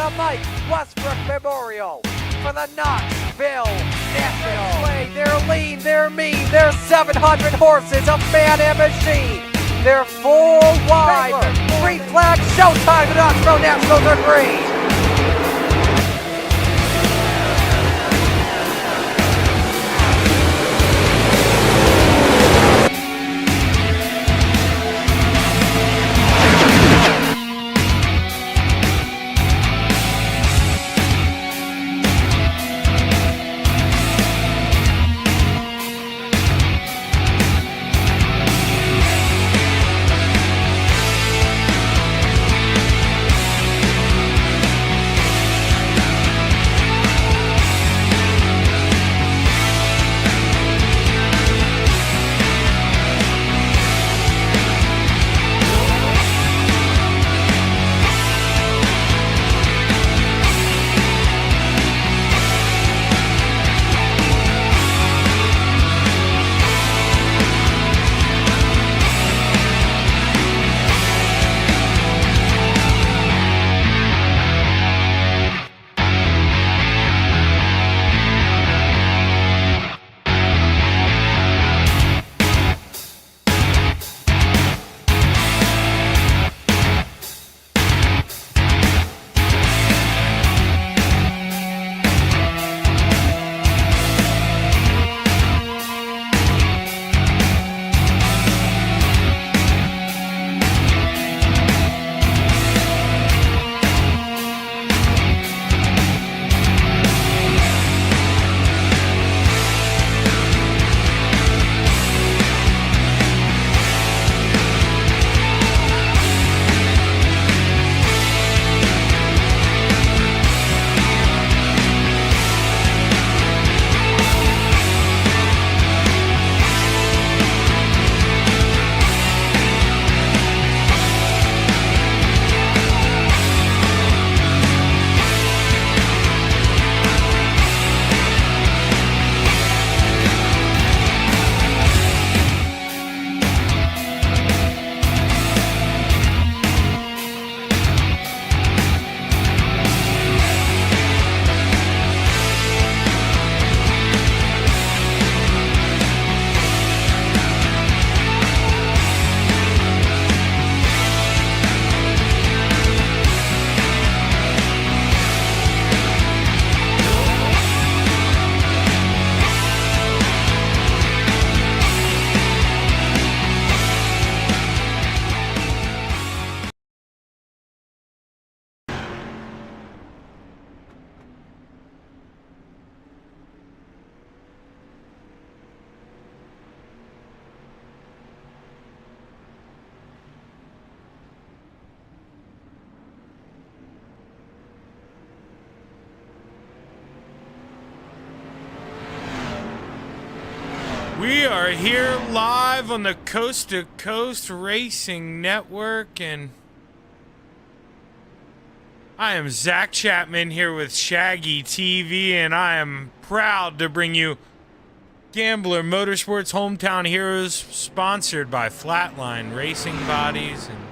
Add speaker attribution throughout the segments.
Speaker 1: the Mike Westbrook Memorial for the Knoxville National. They're lean, they're mean, they're 700 horses, a man and machine. They're full wide, green flag, showtime, the Knoxville Nationals are green.
Speaker 2: We are here live on the Coast to Coast Racing Network, and I am Zach Chapman here with Shaggy TV, and I am proud to bring you Gambler Motorsports Hometown Heroes, sponsored by Flatline Racing Bodies, and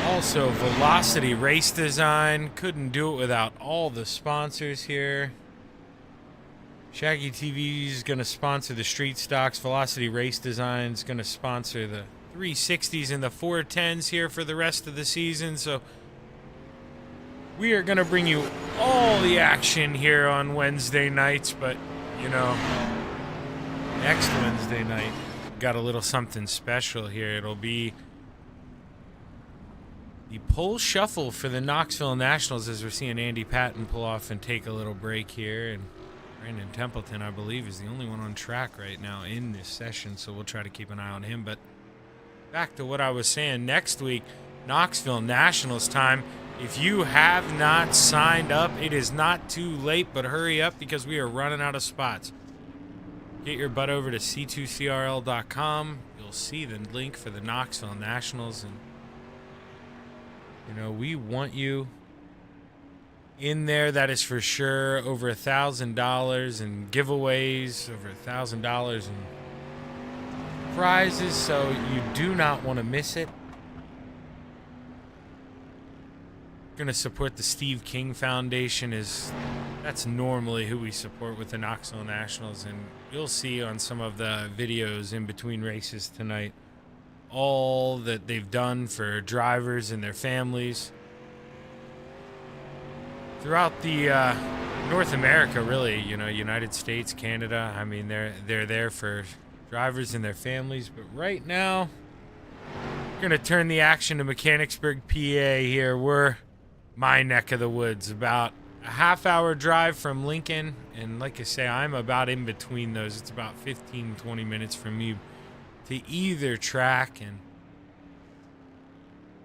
Speaker 2: also Velocity Race Design. Couldn't do it without all the sponsors here. Shaggy TV is going to sponsor the Street Stocks. Velocity Race Design is going to sponsor the 360s and the 410s here for the rest of the season. So we are going to bring you all the action here on Wednesday nights. But, you know, next Wednesday night, got a little something special here. It'll be the pole shuffle for the Knoxville Nationals, as we're seeing Andy Patton pull off and take a little break here. And Brandon Templeton, I believe, is the only one on track right now in this session, so we'll try to keep an eye on him. But back to what I was saying, next week, Knoxville Nationals time. If you have not signed up, it is not too late, but hurry up because we are running out of spots. Get your butt over to c2crl.com. You'll see the link for the Knoxville Nationals, and you know, we want you in there, that is for sure. Over $1,000 in giveaways, over $1,000 in prizes, so you do not want to miss it. going to support the Steve King Foundation. That's normally who we support with the Knoxville Nationals, and you'll see on some of the videos in between races tonight all that they've done for drivers and their families throughout the North America, really, United States, Canada. I mean, they're there for drivers and their families. But right now, we're going to turn the action to Mechanicsburg, PA here. We're my neck of the woods, about a half-hour drive from Lincoln. And like I say, I'm about in between those. It's about 15, 20 minutes from me to either track. And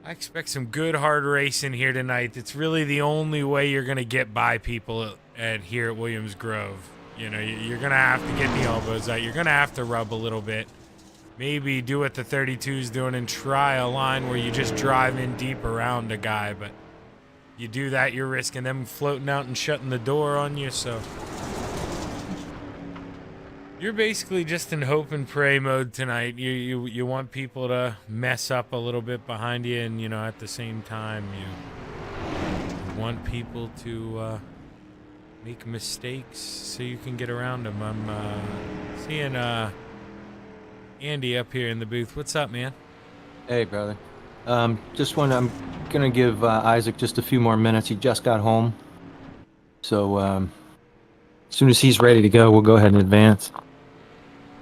Speaker 2: I expect some good hard racing here tonight. It's really the only way you're going to get by people here at Williams Grove. You're going to have to get the elbows out. You're going to have to rub a little bit. Maybe do what the 32's doing and try a line where you just drive in deep around a guy. But you do that, you're risking them floating out and shutting the door on you. So you're basically just in hope and pray mode tonight. You want people to mess up a little bit behind you, and at the same time you want people to make mistakes so you can get around them. I'm seeing Andy up here in the booth. What's up, man?
Speaker 3: Hey, brother. I'm gonna give Isaac just a few more minutes. He just got home, so as soon as he's ready to go, we'll go ahead and advance.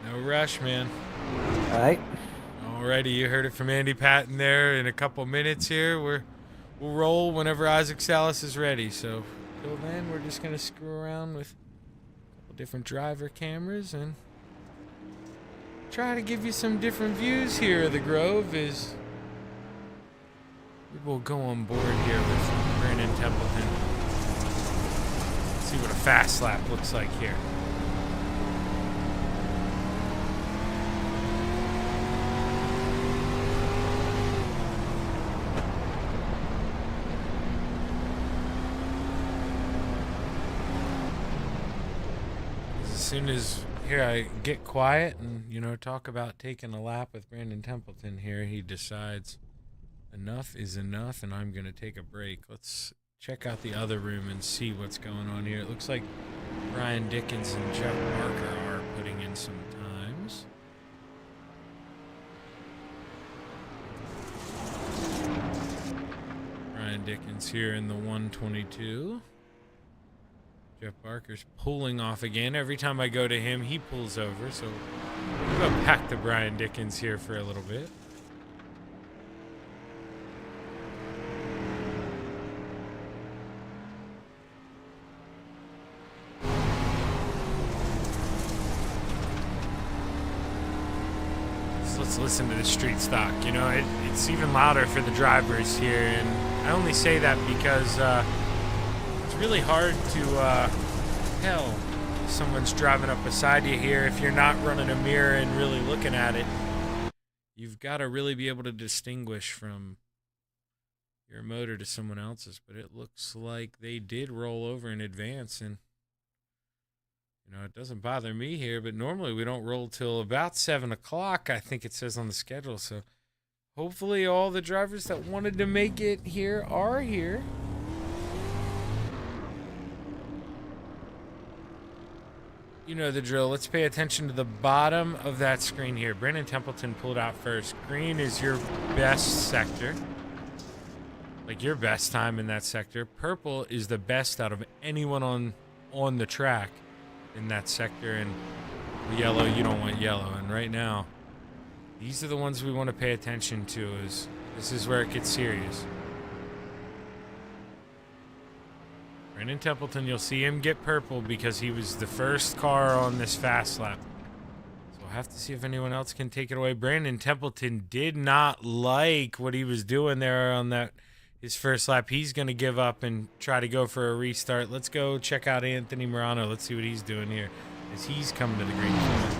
Speaker 2: No rush, man.
Speaker 3: All right.
Speaker 2: Alrighty, you heard it from Andy Patton there. In a couple minutes here, we'll roll whenever Isaac Salas is ready. So till then, we're just gonna screw around with a couple different driver cameras and try to give you some different views here of the Grove. As we will go on board here with Brandon Templeton. See what a fast lap looks like here. As soon as here I get quiet and talk about taking a lap with Brandon Templeton here, he decides enough is enough and I'm gonna take a break. Let's check out the other room and see what's going on here. It looks like Brian Dickens and Jeff Barker are putting in some times. Brian Dickens here in the 122. Jeff Barker's pulling off again. Every time I go to him, he pulls over. So we'll go back to Brian Dickens here for a little bit. So let's listen to the street stock. It's even louder for the drivers here. And I only say that because it's really hard to tell if someone's driving up beside you here if you're not running a mirror and really looking at it. You've got to really be able to distinguish from your motor to someone else's. But it looks like they did roll over in advance, and it doesn't bother me here, but normally we don't roll till about 7 o'clock, I think it says on the schedule. So hopefully all the drivers that wanted to make it here are here. You know the drill. Let's pay attention to the bottom of that screen here. Brandon Templeton pulled out first. Green is your best sector. Like your best time in that sector. Purple is the best out of anyone on the track in that sector. And yellow, you don't want yellow. And right now, these are the ones we want to pay attention to. This is where it gets serious. Brandon Templeton, you'll see him get purple because he was the first car on this fast lap. So we'll have to see if anyone else can take it away. Brandon Templeton did not like what he was doing there on his first lap. He's going to give up and try to go for a restart. Let's go check out Anthony Morano. Let's see what he's doing here as he's coming to the green flag.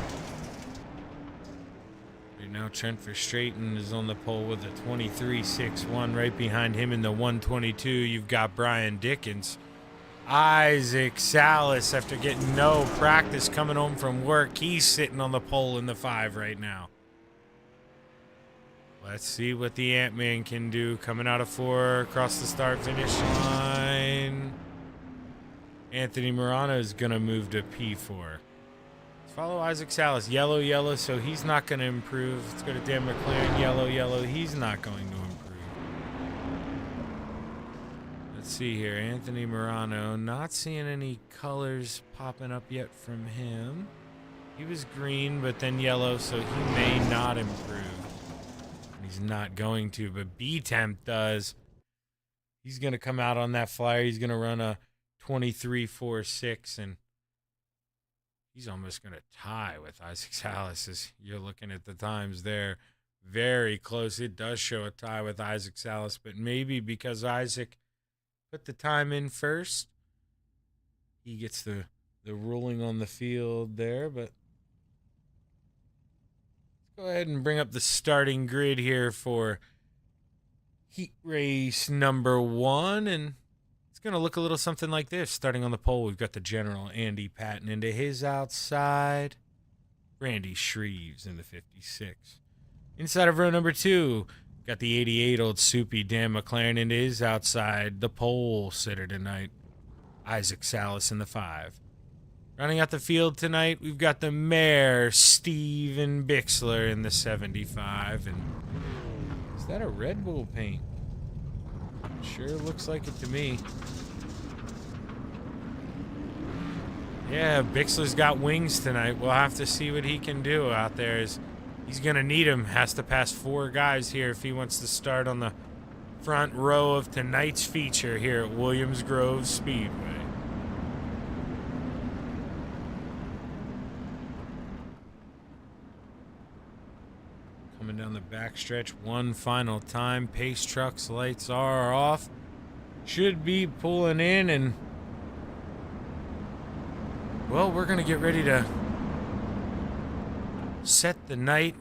Speaker 2: Right now, Trent Verstraeten is on the pole with a 23.61. Right behind him in the 122, you've got Brian Dickens. Isaac Salas, after getting no practice coming home from work, he's sitting on the pole in the 5 right now. Let's see what the Ant-Man can do. Coming out of 4 across the start-finish line. Anthony Morano is going to move to P4. Let's follow Isaac Salas. Yellow, yellow, so he's not going to improve. Let's go to Dan McLaren. Yellow, yellow. He's not going to improve. Let's see here. Anthony Morano. Not seeing any colors popping up yet from him. He was green, but then yellow, so he may not improve. He's not going to, but B-Temp does. He's going to come out on that flyer. He's going to run a 23.46, and he's almost going to tie with Isaac Salas as you're looking at the times there. Very close. It does show a tie with Isaac Salas, but maybe because Isaac put the time in first, he gets the ruling on the field there, but go ahead and bring up the starting grid here for heat race number 1, and it's going to look a little something like this. Starting on the pole, we've got the general Andy Patton into his outside. Randy Shreves in the 56. Inside of row number 2, got the 88 old soupy Dan McLaren into his outside. The pole sitter tonight, Isaac Salas in the 5. Running out the field tonight, we've got the mayor, Steven Bixler, in the 75. And is that a Red Bull paint? Sure looks like it to me. Yeah, Bixler's got wings tonight. We'll have to see what he can do out there. He's going to need him. Has to pass 4 guys here if he wants to start on the front row of tonight's feature here at Williams Grove Speedway. Coming down the backstretch one final time. Pace trucks lights are off. Should be pulling in, and well, we're going to get ready to set the night.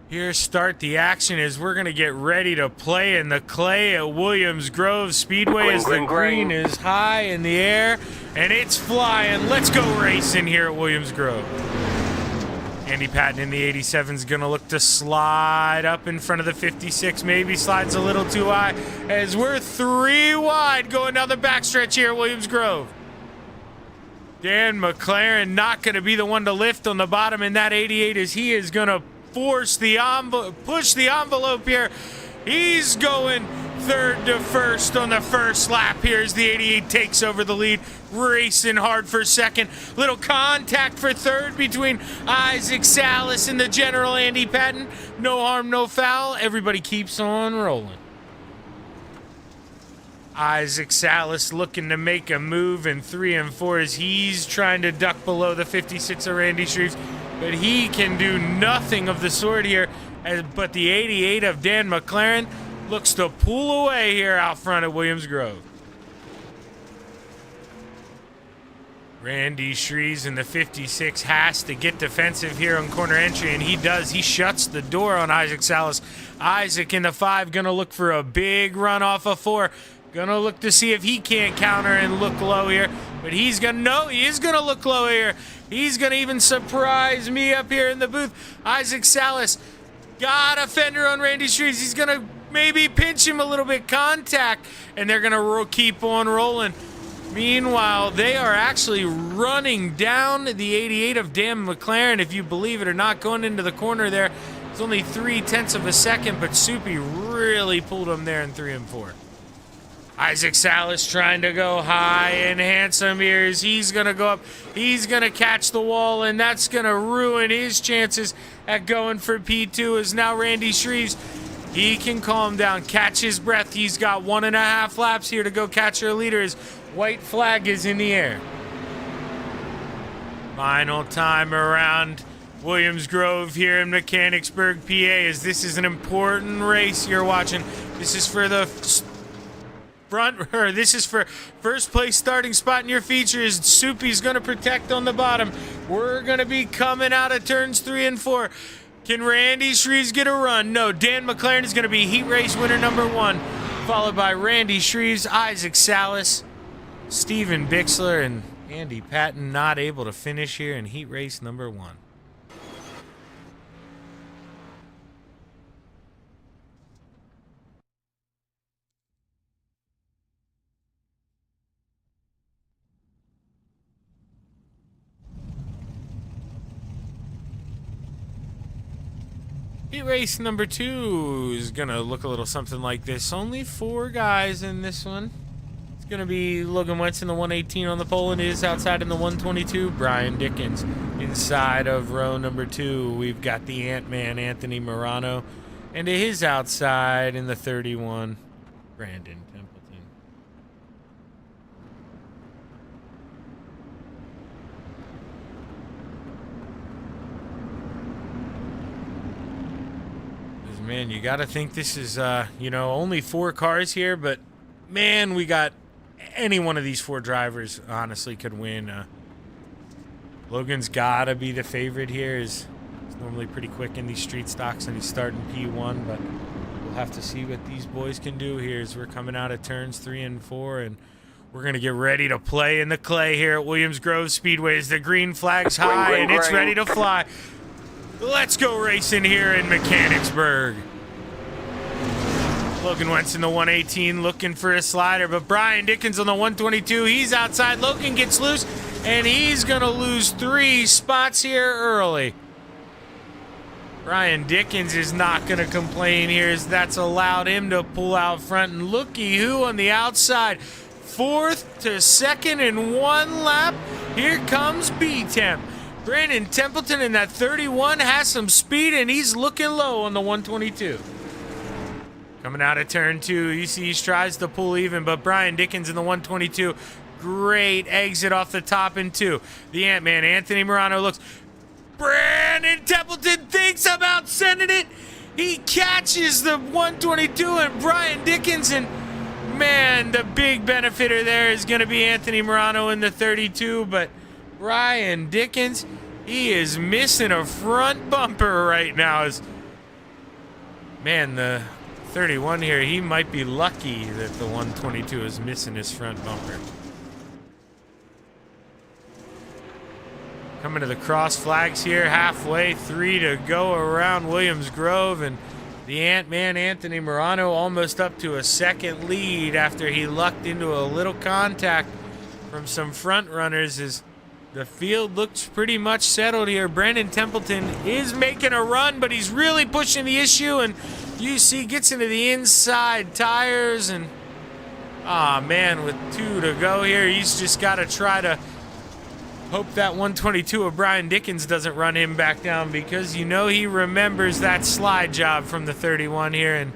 Speaker 2: Here, start the action as we're going to get ready to play in the clay at Williams Grove Speedway as the green is high in the air and it's flying. Let's go racing here at Williams Grove. Andy Patton in the 87 is going to look to slide up in front of the 56. Maybe slides a little too high as we're 3 wide going down the backstretch here at Williams Grove. Dan McLaren not going to be the one to lift on the bottom in that 88 as he is going to push the envelope here. He's going 3rd to 1st on the first lap here as the 88 takes over the lead, racing hard for 2nd. Little contact for 3rd between Isaac Salas and the general Andy Patton. No harm, no foul. Everybody keeps on rolling. Isaac Salas looking to make a move in 3 and 4 as he's trying to duck below the 56 of Randy Shreves, but he can do nothing of the sort here. But the 88 of Dan McLaren looks to pull away here out front at Williams Grove. Randy Shreves in the 56 has to get defensive here on corner entry, and he does. He shuts the door on Isaac Salas. Isaac in the 5 going to look for a big run off of 4. Going to look to see if he can't counter and look low here. But he's going to, no, he is going to look low here. He's going to even surprise me up here in the booth. Isaac Salas got a fender on Randy Shreves. He's going to maybe pinch him a little bit. Contact. And they're going to keep on rolling. Meanwhile, they are actually running down the 88 of Dan McLaren, if you believe it or not, going into the corner there. It's only 0.3 of a second, but Soupy really pulled him there in 3 and 4. Isaac Salas trying to go high and handsome here as he's going to go up. He's going to catch the wall, and that's going to ruin his chances at going for P2 as now Randy Shreves, he can calm down, catch his breath. He's got 1.5 laps here to go catch our leader as white flag is in the air. Final time around Williams Grove here in Mechanicsburg, PA, as this is an important race you're watching. This is for the this is for first place starting spot in your features. Soupy's going to protect on the bottom. We're going to be coming out of turns 3 and 4. Can Randy Shreves get a run? No. Dan McLaren is going to be heat race winner number 1, followed by Randy Shreves, Isaac Salas, Steven Bixler, and Andy Patton not able to finish here in heat race number 1. Heat race number 2 is going to look a little something like this. Only 4 guys in this one. It's going to be Logan Wentz in the 118 on the pole, and is outside in the 122. Brian Dickens inside of row number 2. We've got the Ant-Man, Anthony Morano, and to his outside in the 31, Brandon Templeton. Man, you got to think this is, only 4 cars here, but man, we got any one of these 4 drivers honestly could win. Logan's got to be the favorite here. He's normally pretty quick in these street stocks, and he's starting P1, but we'll have to see what these boys can do here as we're coming out of turns 3 and 4, and we're going to get ready to play in the clay here at Williams Grove Speedway as the green flag's high, and it's ready to fly. Let's go racing here in Mechanicsburg. Logan Wentz in the 118 looking for a slider, but Brian Dickens on the 122, he's outside. Logan gets loose, and he's going to lose 3 spots here early. Brian Dickens is not going to complain here as that's allowed him to pull out front. And looky who on the outside. 4th to 2nd in 1 lap. Here comes B-Temp. Brandon Templeton in that 31 has some speed, and he's looking low on the 122. Coming out of turn 2, you see he tries to pull even, but Brian Dickens in the 122, great exit off the top in 2. The Ant-Man, Anthony Morano, looks. Brandon Templeton thinks about sending it. He catches the 122 and Brian Dickens, and man, the big benefiter there is going to be Anthony Morano in the 32, but Brian Dickens, he is missing a front bumper right now. Man, the 31 here, he might be lucky that the 122 is missing his front bumper. Coming to the cross flags here, halfway, 3 to go around Williams Grove, and the Ant-Man, Anthony Morano, almost up to a 2nd lead after he lucked into a little contact from some front runners. As the field looks pretty much settled here. Brandon Templeton is making a run, but he's really pushing the issue, and you see gets into the inside tires, and man, with 2 to go here, he's just got to try to hope that 122 of Brian Dickens doesn't run him back down, because he remembers that slide job from the 31 here. And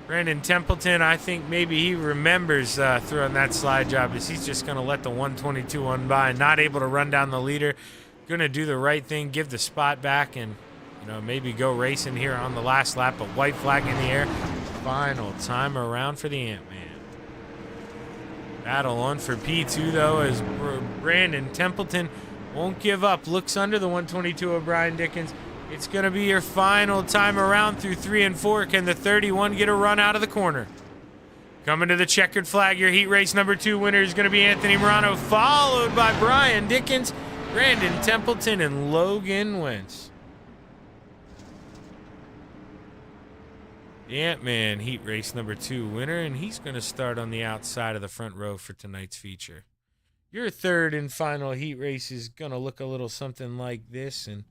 Speaker 2: Brandon Templeton, I think maybe he remembers throwing that slide job, as he's just going to let the 122 on by, not able to run down the leader. Going to do the right thing, give the spot back, and maybe go racing here on the last lap. But white flag in the air. Final time around for the Ant-Man. Battle on for P2, though, as Brandon Templeton won't give up. Looks under the 122 of Brian Dickens. It's going to be your final time around through 3 and 4. Can the 31 get a run out of the corner? Coming to the checkered flag, your heat race number 2 winner is going to be Anthony Morano, followed by Brian Dickens, Brandon Templeton, and Logan Wentz. The Ant-Man heat race number 2 winner, and he's going to start on the outside of the front row for tonight's feature. Your 3rd and final heat race is going to look a little something like this, and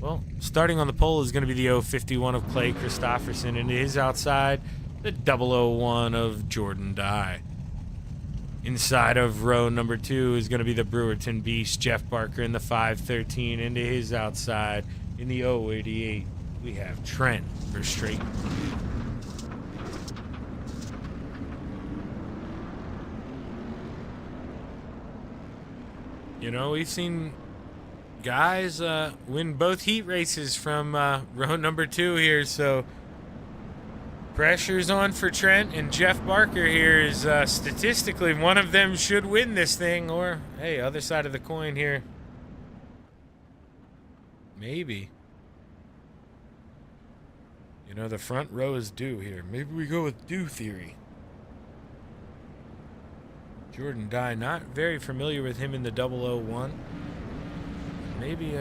Speaker 2: well, starting on the pole is going to be the 051 of Clay Christopherson, and to his outside, the 001 of Jordan Dye. Inside of row number 2 is going to be the Brewerton Beast, Jeff Barker, in the 513, and to his outside in the 088. We have Trent Verstraeten. We've seen guys win both heat races from row number 2 here, so pressure's on for Trent, and Jeff Barker here is statistically one of them should win this thing, or hey, other side of the coin here. Maybe. The front row is due here. Maybe we go with due theory. Jordan Dye, not very familiar with him in the 001. Maybe,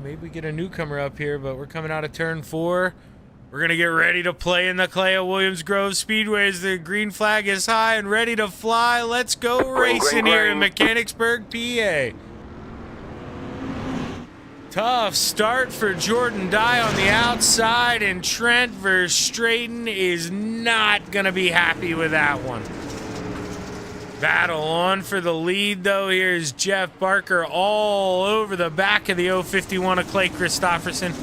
Speaker 2: maybe we get a newcomer up here, but we're coming out of turn 4. We're going to get ready to play in the clay at Williams Grove Speedway as the green flag is high and ready to fly. Let's go racing here in Mechanicsburg, PA. Tough start for Jordan Dye on the outside, and Trent Verstraeten is not going to be happy with that one. Battle on for the lead, though. Here's Jeff Barker all over the back of the 051 of Clay Christopherson.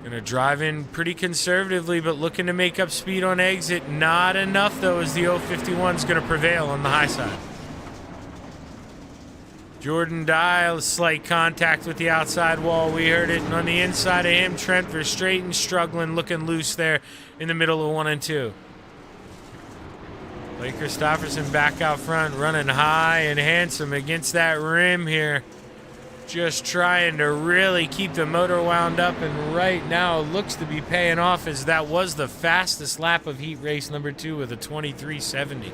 Speaker 2: Gonna drive in pretty conservatively, but looking to make up speed on exit. Not enough, though, as the 051's gonna prevail on the high side. Jordan Dye, slight contact with the outside wall. We heard it. And on the inside of him, Trent Verstraeten struggling, looking loose there in the middle of 1 and 2. Clay Christopherson back out front, running high and handsome against that rim here. Just trying to really keep the motor wound up, and right now it looks to be paying off, as that was the fastest lap of heat race number 2 with a 23:70.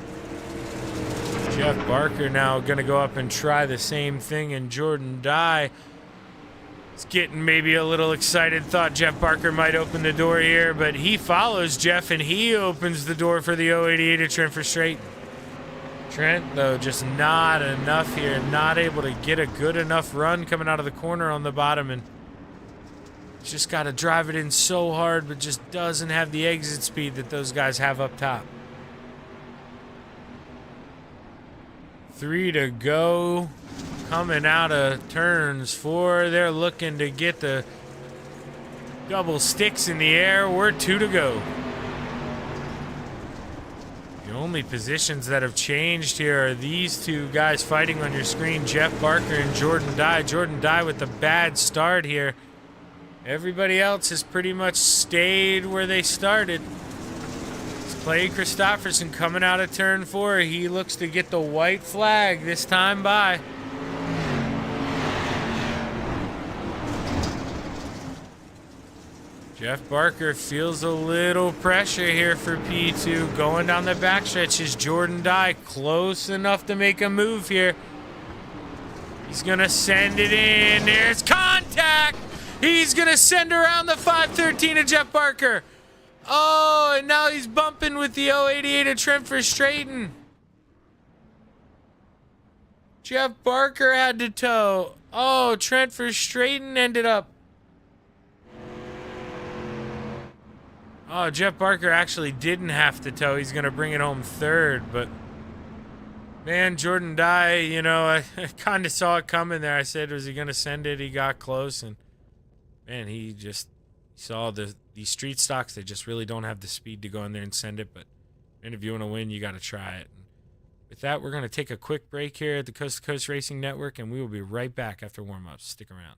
Speaker 2: Jeff Barker now going to go up and try the same thing, and Jordan Dye is getting maybe a little excited. Thought Jeff Barker might open the door here, but he follows Jeff and he opens the door for the 088 of Trent Verstraeten. Trent, though, just not enough here. Not able to get a good enough run coming out of the corner on the bottom, and just got to drive it in so hard, but just doesn't have the exit speed that those guys have up top. 3 to go. Coming out of turns 4. They're looking to get the double sticks in the air. We're 2 to go. The only positions that have changed here are these two guys fighting on your screen, Jeff Barker and Jordan Dye. Jordan Dye with the bad start here. Everybody else has pretty much stayed where they started. It's Clay Christopherson coming out of turn 4. He looks to get the white flag this time by. Jeff Barker feels a little pressure here for P2. Going down the backstretch is Jordan Dye. Close enough to make a move here. He's going to send it in. There's contact. He's going to send around the 513 of Jeff Barker. Oh, and now he's bumping with the 088 of Trent Verstraeten. Jeff Barker had to tow. Oh, Trent Verstraeten ended up. Oh, Jeff Barker actually didn't have to tow. He's going to bring it home 3rd, but man, Jordan Dye, you know, I kind of saw it coming there. I said, was he going to send it? He got close, and man, he just saw these street stocks. They just really don't have the speed to go in there and send it, but man, if you want to win, you got to try it. And with that, we're going to take a quick break here at the Coast to Coast Racing Network, and we will be right back after warm-ups. Stick around.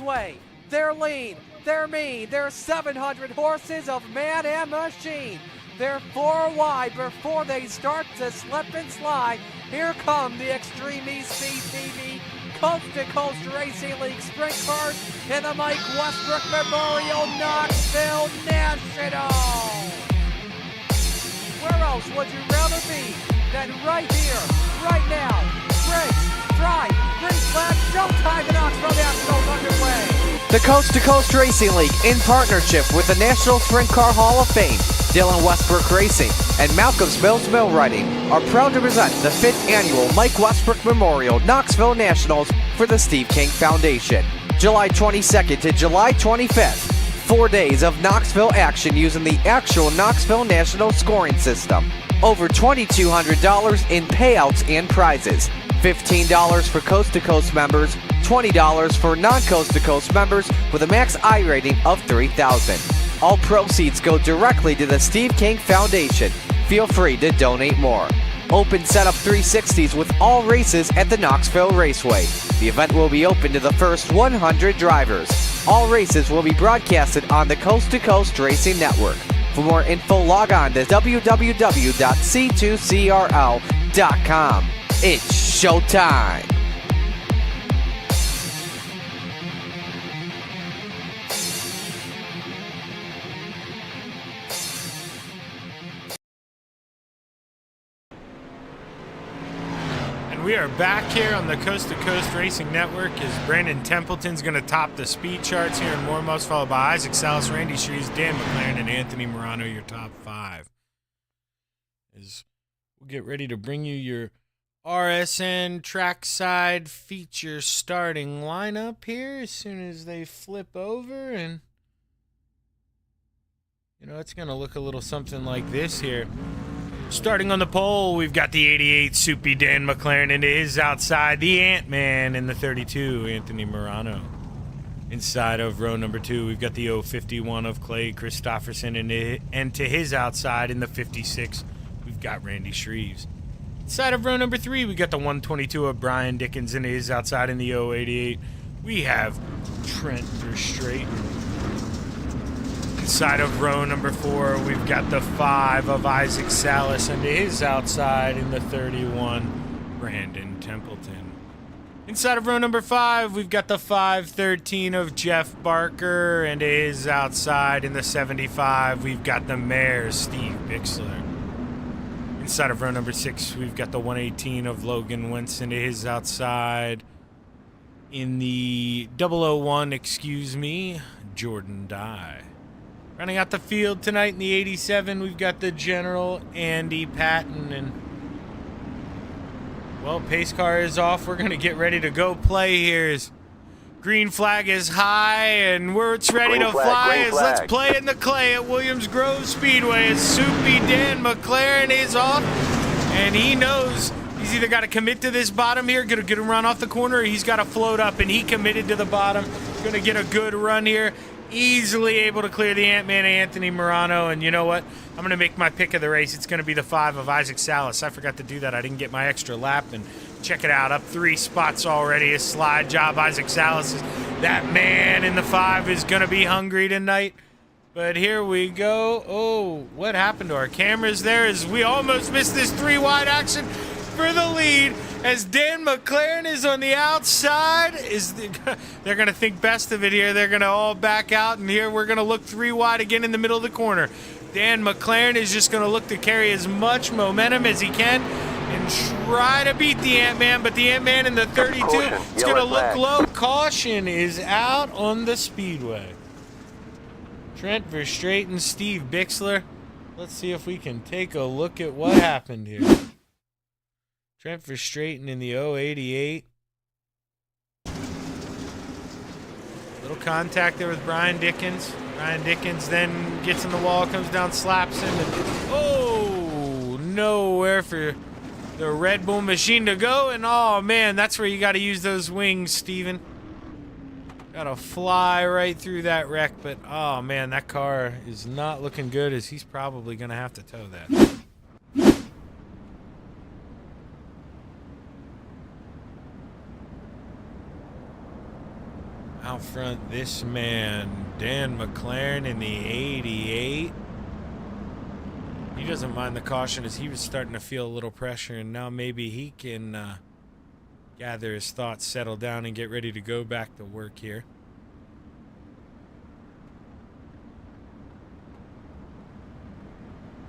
Speaker 1: Speedway. They're lean, they're mean, they're 700 horses of man and machine. They're 4 wide before they start to slip and slide. Here come the Extreme Speed TV Coast to Coast Racing League Sprint Cars in the Mike Westbrook Memorial Knoxville National. Where else would you rather be than right here, right now? Race, drive, green flag, showtime in Knoxville Nationals underway. The Coast to Coast Racing League, in partnership with the National Sprint Car Hall of Fame, Dylan Westbrook Racing, and Malcolm's Mills Mill Riding, are proud to present the 5th annual Mike Westbrook Memorial Knoxville Nationals for the Steve King Foundation. July 22nd to July 25th. 4 days of Knoxville action using the actual Knoxville National scoring system. Over $2,200 in payouts and prizes. $15 for Coast to Coast members, $20 for non-Coast to Coast members with a max I rating of 3,000. All proceeds go directly to the Steve King Foundation. Feel free to donate more. Open setup 360s with all races at the Knoxville Raceway. The event will be open to the first 100 drivers. All races will be broadcasted on the Coast to Coast Racing Network. For more info, log on to www.c2crl.com. It's showtime.
Speaker 2: And we are back here on the Coast to Coast Racing Network as Brandon Templeton's going to top the speed charts here in Moormouse, followed by Isaac Salas, Randy Shreves, Dan McLaren, and Anthony Morano, your top 5. As we'll get ready to bring you your RSN trackside feature starting lineup here as soon as they flip over, and it's going to look a little something like this here. Starting on the pole, we've got the 88 Soupy Dan McLaren into his outside, the Ant-Man in the 32, Anthony Morano. Inside of row number 2, we've got the 051 of Clay Christopherson, and to his outside in the 56, we've got Randy Shreves. Inside of row number 3, we got the 122 of Brian Dickens, and his outside in the 088. We have Trent Verstraeten. Inside of row number 4, we've got the 5 of Isaac Salas, and to his outside in the 31, Brandon Templeton. Inside of row number 5, we've got the 513 of Jeff Barker, and to his outside in the 75, we've got the Mayor, Steve Bixler. Inside of row number 6, we've got the 118 of Logan Winston to his outside. In the 001, Jordan Dye. Running out the field tonight in the 87, we've got the General Andy Patton. And, well, pace car is off. We're going to get ready to go play here. Green flag is high, and it's ready to fly. Let's play in the clay at Williams Grove Speedway. As Soupy Dan McLaren is off, and he knows he's either got to commit to this bottom here, get him run off the corner, or he's got to float up, and he committed to the bottom. Going to get a good run here. Easily able to clear the Ant-Man, Anthony Morano, and you know what? I'm going to make my pick of the race. It's going to be the 5 of Isaac Salas. I forgot to do that. I didn't get my extra lap, and check it out. Up 3 spots already. A slide job. Isaac Salas is that man in the 5 is going to be hungry tonight. But here we go. Oh, what happened to our cameras there? As we almost missed this 3-wide action for the lead. As Dan McLaren is on the outside, they're going to think best of it here. They're going to all back out, and here we're going to look 3 wide again in the middle of the corner. Dan McLaren is just going to look to carry as much momentum as he can and try to beat the Ant-Man, but the Ant-Man in the 32 is going to look low. Caution is out on the speedway. Trent Verstraeten, Steve Bixler. Let's see if we can take a look at what happened here. Trent Verstraeten in the 088. Little contact there with Brian Dickens. Brian Dickens then gets in the wall, comes down, slaps him, and nowhere for the Red Bull machine to go. And oh man, that's where you got to use those wings, Steven. Got to fly right through that wreck, but oh man, that car is not looking good, as he's probably going to have to tow that. Out front, this man, Dan McLaren in the 88. He doesn't mind the caution, as he was starting to feel a little pressure, and now maybe he can gather his thoughts, settle down, and get ready to go back to work here.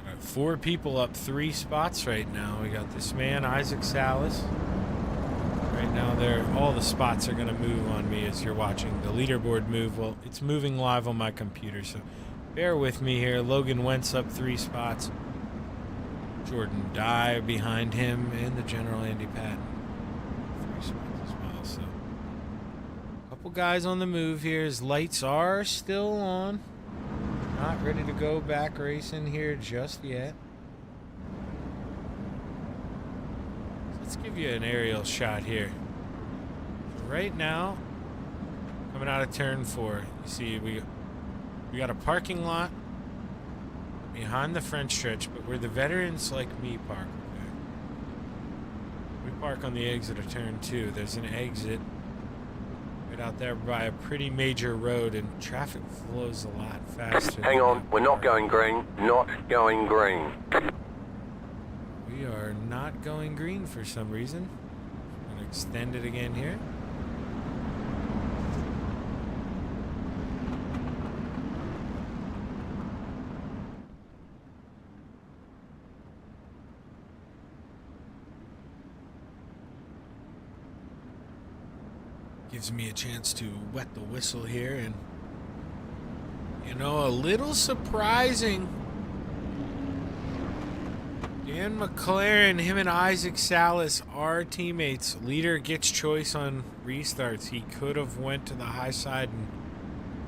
Speaker 2: All right, 4 people up 3 spots right now. We got this man, Isaac Salas. Right now, all the spots are going to move on me as you're watching the leaderboard move. Well, it's moving live on my computer, so bear with me here. Logan Wentz up 3 spots. Jordan Dye behind him, and the General Andy Patton 3 spots as well. So, a couple guys on the move here. His lights are still on. Not ready to go back racing here just yet. Let's give you an aerial shot here. So right now, coming out of turn 4, you see we got a parking lot behind the front stretch, but where the veterans like me park. Okay? We park on the exit of turn 2. There's an exit right out there by a pretty major road, and traffic flows a lot faster.
Speaker 4: Hang on, we're not going green. Not going green.
Speaker 2: We are not going green for some reason. I'm going to extend it again here. Gives me a chance to wet the whistle here, and you know, a little surprising. Dan McLaren, him and Isaac Salas are teammates. Leader gets choice on restarts. He could have went to the high side and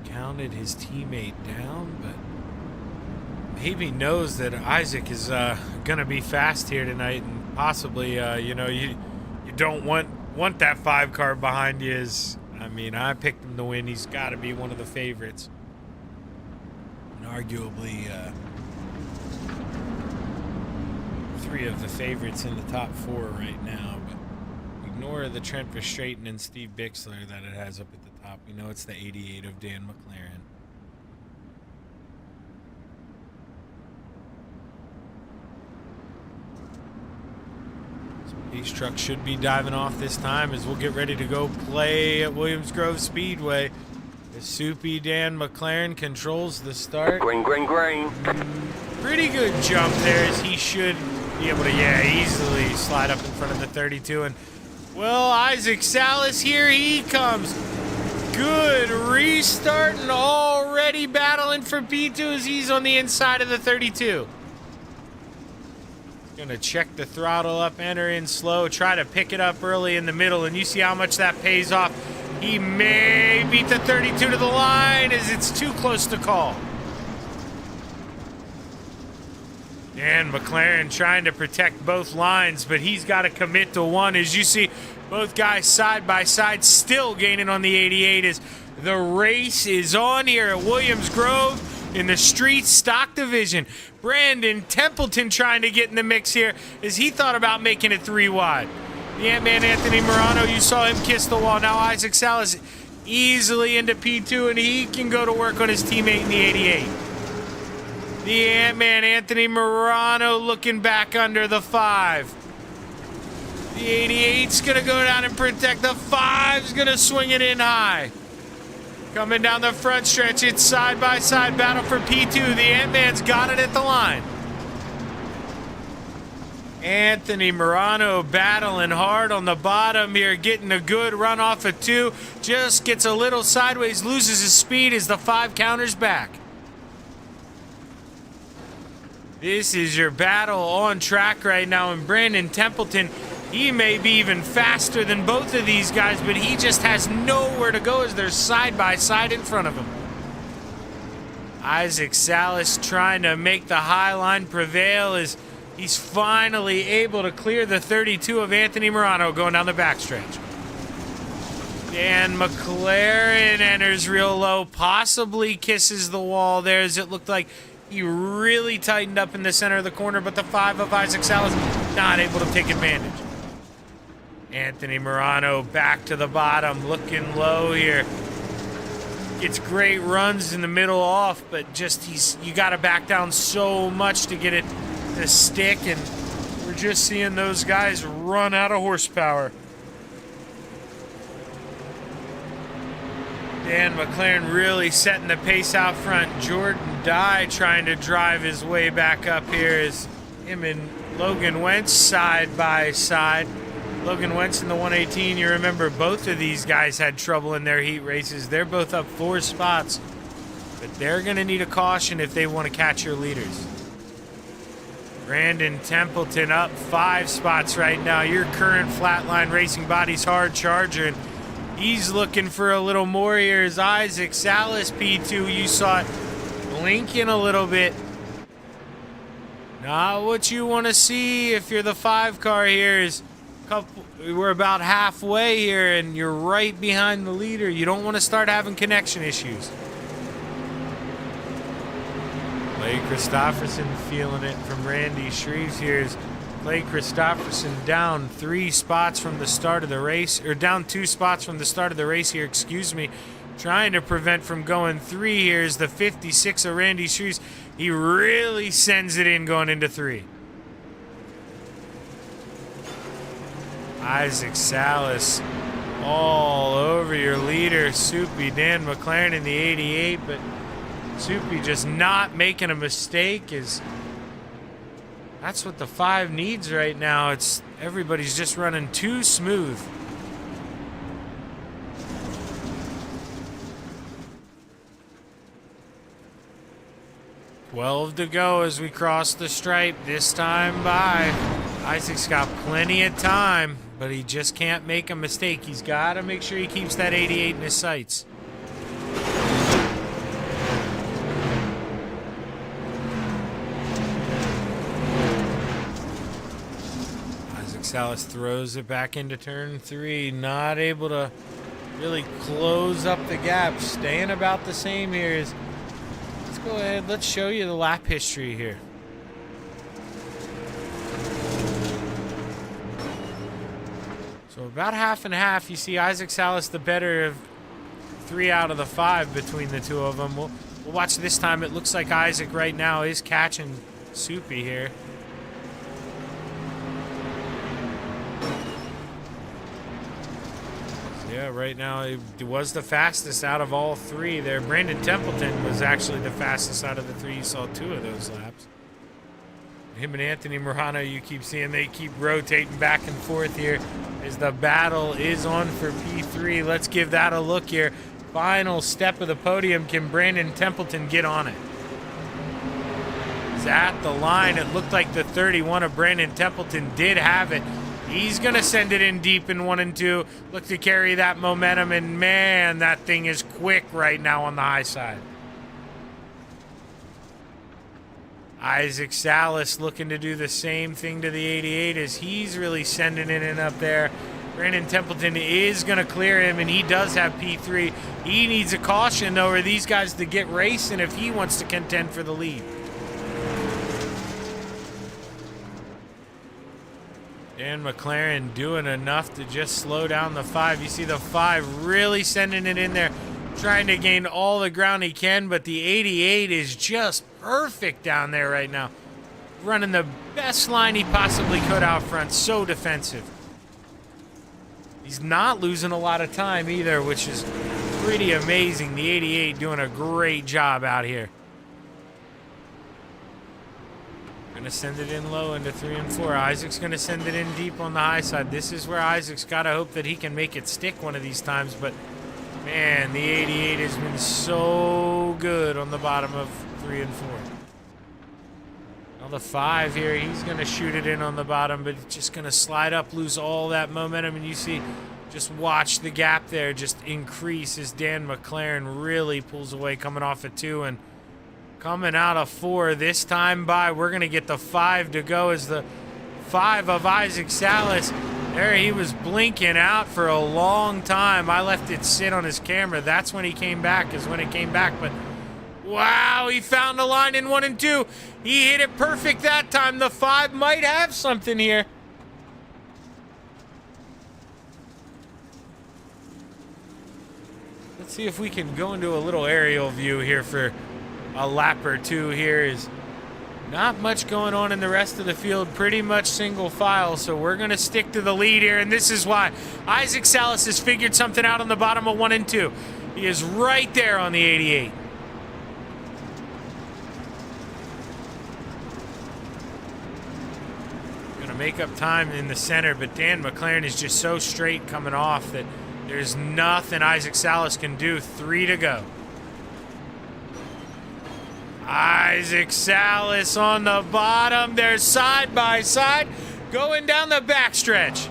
Speaker 2: counted his teammate down, but maybe knows that Isaac is gonna be fast here tonight, and possibly you know, you don't want that 5 car behind you. I mean, I picked him to win. He's got to be one of the favorites, and arguably 3 of the favorites in the top 4 right now. But ignore the Trent Verstraeten and Steve Bixler that it has up at the top. We know it's the 88 of Dan McLaren. These trucks should be diving off this time as we'll get ready to go play at Williams Grove Speedway. The soupy Dan McLaren controls the start.
Speaker 4: Green, green, green.
Speaker 2: Pretty good jump there, as he should be able to, easily slide up in front of the 32. And, well, Isaac Salas, here he comes. Good restart, and already battling for P2 as he's on the inside of the 32. Gonna check the throttle up, enter in slow, try to pick it up early in the middle, and you see how much that pays off. He may beat the 32 to the line as it's too close to call. Dan McLaren trying to protect both lines, but he's got to commit to one. As you see, both guys side by side still gaining on the 88 as the race is on here at Williams Grove in the street stock division. Brandon Templeton trying to get in the mix here as he thought about making it 3 wide. The Ant-Man Anthony Morano, you saw him kiss the wall. Now Isaac Salas easily into P2, and he can go to work on his teammate in the 88. The Ant-Man Anthony Morano looking back under the 5. The 88's going to go down and protect. The 5's going to swing it in high. Coming down the front stretch, it's side-by-side battle for P2. The Ant-Man's got it at the line. Anthony Morano battling hard on the bottom here, getting a good run off of 2. Just gets a little sideways, loses his speed as the 5 counters back. This is your battle on track right now, and Brandon Templeton, he may be even faster than both of these guys, but he just has nowhere to go as they're side by side in front of him. Isaac Salas trying to make the high line prevail as he's finally able to clear the 32 of Anthony Morano going down the backstretch. Dan McLaren enters real low, possibly kisses the wall there as it looked like he really tightened up in the center of the corner, but the 5 of Isaac Salas not able to take advantage. Anthony Morano back to the bottom, looking low here. Gets great runs in the middle off, but just you got to back down so much to get it to stick, and we're just seeing those guys run out of horsepower. Dan McLaren really setting the pace out front. Jordan Dye trying to drive his way back up here as him and Logan Wentz side by side. Logan Wentz in the 118. You remember both of these guys had trouble in their heat races. They're both up 4 spots, but they're going to need a caution if they want to catch your leaders. Brandon Templeton up 5 spots right now. Your current Flatline Racing Body's hard charger, and he's looking for a little more here. Is Isaac Salas P2? You saw it blinking a little bit. Not what you want to see if you're the 5 car here. Is we're about halfway here, and you're right behind the leader. You don't want to start having connection issues. Clay Christopherson feeling it from Randy Shreves. Here's Clay Christopherson down 3 spots from the start of the race, or down 2 spots from the start of the race here, excuse me. Trying to prevent from going 3 here is the 56 of Randy Shreves. He really sends it in going into 3. Isaac Salas all over your leader, Soupy Dan McLaren in the 88, but Soupy just not making a mistake. That's what the 5 needs right now. Everybody's just running too smooth. $12 to go as we cross the stripe this time by. Isaac's got plenty of time, but he just can't make a mistake. He's got to make sure he keeps that 88 in his sights. Isaac Salas throws it back into turn 3. Not able to really close up the gap. Staying about the same here. Let's go ahead. Let's show you the lap history here. So about half and half. You see Isaac Salas the better of 3 out of the 5 between the two of them. We'll watch this time. It looks like Isaac right now is catching Soupy here. Yeah, right now it was the fastest out of all 3 there. Brandon Templeton was actually the fastest out of the 3. You saw 2 of those laps. Him and Anthony Morano, you keep seeing they keep rotating back and forth here as the battle is on for P3. Let's give that a look here. Final step of the podium. Can Brandon Templeton get on it? He's at the line. It looked like the 31 of Brandon Templeton did have it. He's going to send it in deep in 1 and 2. Look to carry that momentum, and man, that thing is quick right now on the high side. Isaac Salas looking to do the same thing to the 88 as he's really sending it in up there. Brandon Templeton is going to clear him, and he does have P3. He needs a caution, though, for these guys to get racing if he wants to contend for the lead. Dan McLaren doing enough to just slow down the 5. You see the 5 really sending it in there, trying to gain all the ground he can, but the 88 is just perfect down there right now. Running the best line he possibly could out front. So defensive. He's not losing a lot of time either, which is pretty amazing. The 88 doing a great job out here. Going to send it in low into 3 and 4. Isaac's going to send it in deep on the high side. This is where Isaac's got to hope that he can make it stick one of these times, but man, the 88 has been so good on the bottom of 3 and 4. Now the 5 here, he's going to shoot it in on the bottom, but it's just going to slide up, lose all that momentum, and you see, just watch the gap there just increase as Dan McLaren really pulls away, coming off at 2 and coming out of 4 this time by. We're going to get the 5 to go as the 5 of Isaac Salas. There he was blinking out for a long time. I left it sit on his camera. That's when he came back, is when it came back. But wow, he found a line in 1 and 2. He hit it perfect that time. The 5 might have something here. Let's see if we can go into a little aerial view here for a lap or 2 here. Is not much going on in the rest of the field, pretty much single file, so we're going to stick to the lead here, and this is why. Isaac Salas has figured something out on the bottom of 1 and 2. He is right there on the 88. Going to make up time in the center, but Dan McLaren is just so straight coming off that there's nothing Isaac Salas can do. 3 to go. Isaac Salas on the bottom. They're side by side going down the backstretch.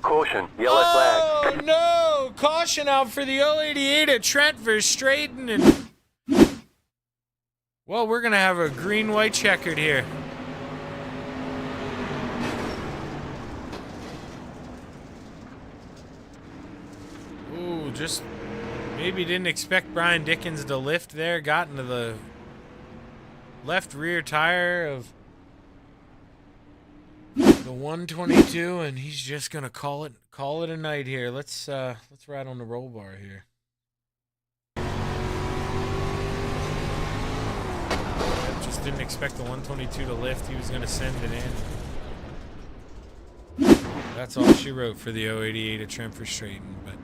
Speaker 4: Caution, yellow flag.
Speaker 2: Oh, no. Caution out for the 088 at Trent Verstraeten. And well, we're going to have a green-white checkered here. Ooh, just maybe didn't expect Brian Dickens to lift there. Got into the left rear tire of the 122, and he's just going to call it a night here. Let's ride on the roll bar here. Just didn't expect the 122 to lift. He was going to send it in. That's all she wrote for the 088 at Trent Verstraeten. But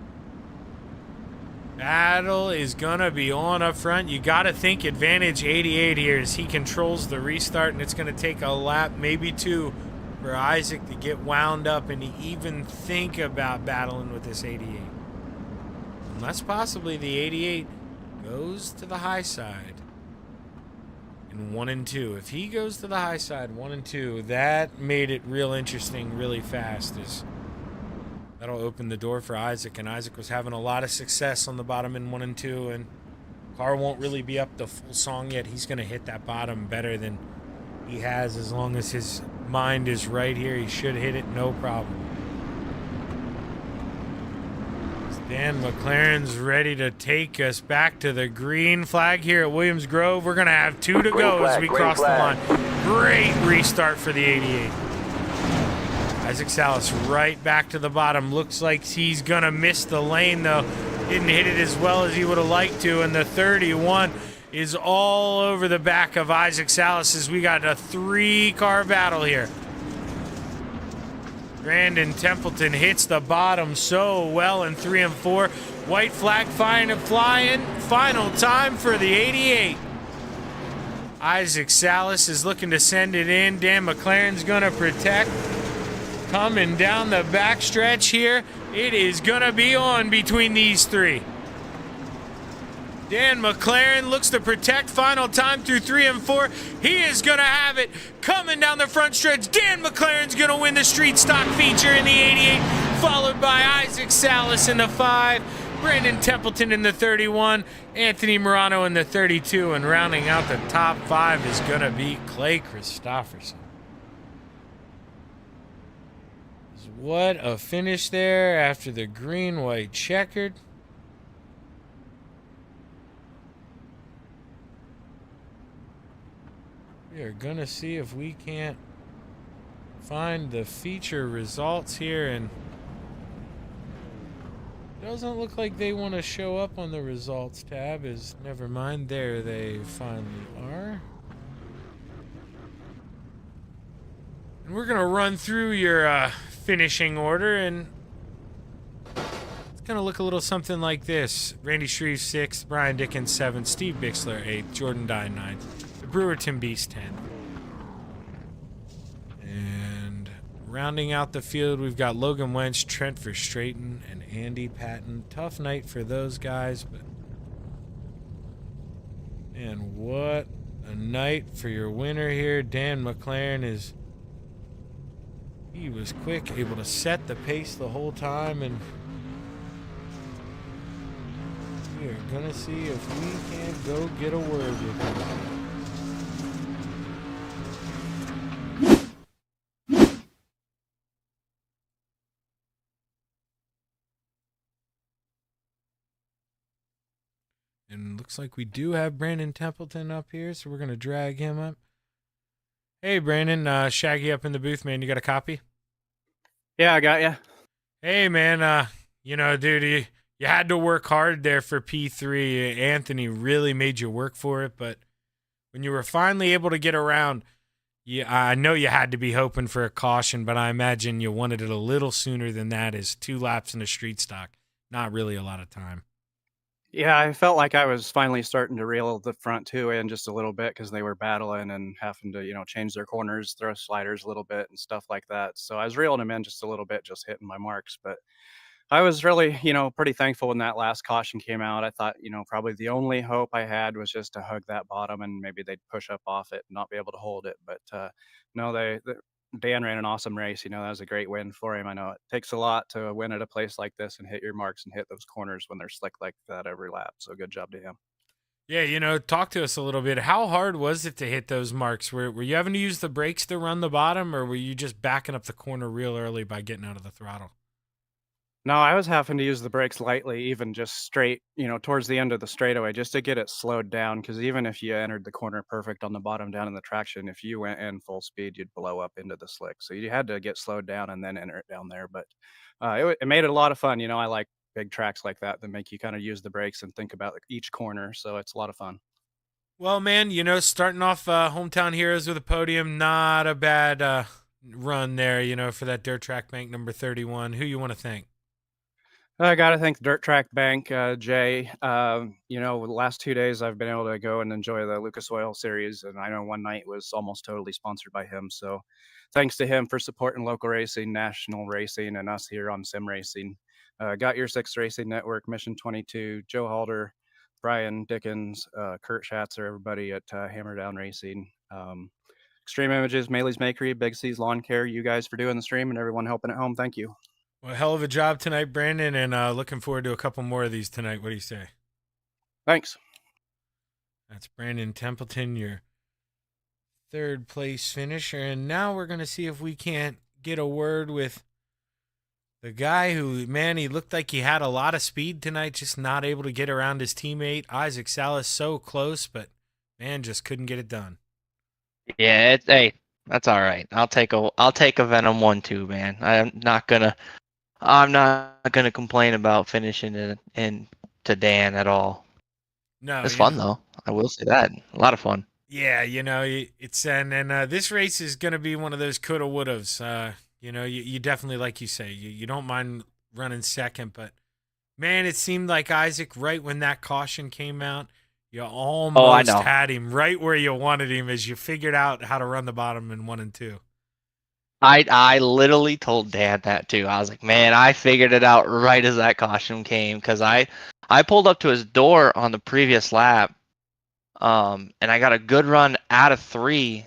Speaker 2: battle is going to be on up front. You got to think advantage 88 here as he controls the restart, and it's going to take a lap, maybe 2, for Isaac to get wound up and to even think about battling with this 88. Unless possibly the 88 goes to the high side. In 1 and 2. If he goes to the high side, 1 and 2, that made it real interesting really fast. That'll open the door for Isaac, and Isaac was having a lot of success on the bottom in 1 and 2, and car won't really be up the full song yet. He's going to hit that bottom better than he has as long as his mind is right here. He should hit it no problem. Dan McLaren's ready to take us back to the green flag here at Williams Grove. We're going to have 2 to go as we cross the line. Great restart for the 88. Isaac Salas right back to the bottom. Looks like he's going to miss the lane, though. Didn't hit it as well as he would have liked to, and the 31 is all over the back of Isaac Salas as we got a 3-car battle here. Brandon Templeton hits the bottom so well in 3 and 4. White flag flying. Final time for the 88. Isaac Salas is looking to send it in. Dan McLaren's going to protect. Coming down the backstretch here. It is going to be on between these 3. Dan McLaren looks to protect. Final time through 3 and 4. He is going to have it coming down the front stretch. Dan McLaren's going to win the street stock feature in the 88, followed by Isaac Salas in the 5, Brandon Templeton in the 31, Anthony Morano in the 32, and rounding out the top 5 is going to be Clay Christopherson. What a finish there after the green-white checkered. We are going to see if we can't find the feature results here, and it doesn't look like they want to show up on the results tab. Never mind, there they finally are. And we're going to run through your finishing order, and it's going to look a little something like this. Randy Shreve 6th, Brian Dickens 7th, Steve Bixler 8th, Jordan Dine 9th. Brewer Tim Beast 10. And rounding out the field, we've got Logan Wench, Trent Verstraeten, and Andy Patton. Tough night for those guys, but man, what a night for your winner here. Dan McLaren he was quick, able to set the pace the whole time, and we are gonna see if we can't go get a word with him. And looks like we do have Brandon Templeton up here, so we're going to drag him up. Hey, Brandon, Shaggy up in the booth, man. You got a copy?
Speaker 5: Yeah, I got you.
Speaker 2: Hey, man, dude, you had to work hard there for P3. Anthony really made you work for it, but when you were finally able to get around, I know you had to be hoping for a caution, but I imagine you wanted it a little sooner than that, as 2 laps in a street stock. Not really a lot of time.
Speaker 5: Yeah, I felt like I was finally starting to reel the front two in just a little bit because they were battling and having to, change their corners, throw sliders a little bit and stuff like that. So I was reeling them in just a little bit, just hitting my marks. But I was really, pretty thankful when that last caution came out. I thought, probably the only hope I had was just to hug that bottom and maybe they'd push up off it and not be able to hold it. But no, Dan ran an awesome race. That was a great win for him. I know it takes a lot to win at a place like this and hit your marks and hit those corners when they're slick like that every lap. So good job to him.
Speaker 2: Yeah, talk to us a little bit. How hard was it to hit those marks? Were you having to use the brakes to run the bottom, or were you just backing up the corner real early by getting out of the throttle?
Speaker 5: No, I was having to use the brakes lightly, even just straight, towards the end of the straightaway, just to get it slowed down. Because even if you entered the corner perfect on the bottom down in the traction, if you went in full speed, you'd blow up into the slick. So you had to get slowed down and then enter it down there. But it made it a lot of fun. I like big tracks like that make you kind of use the brakes and think about each corner. So it's a lot of fun.
Speaker 2: Well, man, starting off hometown heroes with a podium, not a bad run there. For that dirt track bank number 31. Who you want to thank?
Speaker 5: I got to thank the Dirt Track Bank, Jay. The last 2 days I've been able to go and enjoy the Lucas Oil Series, and I know one night was almost totally sponsored by him. So thanks to him for supporting local racing, national racing, and us here on Sim Racing. Got Your Six Racing Network, Mission 22, Joe Halder, Brian Dickens, Kurt Schatzer, everybody at Hammer Down Racing. Extreme Images, Maley's Makery, Big C's Lawn Care, you guys for doing the stream, and everyone helping at home. Thank you.
Speaker 2: Well, hell of a job tonight, Brandon, and looking forward to a couple more of these tonight. What do you say?
Speaker 5: Thanks.
Speaker 2: That's Brandon Templeton, your third place finisher. And now we're going to see if we can't get a word with the guy who, man, he looked like he had a lot of speed tonight, just not able to get around his teammate. Isaac Salas so close, but, man, just couldn't get it done.
Speaker 6: Yeah, hey, that's all right. I'll take a Venom 1-2, man. I'm not gonna complain about finishing in to Dan at all.
Speaker 2: No,
Speaker 6: It's fun though. I will say that. A lot of fun.
Speaker 2: Yeah, it's and this race is gonna be one of those coulda wouldas. You definitely, like you say, you don't mind running second, but man, it seemed like Isaac, right when that caution came out, you almost had him right where you wanted him as you figured out how to run the bottom in 1 and 2.
Speaker 6: I literally told Dan that too. I was like, man, I figured it out right as that caution came because I pulled up to his door on the previous lap, and I got a good run out of 3,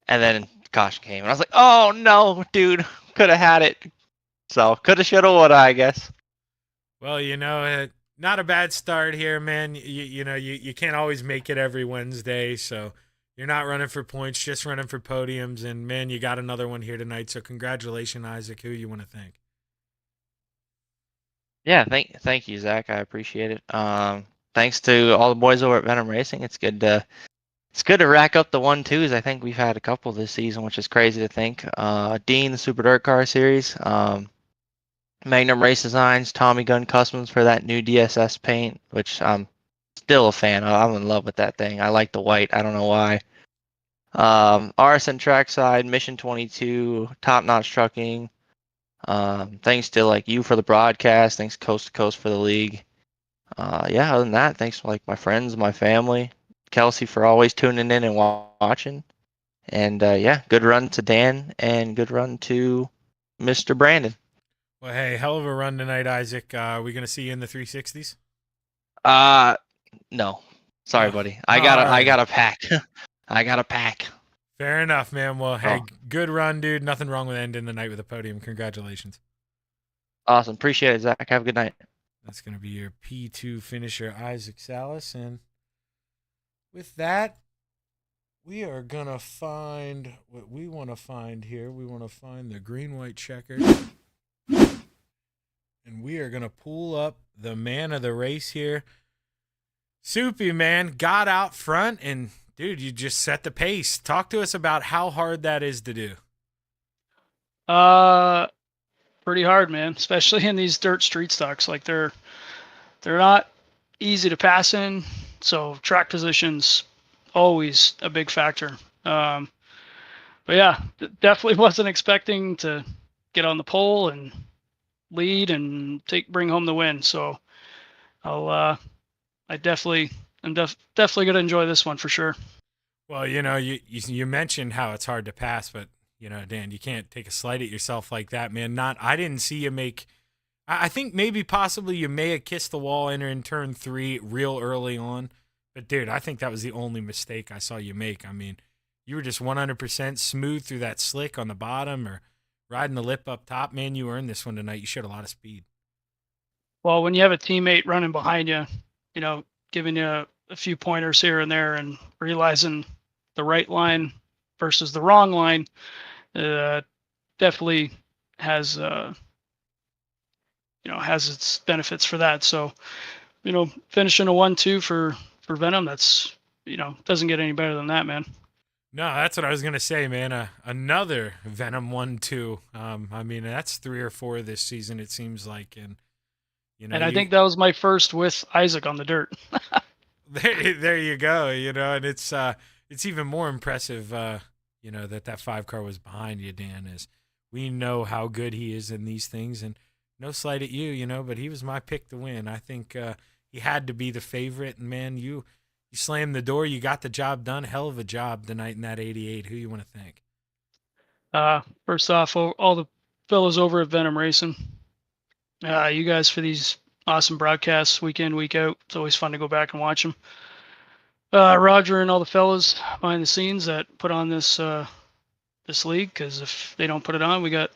Speaker 6: and then caution came, and I was like, oh no, dude, could have had it. So coulda, shoulda, woulda, I guess.
Speaker 2: Well, not a bad start here, man. You can't always make it every Wednesday, so. You're not running for points, just running for podiums. And, man, you got another one here tonight. So congratulations, Isaac. Who you want to thank?
Speaker 6: Yeah, thank you, Zach. I appreciate it. Thanks to all the boys over at Venom Racing. It's good to rack up the 1-2s. I think we've had a couple this season, which is crazy to think. Dean, the Super Dirt Car Series. Magnum Race Designs, Tommy Gun Customs for that new DSS paint, which I'm still a fan of. I'm in love with that thing. I like the white. I don't know why. RSN Trackside, Mission 22, Top Notch Trucking. Thanks to you for the broadcast. Thanks Coast to Coast for the league. Other than that, thanks to my friends, my family, Kelsey for always tuning in and watching. And good run to Dan and good run to Mr. Brandon.
Speaker 2: Well, hey, hell of a run tonight, Isaac. Are we gonna see you in the 360s?
Speaker 6: No. Sorry, buddy. I got a pack. I got a pack.
Speaker 2: Fair enough, man. Well, hey, good run, dude. Nothing wrong with ending the night with a podium. Congratulations.
Speaker 6: Awesome. Appreciate it, Zach. Have a good night.
Speaker 2: That's going to be your P2 finisher, Isaac Salas. And with that, we are going to find what we want to find here. We want to find the green-white checker. And we are going to pull up the man of the race here. Soupy, man, got out front, and, dude, you just set the pace. Talk to us about how hard that is to do.
Speaker 7: Pretty hard, man, especially in these dirt street stocks. They're not easy to pass in, so track position's always a big factor. But yeah, definitely wasn't expecting to get on the pole and lead and bring home the win. So I'm definitely gonna enjoy this one for sure.
Speaker 2: Well, you mentioned how it's hard to pass, but Dan, you can't take a slight at yourself like that, man. I didn't see you make. I think maybe possibly you may have kissed the wall entering turn 3 real early on, but dude, I think that was the only mistake I saw you make. I mean, you were just 100% smooth through that slick on the bottom or riding the lip up top, man. You earned this one tonight. You showed a lot of speed.
Speaker 7: Well, when you have a teammate running behind you, giving you a few pointers here and there, and realizing the right line versus the wrong line, definitely has has its benefits for that. So, finishing a 1-2 for Venom, that's doesn't get any better than that, man.
Speaker 2: No, that's what I was gonna say, man. Another Venom 1-2. I mean, that's 3 or 4 this season. It seems like, and
Speaker 7: and I think that was my first with Isaac on the dirt.
Speaker 2: there you go. And it's even more impressive. That 5 car was behind you, Dan. As we know how good he is in these things, and no slight at you, but he was my pick to win. I think he had to be the favorite, and man, you slammed the door. You got the job done. Hell of a job tonight in that 88. Who you want to thank?
Speaker 7: First off, all the fellows over at Venom Racing. You guys for these awesome broadcasts week in, week out. It's always fun to go back and watch them. Roger and all the fellows behind the scenes that put on this league, because if they don't put it on, we got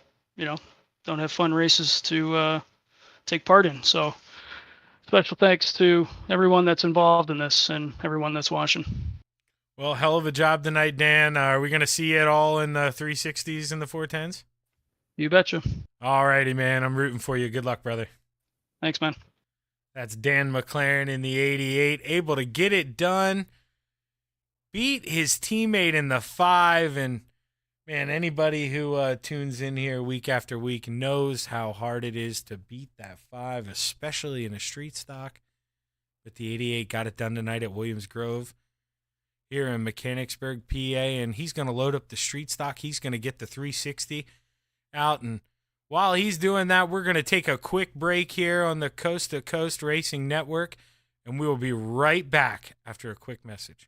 Speaker 7: don't have fun races to take part in. So special thanks to everyone that's involved in this and everyone that's watching.
Speaker 2: Well, hell of a job tonight, Dan. Are we going to see it all in the 360s and the 410s?
Speaker 7: You betcha.
Speaker 2: All righty, man. I'm rooting for you. Good luck, brother.
Speaker 7: Thanks, man.
Speaker 2: That's Dan McLaren in the 88, able to get it done, beat his teammate in the 5, and man, anybody who tunes in here week after week knows how hard it is to beat that 5, especially in a street stock. But the 88 got it done tonight at Williams Grove here in Mechanicsburg, PA, and he's going to load up the street stock. He's going to get the 360 out, and while he's doing that, we're going to take a quick break here on the Coast to Coast Racing Network, and we will be right back after a quick message.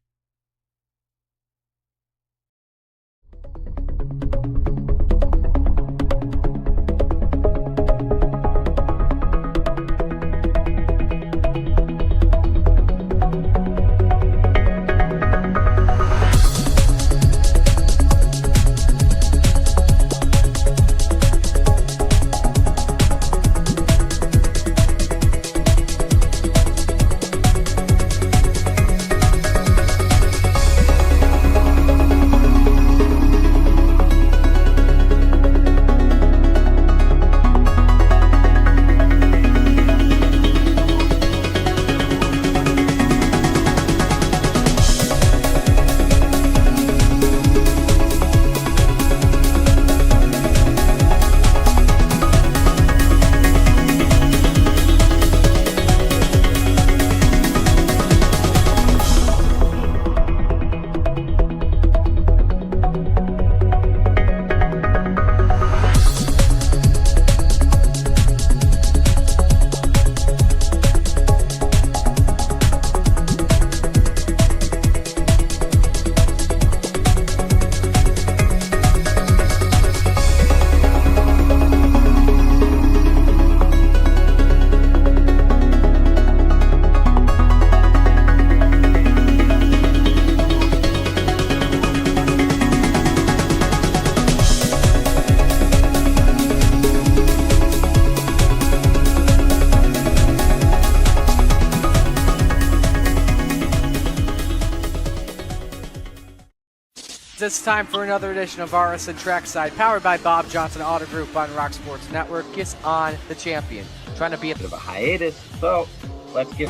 Speaker 1: It's time for another edition of RSN Trackside, powered by Bob Johnson Auto Group on Rock Sports Network. Kiss on the champion. Trying to be a bit of a hiatus, so let's get.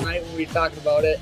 Speaker 1: Tonight when we talked about it.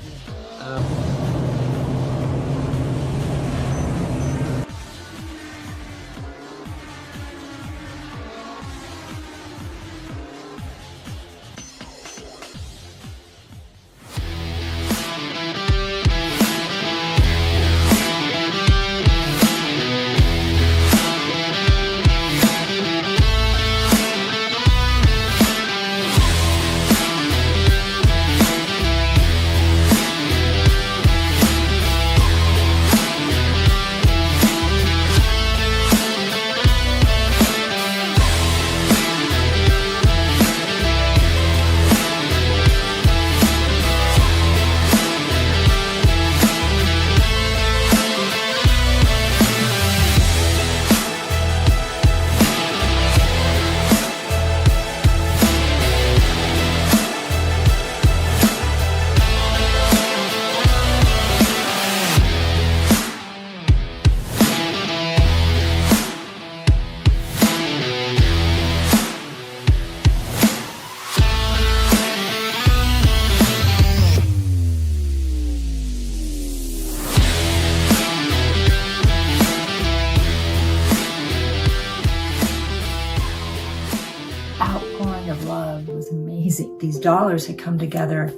Speaker 8: these dollars had come together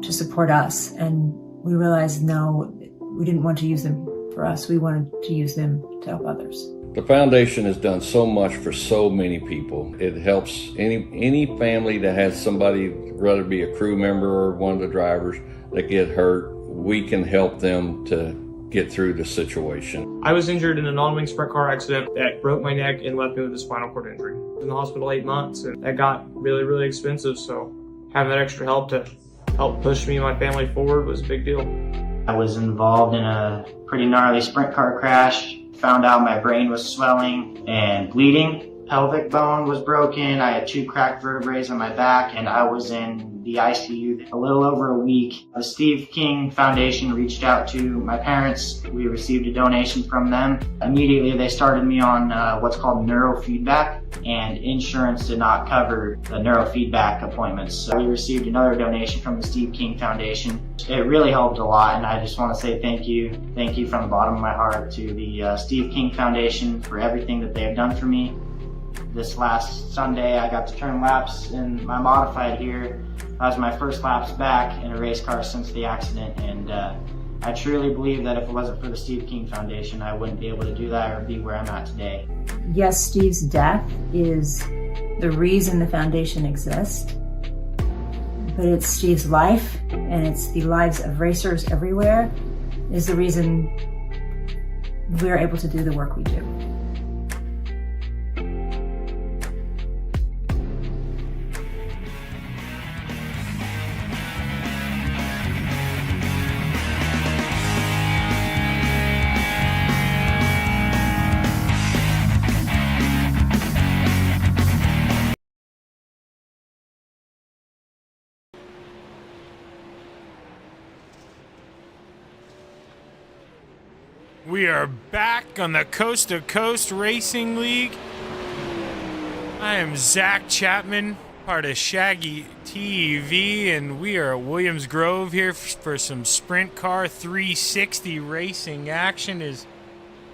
Speaker 8: to support us, and we realized no, we didn't want to use them for us. We wanted to use them to help others.
Speaker 9: The foundation has done so much for so many people. It helps any family that has somebody, whether it be a crew member or one of the drivers, that get hurt. We can help them to get through the situation.
Speaker 10: I was injured in a non-wing sprint car accident that broke my neck and left me with a spinal cord injury. I was in the hospital 8 months, and that got really, really expensive. So having that extra help to help push me and my family forward was a big deal.
Speaker 11: I was involved in a pretty gnarly sprint car crash. Found out my brain was swelling and bleeding. Pelvic bone was broken. I had 2 cracked vertebrae on my back, and I was in the ICU a little over a week. The Steve King Foundation reached out to my parents. We received a donation from them. Immediately they started me on what's called neurofeedback, and insurance did not cover the neurofeedback appointments. So we received another donation from the Steve King Foundation. It really helped a lot, and I just want to say thank you. Thank you from the bottom of my heart to the Steve King Foundation for everything that they have done for me. This last Sunday, I got to turn laps in my modified here. That was my first laps back in a race car since the accident, and I truly believe that if it wasn't for the Steve King Foundation, I wouldn't be able to do that or be where I'm at today.
Speaker 8: Yes, Steve's death is the reason the foundation exists, but it's Steve's life, and it's the lives of racers everywhere, is the reason we're able to do the work we do.
Speaker 2: We are back on the Coast to Coast Racing League. I am Zach Chapman, part of Shaggy TV, and we are at Williams Grove here for some Sprint Car 360 racing action. As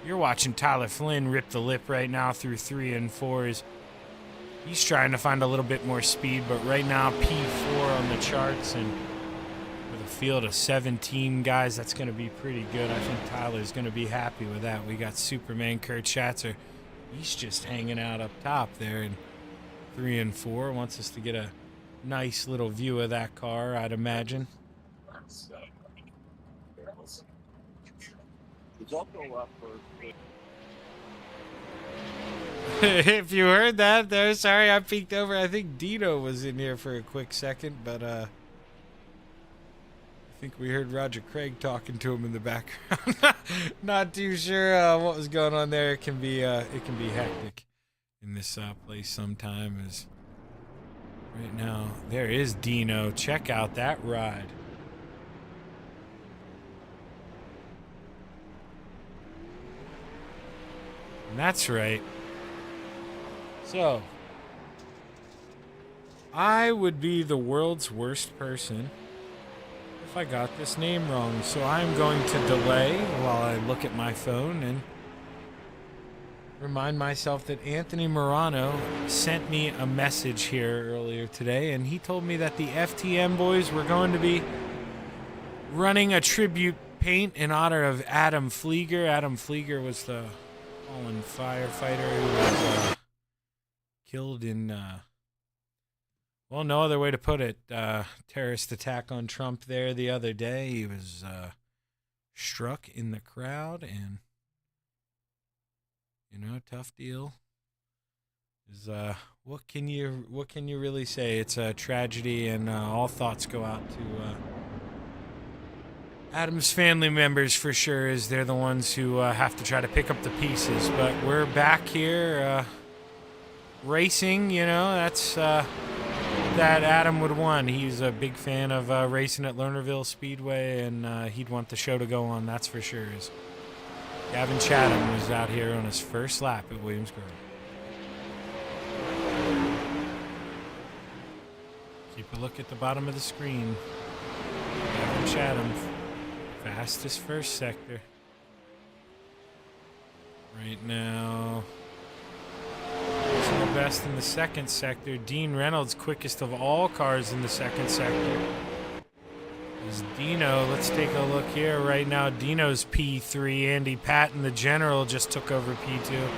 Speaker 2: you're watching Tyler Flynn rip the lip right now through 3 and 4s. He's trying to find a little bit more speed, but right now P4 on the charts, and with a field of 17 guys, that's going to be pretty good. I think Tyler's going to be happy with that. We got Superman Kurt Schatzer. He's just hanging out up top there in 3 and 4. Wants us to get a nice little view of that car, I'd imagine. If you heard that there, sorry I peeked over. I think Dino was in here for a quick second, but I think we heard Roger Craig talking to him in the background. Not too sure what was going on there. It can be hectic in this place sometimes. Right now, there is Dino. Check out that ride. And that's right. So, I would be the world's worst person if I got this name wrong. So I'm going to delay while I look at my phone and remind myself that Anthony Morano sent me a message here earlier today, and he told me that the FTM boys were going to be running a tribute paint in honor of Adam Flieger. Adam Flieger was the fallen firefighter who was killed in, well, no other way to put it, terrorist attack on Trump there the other day. He was struck in the crowd, and, you know, tough deal. Is what can you really say? It's a tragedy, and all thoughts go out to Adam's family members for sure, as they're the ones who have to try to pick up the pieces. But we're back here racing, you know, that's that Adam would want. He's a big fan of racing at Lernerville Speedway, and he'd want the show to go on, that's for sure. Gavin Chatham was out here on his first lap at Williams Grove. Keep a look at the bottom of the screen. Gavin Chatham, fastest first sector. Right now, Personal best in the second sector. Dean Reynolds, quickest of all cars in the second sector. Is Dino. Let's take a look here right now. Dino's P3. Andy Patton, the general, just took over P2.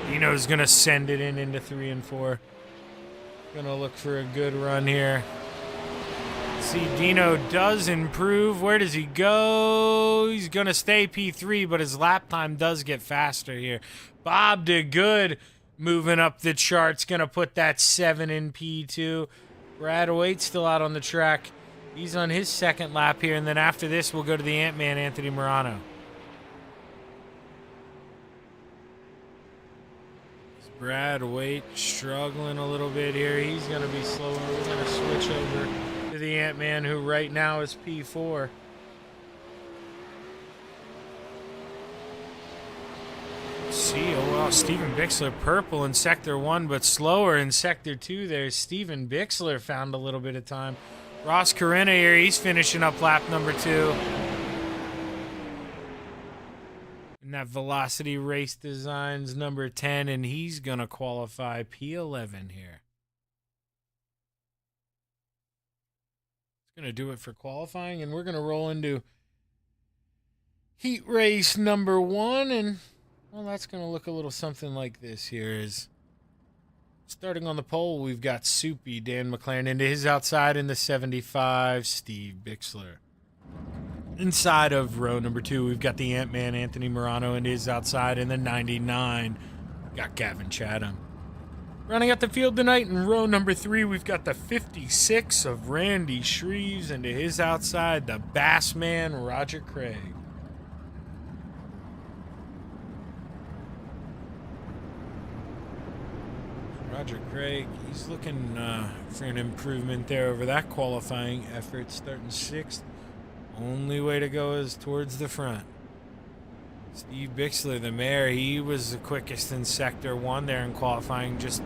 Speaker 2: Dino's going to send it into 3 and 4. Going to look for a good run here. See, Dino does improve. Where does he go? He's going to stay P3, but his lap time does get faster here. Bob DeGood moving up the charts. Going to put that 7 in P2. Brad Waite still out on the track. He's on his second lap here, and then after this, we'll go to the Ant-Man, Anthony Morano. Brad Waite struggling a little bit here. He's going to be slower. We're going to switch over to the Ant-Man, who right now is P4. Let's see, oh well, Steven Bixler purple in Sector 1, but slower in Sector 2 there. Steven Bixler found a little bit of time. Ross Carena here, he's finishing up lap number 2. And that Velocity Race Designs number 10, and he's going to qualify P11 here. It's going to do it for qualifying, and we're going to roll into heat race number 1, and, well, that's going to look a little something like this here. Is starting on the pole, we've got Soupy, Dan McLaren, into his outside in the 75, Steve Bixler. Inside of row number 2, we've got the Ant-Man, Anthony Morano, and his outside in the 99. We've got Gavin Chatham. Running out the field tonight in row number 3, we've got the 56 of Randy Shreves, and to his outside, the Bassman, Roger Craig. Roger Craig, he's looking for an improvement there over that qualifying effort, starting 6th. Only way to go is towards the front. Steve Bixler, the mayor, he was the quickest in Sector 1 there in qualifying. Just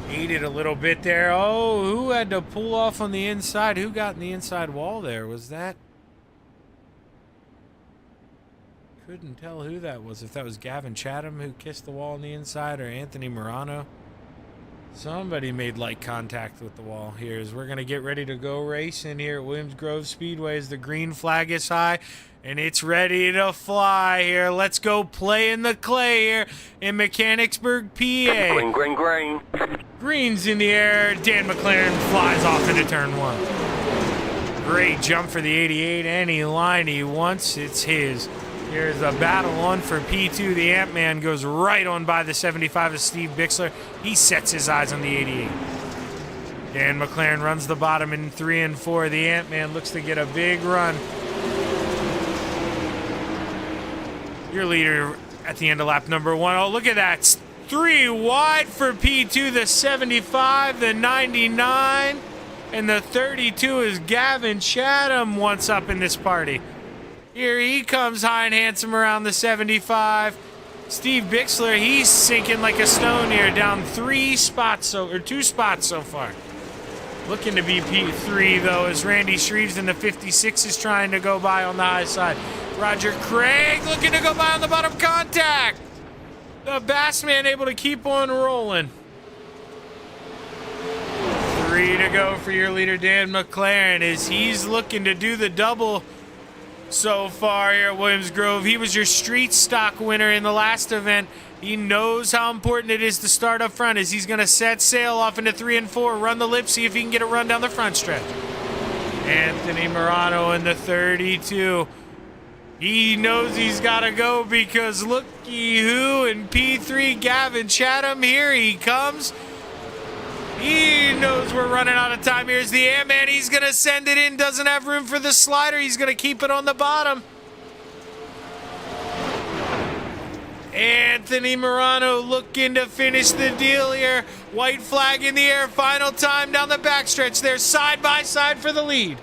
Speaker 2: aided a little bit there. Oh, who had to pull off on the inside? Who got in the inside wall there? Was that? Couldn't tell who that was. If that was Gavin Chatham who kissed the wall on the inside or Anthony Morano. Somebody made light contact with the wall here as we're going to get ready to go racing here at Williams Grove Speedway as the green flag is high and it's ready to fly here. Let's go play in the clay here in Mechanicsburg, PA.
Speaker 4: Green, green, green.
Speaker 2: Green's in the air. Dan McLaren flies off into turn 1. Great jump for the 88. Any line he wants, it's his. Here's a battle on for P2. The Ant-Man goes right on by the 75 of Steve Bixler. He sets his eyes on the 88. Dan McLaren runs the bottom in 3 and 4. The Ant-Man looks to get a big run. Your leader at the end of lap number 1. Oh, look at that. 3 wide for P2. The 75, the 99, and the 32 is Gavin Chatham once up in this party. Here he comes high and handsome around the 75. Steve Bixler, he's sinking like a stone here, down 2 spots so far. Looking to be P3 though, as Randy Shreves in the 56 is trying to go by on the high side. Roger Craig looking to go by on the bottom contact. The Bassman able to keep on rolling. 3 to go for your leader Dan McLaren as he's looking to do the double. So far here at Williams Grove, he was your street stock winner in the last event. He knows how important it is to start up front as he's going to set sail off into 3 and 4, run the lip, see if he can get a run down the front stretch. Anthony Morano in the 32. He knows he's got to go because looky who in P3, Gavin Chatham, here he comes. He knows we're running out of time. Here's the Ant-Man. He's going to send it in. Doesn't have room for the slider. He's going to keep it on the bottom. Anthony Morano looking to finish the deal here. White flag in the air. Final time down the backstretch. They're side by side for the lead.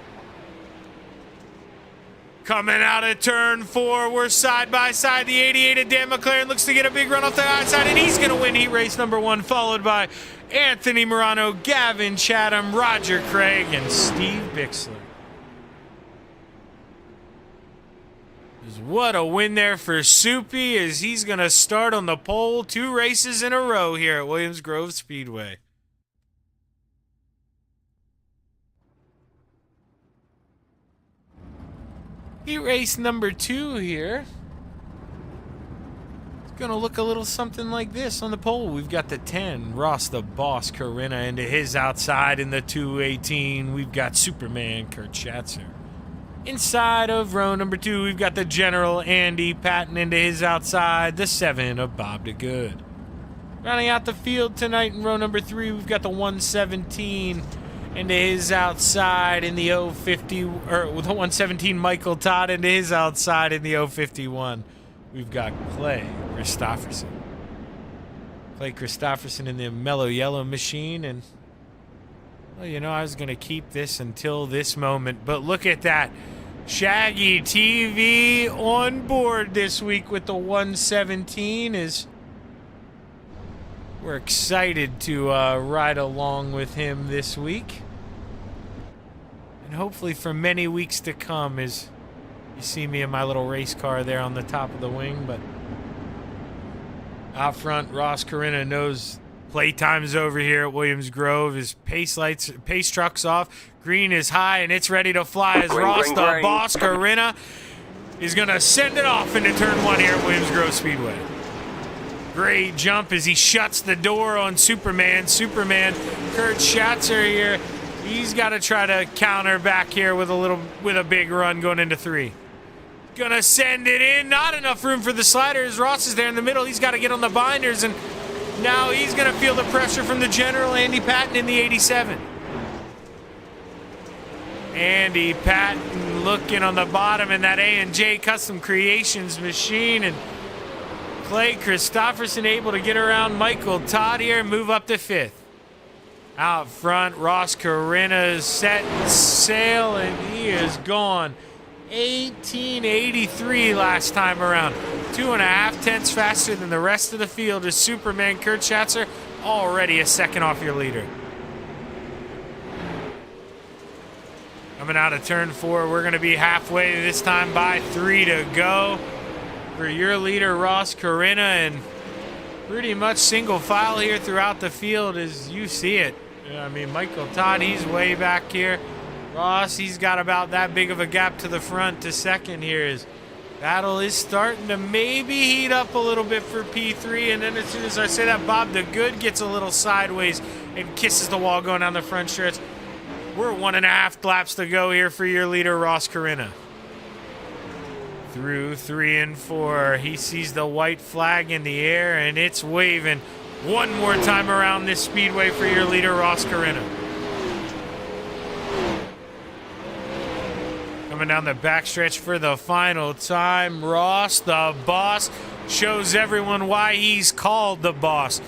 Speaker 2: Coming out of turn 4, we're side by side. The 88 of Dan McLaren looks to get a big run off the outside, and he's going to win heat race number 1, followed by Anthony Morano, Gavin Chatham, Roger Craig, and Steve Bixler. What a win there for Soupy as he's going to start on the pole 2 races in a row here at Williams Grove Speedway. Heat race number 2 here. It's going to look a little something like this on the pole. We've got the 10, Ross the Boss Corinna into his outside in the 218. We've got Superman Kurt Schatzer. Inside of row number 2, we've got the General Andy Patton into his outside, the 7 of Bob DeGood. Rounding out the field tonight in row number 3, we've got the 117 into his outside in the 050, or the 117 Michael Todd into his outside in the 051. We've got Clay Christopherson. Clay Christopherson in the Mellow Yellow machine, and well, you know, I was going to keep this until this moment, but look at that. Shaggy TV on board this week with the 117 is... We're excited to ride along with him this week. And hopefully for many weeks to come as you see me in my little race car there on the top of the wing. But out front, Ross Corinna knows playtime's over here at Williams Grove. His pace truck's off. Green is high and it's ready to fly as Ross the Boss Corinna is going to send it off into turn 1 here at Williams Grove Speedway. Great jump as he shuts the door on Superman. Kurt Schatzer here. He's got to try to counter back here with a big run going into 3. Gonna send it in. Not enough room for the sliders. Ross is there in the middle. He's got to get on the binders, and now he's going to feel the pressure from the General Andy Patton in the 87. Andy Patton looking on the bottom in that A&J Custom Creations machine, and Clay Christopherson able to get around Michael Todd here and move up to 5th. Out front, Ross Corinna is set sail, and he is gone. 1883 last time around. 2.5 tenths faster than the rest of the field is Superman Kurt Schatzer, already a second off your leader. Coming out of turn 4, we're going to be halfway this time by 3 to go for your leader, Ross Corinna, and pretty much single file here throughout the field as you see it. I mean, Michael Todd, he's way back here. Ross, he's got about that big of a gap to the front to second here. His battle is starting to maybe heat up a little bit for P3, and then as soon as I say that, Bob DeGood gets a little sideways and kisses the wall going down the front stretch. We're 1.5 laps to go here for your leader, Ross Corinna. Through 3 and 4, he sees the white flag in the air, and it's waving one more time around this speedway for your leader, Ross Corinna. Coming down the backstretch for the final time, Ross, the boss, shows everyone why he's called the boss.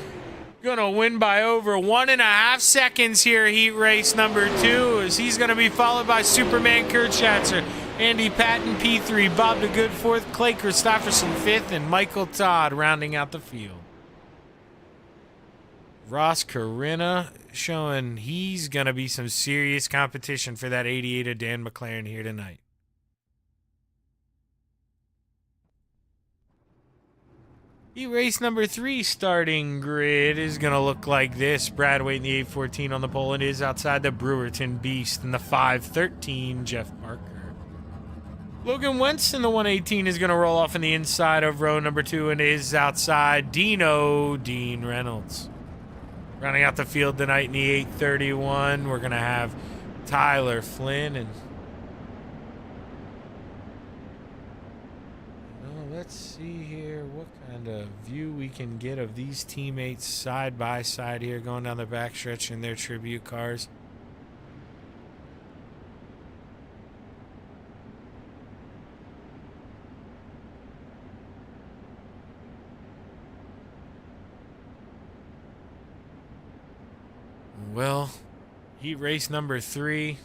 Speaker 2: Gonna win by over 1.5 seconds here, heat race number 2, as he's gonna be followed by Superman Kurt Schatzer, Andy Patton P3, Bob DeGood 4th, Clay Christopherson 5th, and Michael Todd rounding out the field. Ross Corinna showing he's gonna be some serious competition for that 88 of Dan McLaren here tonight. Heat race number 3 starting grid is going to look like this. Brad Waite in the 814 on the pole, and is outside the Brewerton Beast in the 513, Jeff Parker. Logan Wentz in the 118 is going to roll off in the inside of row number 2 and is outside Dean Reynolds. Rounding out the field tonight in the 831, we're going to have Tyler Flynn and let's see here what kind of view we can get of these teammates side by side here going down the backstretch in their tribute cars. Well, heat race number 3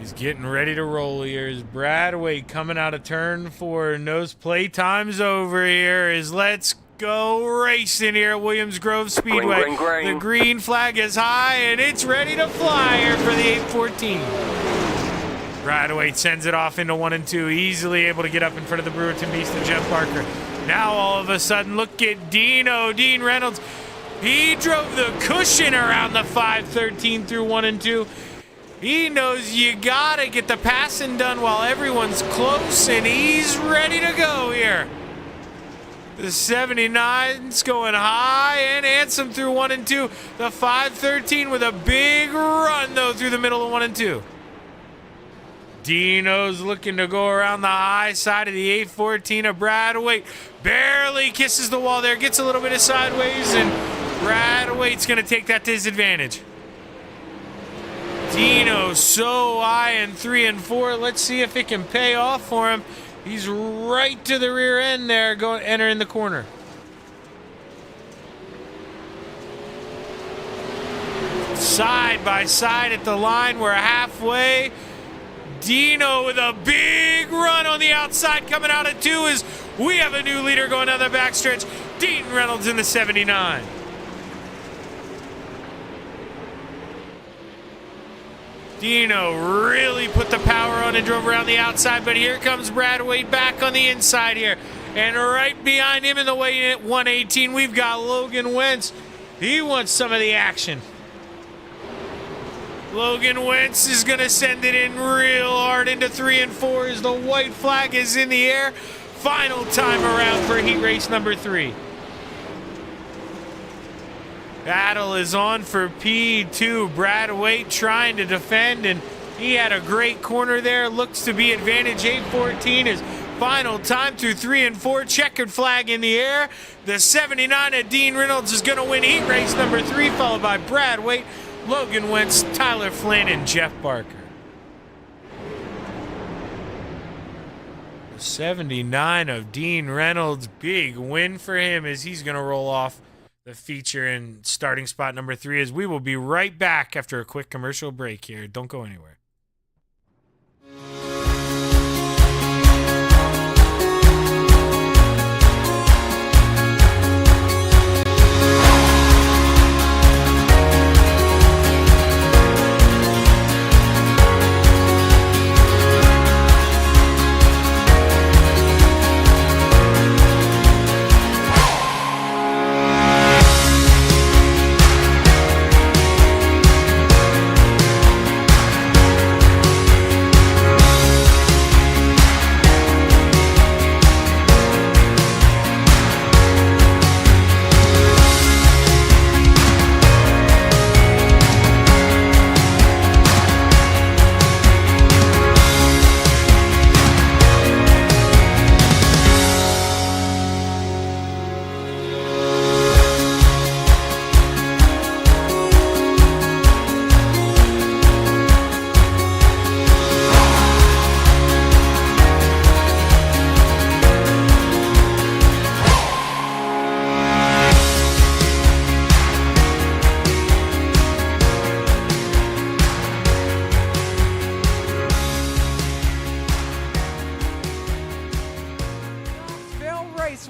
Speaker 2: is getting ready to roll here. Is Brad Waite coming out of turn 4. Knows playtime's over here. Is let's go racing here at Williams Grove Speedway.
Speaker 4: Green.
Speaker 2: The green flag is high and it's ready to fly here for the 814. Bradway sends it off into 1 and 2, easily able to get up in front of the Brewerton Beast and Jeff Barker. Now all of a sudden, look at Dean Reynolds. He drove the cushion around the 513 through 1 and 2. He knows you gotta get the passing done while everyone's close, and he's ready to go here. The 79's going high and handsome through 1 and 2. The 513 with a big run, though, through the middle of 1 and 2. Dino's looking to go around the high side of the 814 of Bradway. Barely kisses the wall there, gets a little bit of sideways, and Bradway's going to take that disadvantage. Dino so high in 3 and 4. Let's see if it can pay off for him. He's right to the rear end there, entering the corner. Side by side at the line, we're halfway. Dino with a big run on the outside coming out at 2 as we have a new leader going down the backstretch. Dean Reynolds in the 79. Dino really put the power on and drove around the outside, but here comes Bradway back on the inside here. And right behind him in the way at 118, we've got Logan Wentz. He wants some of the action. Logan Wentz is going to send it in real hard into 3 and 4 as the white flag is in the air. Final time around for heat race number 3. Battle is on for P2. Bradway trying to defend, and he had a great corner there. Looks to be advantage 814 is final time through 3 and 4. Checkered flag in the air. The 79 of Dean Reynolds is going to win heat race number 3, followed by Bradway, Logan Wentz, Tyler Flynn, and Jeff Barker. The 79 of Dean Reynolds, big win for him as he's going to roll off the feature in starting spot number 3 as we will be right back after a quick commercial break here. Don't go anywhere.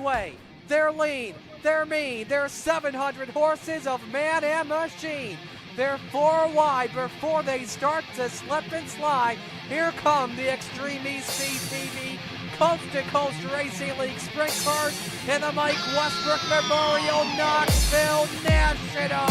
Speaker 1: Speedway. They're lean, they're mean, they're 700 horses of man and machine. They're 4 wide before they start to slip and slide. Here come the Extreme ECTV Coast to Coast Racing League Sprint Cars in the Mike Westbrook Memorial Knoxville National.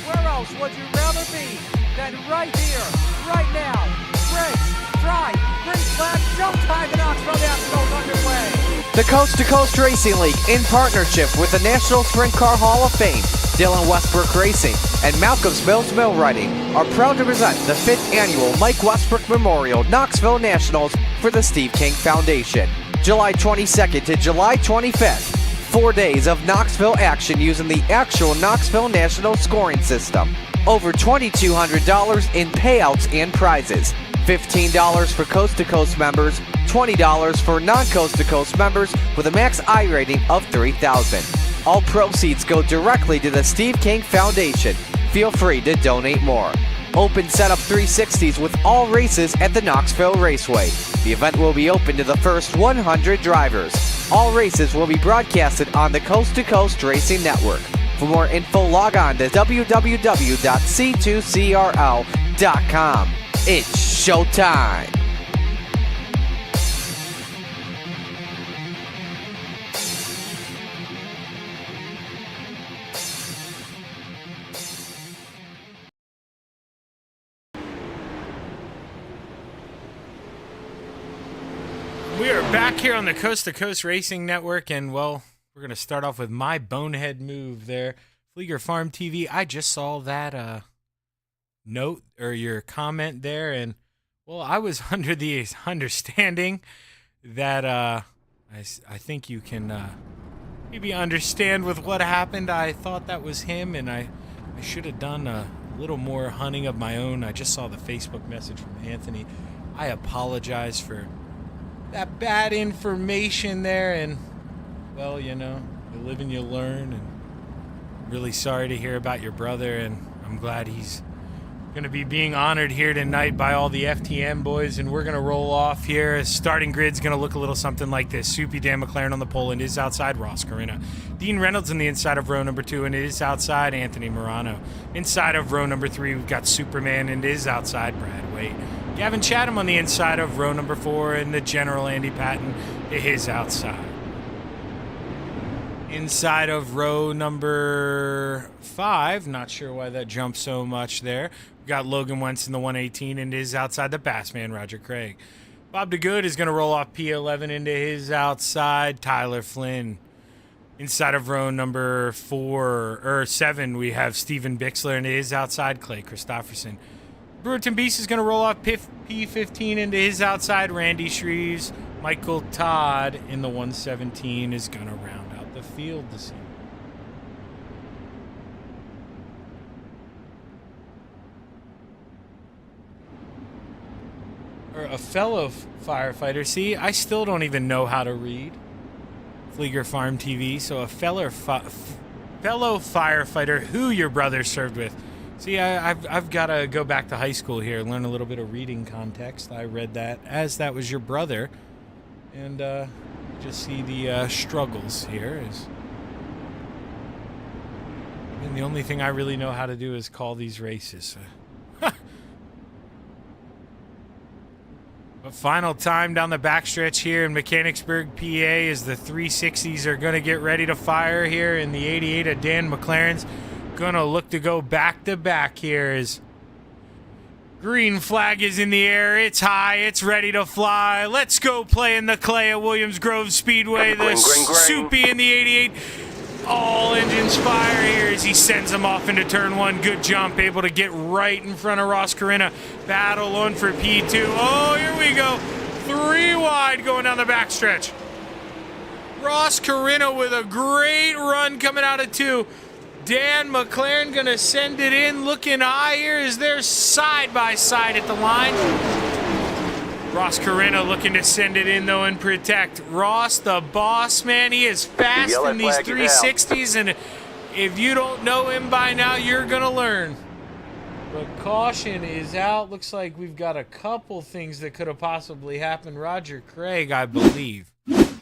Speaker 1: Where else would you rather be than right here, right now? Race, drive, green flag, showtime in Knoxville Nationals underway.
Speaker 12: The Coast to Coast Racing League, in partnership with the National Sprint Car Hall of Fame, Dylan Westbrook Racing, and Malcolm's Mills Mill Riding, are proud to present the 5th annual Mike Westbrook Memorial Knoxville Nationals for the Steve King Foundation. July 22nd to July 25th. 4 days of Knoxville action using the actual Knoxville National scoring system. Over $2,200 in payouts and prizes. $15 for Coast to Coast members, $20 for non-Coast to Coast members with a max I rating of 3,000. All proceeds go directly to the Steve King Foundation. Feel free to donate more. Open setup 360s with all races at the Knoxville Raceway. The event will be open to the first 100 drivers. All races will be broadcasted on the Coast to Coast Racing Network. For more info, log on to www.c2crl.com. It's showtime.
Speaker 2: We are back here on the Coast to Coast Racing Network, and well, we're going to start off with my bonehead move there. Flieger Farm TV, I just saw that note or your comment there, and well, I was under the understanding that I think you can maybe understand with what happened. I thought that was him, and I should have done a little more hunting of my own. I just saw the Facebook message from Anthony. I apologize for that bad information there, and well, you know, you live and you learn, and I'm really sorry to hear about your brother, and I'm glad he's going to be being honored here tonight by all the FTM boys, and we're going to roll off here. Starting grid's going to look a little something like this. Soupy Dan McLaren on the pole, and it is outside Ross Carina. Dean Reynolds on the inside of row number 2, and it is outside Anthony Morano. Inside of row number 3, we've got Superman, and it is outside Brad Waite. Gavin Chatham on the inside of row number 4, and the General Andy Patton to his outside. Inside of row number 5, not sure why that jumped so much there. We've got Logan Wentz in the 118, and is outside the Bassman, Roger Craig. Bob DeGood is going to roll off P11 into his outside, Tyler Flynn. Inside of row number 7, we have Steven Bixler, and his outside, Clay Christopherson. Brewerton Beast is going to roll off P15 into his outside, Randy Shreves. Michael Todd in the 117 is going to round out the field this evening. Or a fellow firefighter. See, I still don't even know how to read Flieger Farm TV. So a fellow firefighter who your brother served with. See, I've got to go back to high school here, learn a little bit of reading context. I read that as that was your brother, and just see the struggles here. And the only thing I really know how to do is call these races. But final time down the backstretch here in Mechanicsburg, PA, as the 360s are going to get ready to fire here, and the 88 of Dan McLaren's going to look to go back-to-back here as green flag is in the air. It's high. It's ready to fly. Let's go play in the clay at Williams Grove Speedway. The Soupy in the 88. All engines fire here as he sends them off into turn 1. Good jump. Able to get right in front of Ross Carina. Battle on for P2. Oh, here we go. 3 wide going down the backstretch. Ross Carina with a great run coming out of 2. Dan McLaren going to send it in. Looking high here as they're side by side at the line. Ross Carina looking to send it in, though, and protect. Ross, the boss, man, he is fast in these 360s, and if you don't know him by now, you're going to learn. But caution is out. Looks like we've got a couple things that could have possibly happened. Roger Craig, I believe. Let's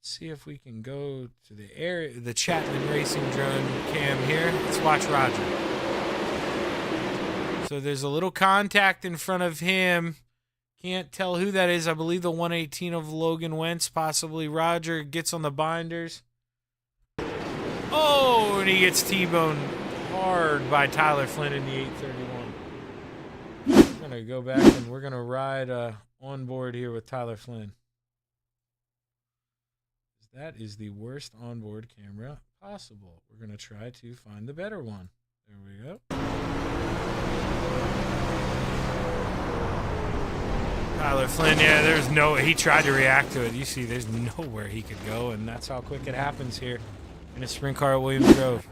Speaker 2: see if we can go to the area, the Chapman Racing drone cam here. Let's watch Roger. So there's a little contact in front of him. Can't tell who that is. I believe the 118 of Logan Wentz, possibly Roger, gets on the binders. Oh, and he gets T-boned hard by Tyler Flynn in the 831. We're going to go back and we're going to ride on board here with Tyler Flynn. That is the worst onboard camera possible. We're going to try to find the better one. There we go. Tyler Flynn, yeah, he tried to react to it. You see, there's nowhere he could go, and that's how quick it happens here in a sprint car at Williams Grove.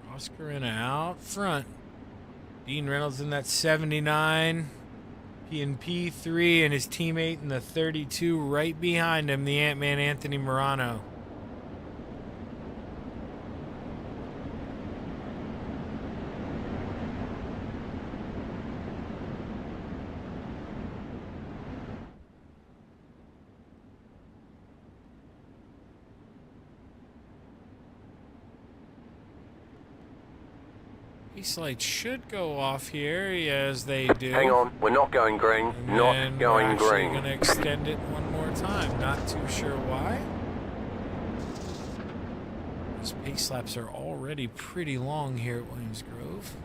Speaker 2: Ross Carina out front. Dean Reynolds in that 79. P&P 3 and his teammate in the 32 right behind him, the Ant-Man Anthony Morano. Pace lights should go off here, as they do.
Speaker 4: Hang on, we're not going green.
Speaker 2: And
Speaker 4: Not
Speaker 2: then
Speaker 4: going
Speaker 2: we're actually
Speaker 4: green.
Speaker 2: going to extend it one more time. Not too sure why. Those pace laps are already pretty long here at Williams Grove.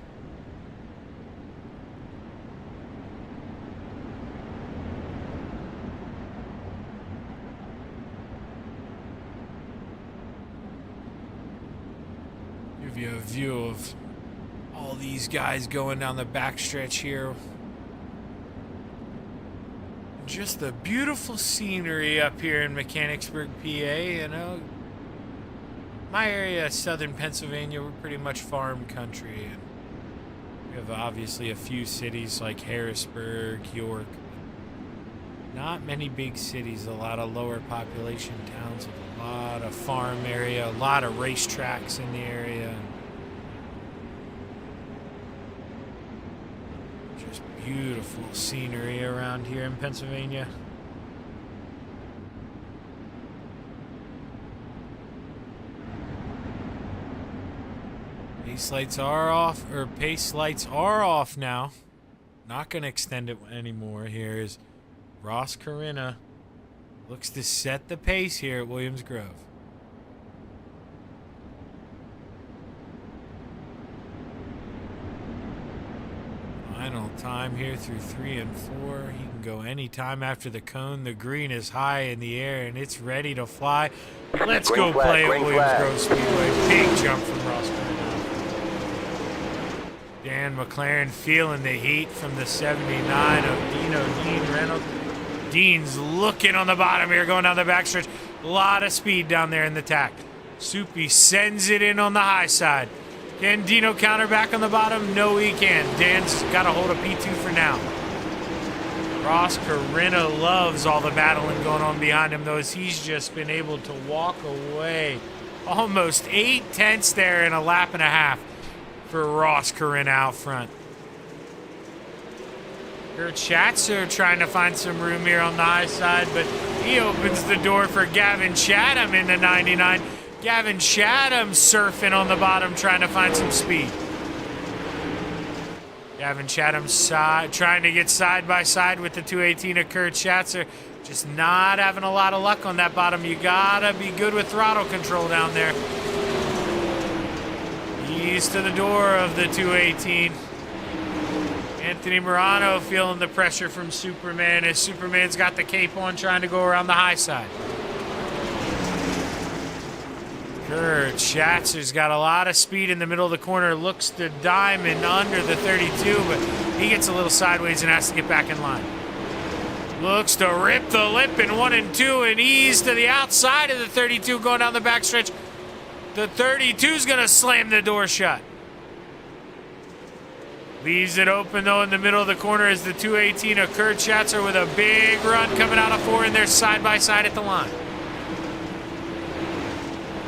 Speaker 2: Give you a view of all these guys going down the backstretch here. Just the beautiful scenery up here in Mechanicsburg, PA. You know, my area, southern Pennsylvania, we're pretty much farm country. And we have obviously a few cities like Harrisburg, York. Not many big cities, a lot of lower population towns with a lot of farm area, a lot of racetracks in the area. Just beautiful scenery around here in Pennsylvania. Pace lights are off now. Not going to extend it anymore. Here's Ross Corinna. Looks to set the pace here at Williams Grove. Final time here through 3 and 4. He can go any time after the cone. The green is high in the air and it's ready to fly. Let's
Speaker 4: Green
Speaker 2: go
Speaker 4: flag,
Speaker 2: play at
Speaker 4: green
Speaker 2: Williams
Speaker 4: flag.
Speaker 2: Grove Speedway. Big jump from Ross Corinna. Dan McLaren feeling the heat from the 79 of Dean Reynolds. Dean's looking on the bottom here, going down the backstretch. A lot of speed down there in the tack. Soupy sends it in on the high side. Can Dino counter back on the bottom? No, he can. Dan's got a hold of P2 for now. Ross Corinna loves all the battling going on behind him, though, as he's just been able to walk away. Almost 8 tenths there in a lap and a half for Ross Corinna out front. Kurt Schatzer trying to find some room here on the high side, but he opens the door for Gavin Chatham in the 99. Gavin Chatham surfing on the bottom, trying to find some speed. Gavin Chatham trying to get side by side with the 218 of Kurt Schatzer. Just not having a lot of luck on that bottom. You gotta be good with throttle control down there. Ease to the door of the 218. Anthony Morano feeling the pressure from Superman as Superman's got the cape on, trying to go around the high side. Kurt Schatzer's got a lot of speed in the middle of the corner, looks to diamond under the 32, but he gets a little sideways and has to get back in line. Looks to rip the lip in 1 and 2 and ease to the outside of the 32 going down the backstretch. The 32's gonna slam the door shut. Leaves it open, though, in the middle of the corner is the 218 of Kurt Schatzer with a big run coming out of 4, and they're side by side at the line.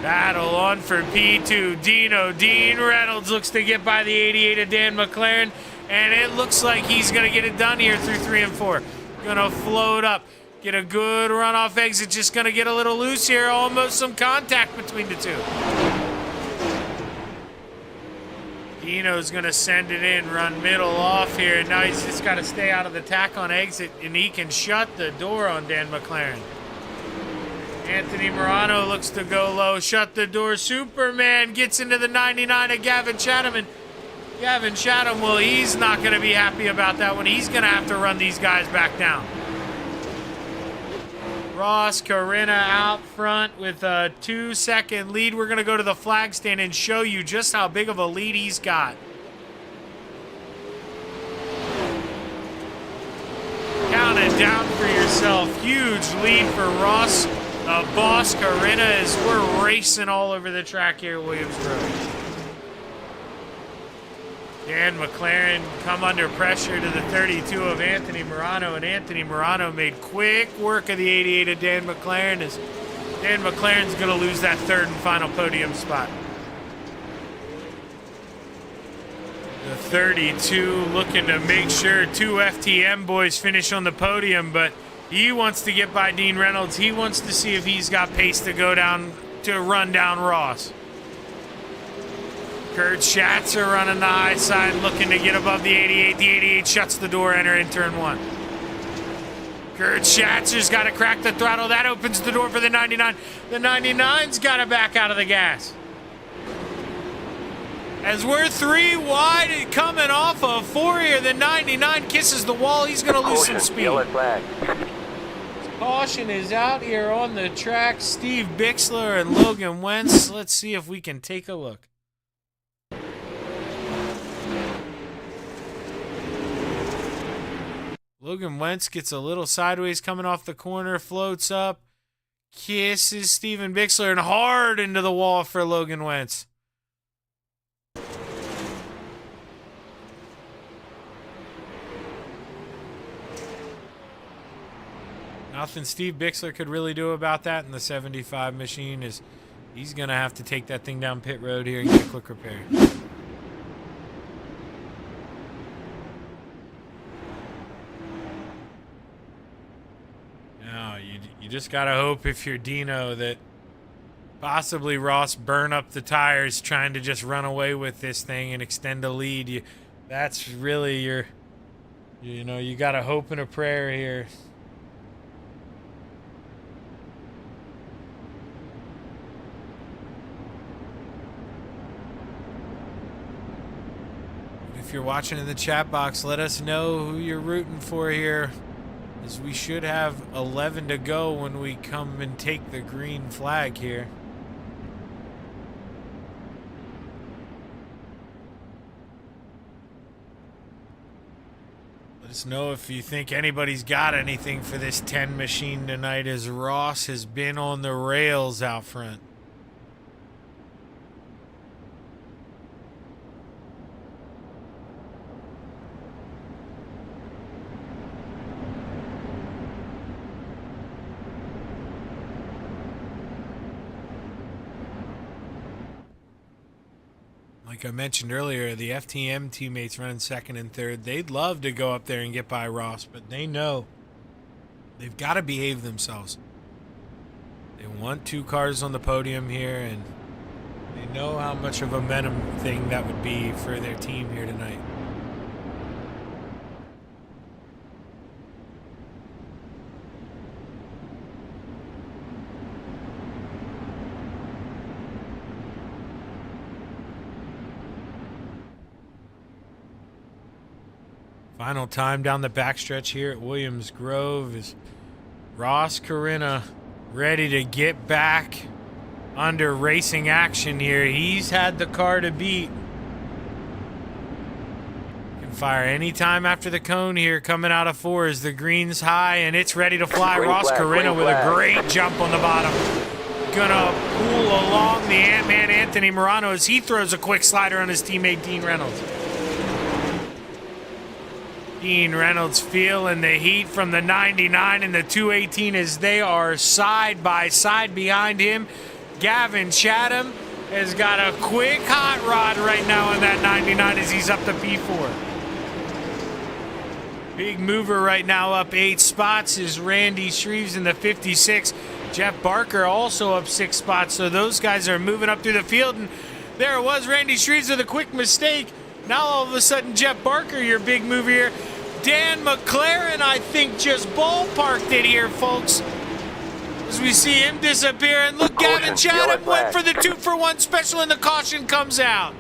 Speaker 2: Battle on for P2. Dean Reynolds looks to get by the 88 of Dan McLaren, and it looks like he's going to get it done here through 3 and 4. Going to float up, get a good runoff exit, just going to get a little loose here, almost some contact between the two. Dino's going to send it in, run middle off here, and now he's just got to stay out of the tack on exit, and he can shut the door on Dan McLaren. Anthony Morano looks to go low, shut the door. Superman gets into the 99 of Gavin Chatham, and Gavin Chatham, well, he's not going to be happy about that one. He's going to have to run these guys back down. Ross Corinna out front with a 2-second lead. We're going to go to the flag stand and show you just how big of a lead he's got. Count it down for yourself. Huge lead for Ross, boss Corinna, as we're racing all over the track here at Williams Grove. Dan McLaren come under pressure to the 32 of Anthony Morano, and Anthony Morano made quick work of the 88 of Dan McLaren, as Dan McLaren's going to lose that 3rd and final podium spot. The 32 looking to make sure 2 FTM boys finish on the podium, but he wants to get by Dean Reynolds. He wants to see if he's got pace to go down, to run down Ross. Kurt Schatzer running the high side, looking to get above the 88. The 88 shuts the door, enter in turn 1. Kurt Schatzer's got to crack the throttle. That opens the door for the 99. The 99's got to back out of the gas. As we're 3 wide coming off of 4 here, the 99 kisses the wall. He's going to lose some speed.
Speaker 4: Yellow flag.
Speaker 2: Caution is out here on the track. Steve Bixler and Logan Wentz. Let's see if we can take a look. Logan Wentz gets a little sideways coming off the corner, floats up, kisses Steven Bixler, and hard into the wall for Logan Wentz. Nothing Steve Bixler could really do about that, and the 75 machine is, he's going to have to take that thing down pit road here and get a quick repair. No, you just got to hope if you're Dino that possibly Ross burn up the tires trying to just run away with this thing and extend a lead. That's really your, you got to hope and a prayer here. If you're watching in the chat box, let us know who you're rooting for here, as we should have 11 to go when we come and take the green flag here. Let us know if you think anybody's got anything for this 10 machine tonight, as Ross has been on the rails out front. Like I mentioned earlier, the FTM teammates running second and third, they'd love to go up there and get by Ross, but they know they've got to behave themselves. They want 2 cars on the podium here, and they know how much of a momentum thing that would be for their team here tonight. Final time down the backstretch here at Williams Grove is Ross Carina ready to get back under racing action here. He's had the car to beat. Can fire anytime after the cone here coming out of 4 as the green's high and it's ready to fly.
Speaker 4: Green
Speaker 2: Ross
Speaker 4: flag,
Speaker 2: Carina
Speaker 4: green
Speaker 2: with
Speaker 4: flag.
Speaker 2: a great jump on the bottom. Gonna pull along the Ant-Man Anthony Morano as he throws a quick slider on his teammate Dean Reynolds. Dean Reynolds feeling the heat from the 99 and the 218 as they are side by side behind him. Gavin Chatham has got a quick hot rod right now in that 99 as he's up to P4. Big mover right now, up 8 spots is Randy Shreves in the 56. Jeff Barker also up 6 spots, so those guys are moving up through the field. And there it was, Randy Shreves with a quick mistake. Now all of a sudden, Jeff Barker, your big mover here. Dan McLaren, I think, just ballparked it here, folks. As we see him disappear. And look, Gavin Chatham went for the 2-for-1 special, and the caution comes out.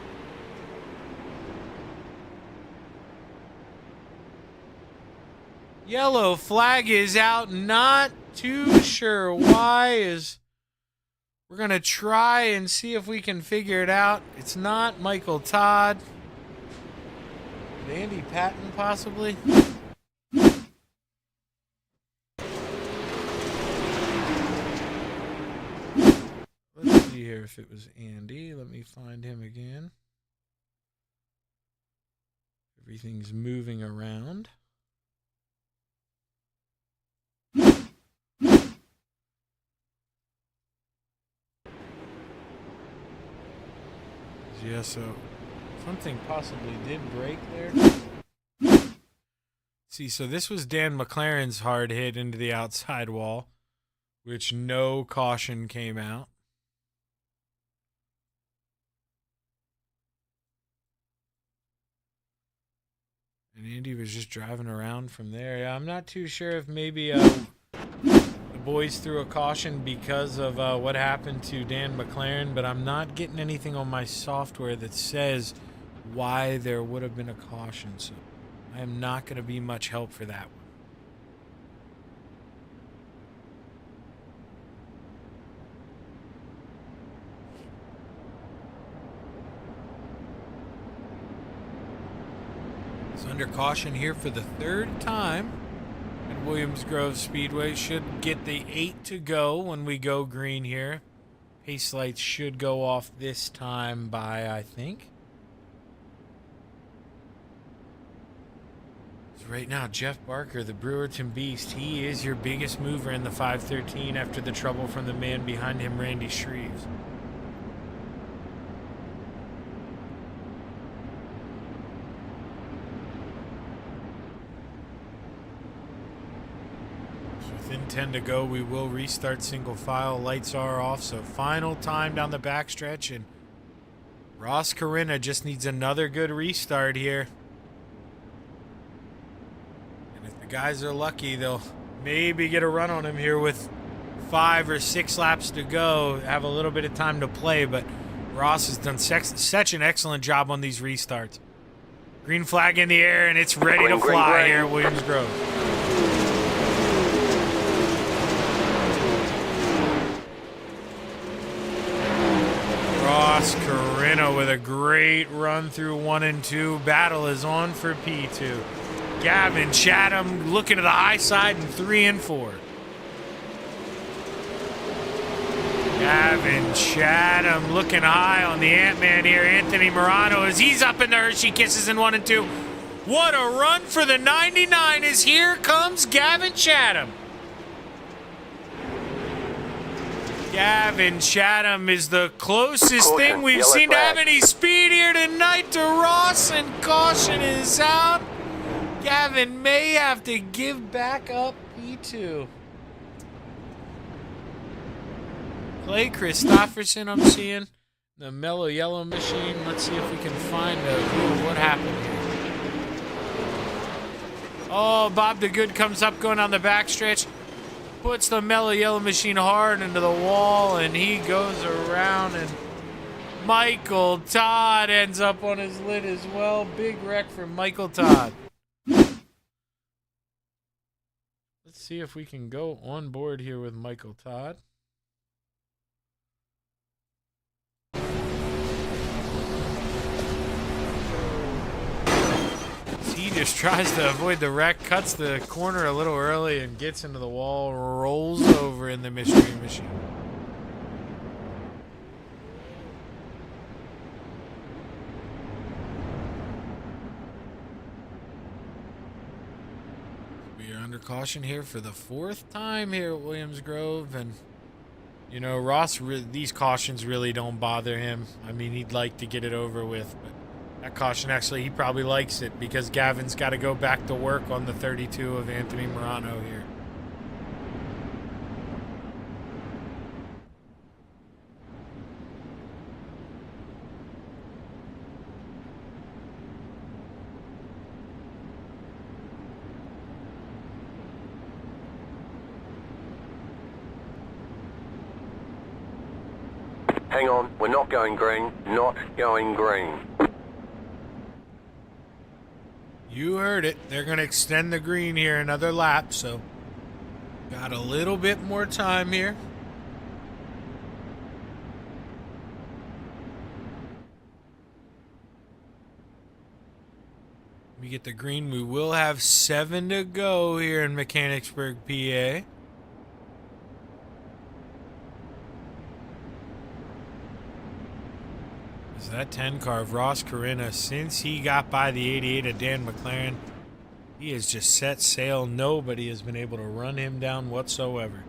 Speaker 2: Yellow flag is out. Not too sure why. We're going to try and see if we can figure it out. It's not Michael Todd. Andy Patton, possibly? Let's see here if it was Andy. Let me find him again. Everything's moving around. Yeah, so something possibly did break there. See, so this was Dan McLaren's hard hit into the outside wall, which no caution came out. And Andy was just driving around from there. Yeah, I'm not too sure if maybe the boys threw a caution because of what happened to Dan McLaren, but I'm not getting anything on my software that says why there would have been a caution. So I am not going to be much help for that one. It's under caution here for the third time at Williams Grove Speedway. Should get the 8 to go when we go green here. Pace lights should go off this time by, I think. So right now, Jeff Barker, the Brewerton Beast, he is your biggest mover in the 513 after the trouble from the man behind him, Randy Shreves. Within 10 to go, we will restart single file. Lights are off, so final time down the backstretch, and Ross Corinna just needs another good restart here. And if the guys are lucky, they'll maybe get a run on him here with 5 or 6 laps to go, have a little bit of time to play, but Ross has done such an excellent job on these restarts. Green flag in the air, and it's ready to fly here at Williams Grove. Ross Corinna with a great run through 1 and 2. Battle is on for P2. Gavin Chatham looking to the high side in 3 and 4. Gavin Chatham looking high on the Ant-Man here. Anthony Morano as he's up in the Hershey Kisses in 1 and 2. What a run for the 99 as here comes Gavin Chatham. Gavin Chatham is the closest thing we've seen to have any speed here tonight to Ross, and caution is out. Gavin may have to give back up P2. Clay Christofferson, I'm seeing. The mellow yellow machine. Let's see if we can find what happened here. Oh, Bob the Good comes up going on the backstretch. Puts the mellow yellow machine hard into the wall, and he goes around, and Michael Todd ends up on his lid as well. Big wreck for Michael Todd. Let's see if we can go on board here with Michael Todd. He just tries to avoid the wreck, cuts the corner a little early, and gets into the wall, rolls over in the mystery machine. We are under caution here for the 4th time here at Williams Grove, and you know, Ross, these cautions really don't bother him. I mean, he'd like to get it over with, but that caution, actually, he probably likes it because Gavin's got to go back to work on the 32 of Anthony Morano here.
Speaker 4: Hang on, we're not going green. Not going green.
Speaker 2: You heard it. They're going to extend the green here another lap, so got a little bit more time here. We get the green. We will have 7 to go here in Mechanicsburg, PA. That 10 car of Ross Corinna, since he got by the 88 of Dan McLaren, he has just set sail. Nobody has been able to run him down whatsoever.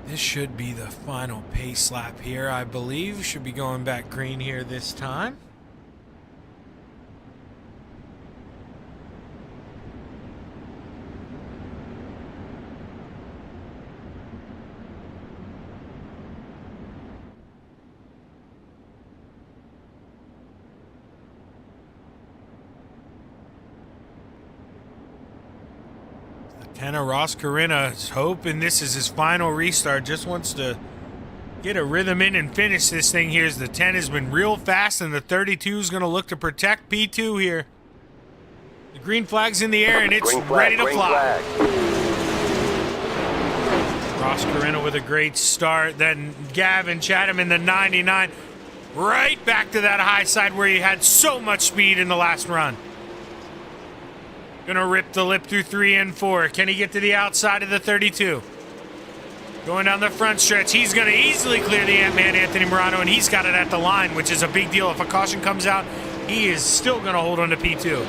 Speaker 2: This should be the final pace lap here, I believe. Should be going back green here this time. Tanner Ross Corinna is hoping this is his final restart. Just wants to get a rhythm in and finish this thing here as the 10 has been real fast and the 32 is going to look to protect P2 here. The green flag's in the air and it's ready to fly. Ross Corinna with a great start. Then Gavin Chatham in the 99. Right back to that high side where he had so much speed in the last run. Gonna rip the lip through 3 and 4. Can he get to the outside of the 32? Going down the front stretch, he's gonna easily clear the Ant-Man Anthony Morano, and he's got it at the line, which is a big deal. If a caution comes out, he is still gonna hold on to P2.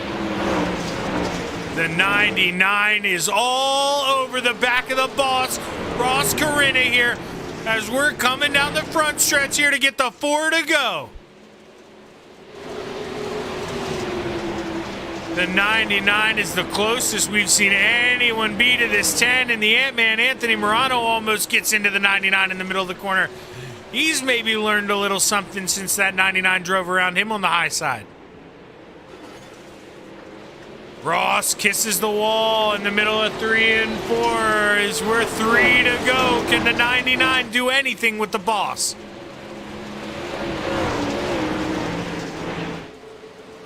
Speaker 2: The 99 is all over the back of the boss, Ross Corinna here, as we're coming down the front stretch here to get the 4 to go. The 99 is the closest we've seen anyone be to this 10, and the Ant-Man Anthony Morano almost gets into the 99 in the middle of the corner. He's maybe learned a little something since that 99 drove around him on the high side. Ross kisses the wall in the middle of 3 and 4 is worth 3 to go. Can the 99 do anything with the boss?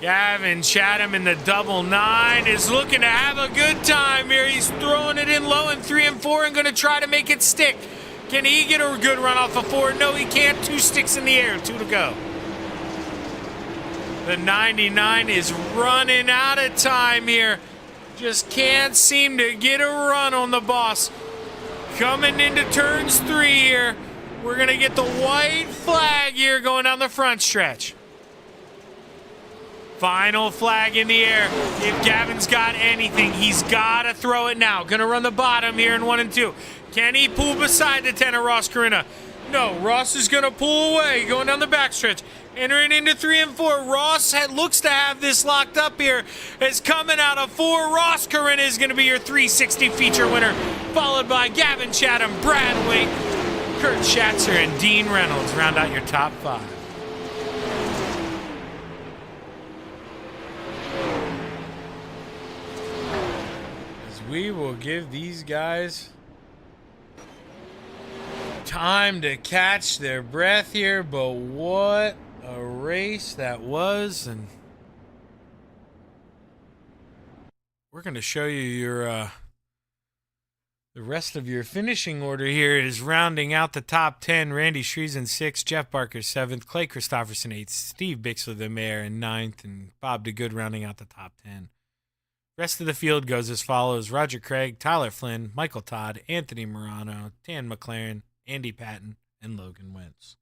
Speaker 2: Gavin Chatham in the double 9 is looking to have a good time here. He's throwing it in low in 3 and 4 and going to try to make it stick. Can he get a good run off of 4? No, he can't. 2 sticks in the air. 2 to go. The 99 is running out of time here. Just can't seem to get a run on the boss. Coming into turns 3 here. We're going to get the white flag here going down the front stretch. Final flag in the air. If Gavin's got anything, he's got to throw it now. Going to run the bottom here in 1 and 2. Can he pull beside the 10 of Ross Corinna? No, Ross is going to pull away, going down the backstretch. Entering into 3 and 4. Ross looks to have this locked up here. As coming out of 4, Ross Corinna is going to be your 360 feature winner. Followed by Gavin Chatham, Brad Waite, Kurt Schatzer, and Dean Reynolds. Round out your top 5. We will give these guys time to catch their breath here, but what a race that was. And we're going to show you your the rest of your finishing order here is rounding out the top 10. Randy Shreesen 6th, Jeff Barker 7th, Clay Christopherson 8th, Steve Bixler the mayor in 9th, and Bob DeGood rounding out the top 10. Rest of the field goes as follows: Roger Craig, Tyler Flynn, Michael Todd, Anthony Morano, Dan McLaren, Andy Patton, and Logan Wentz.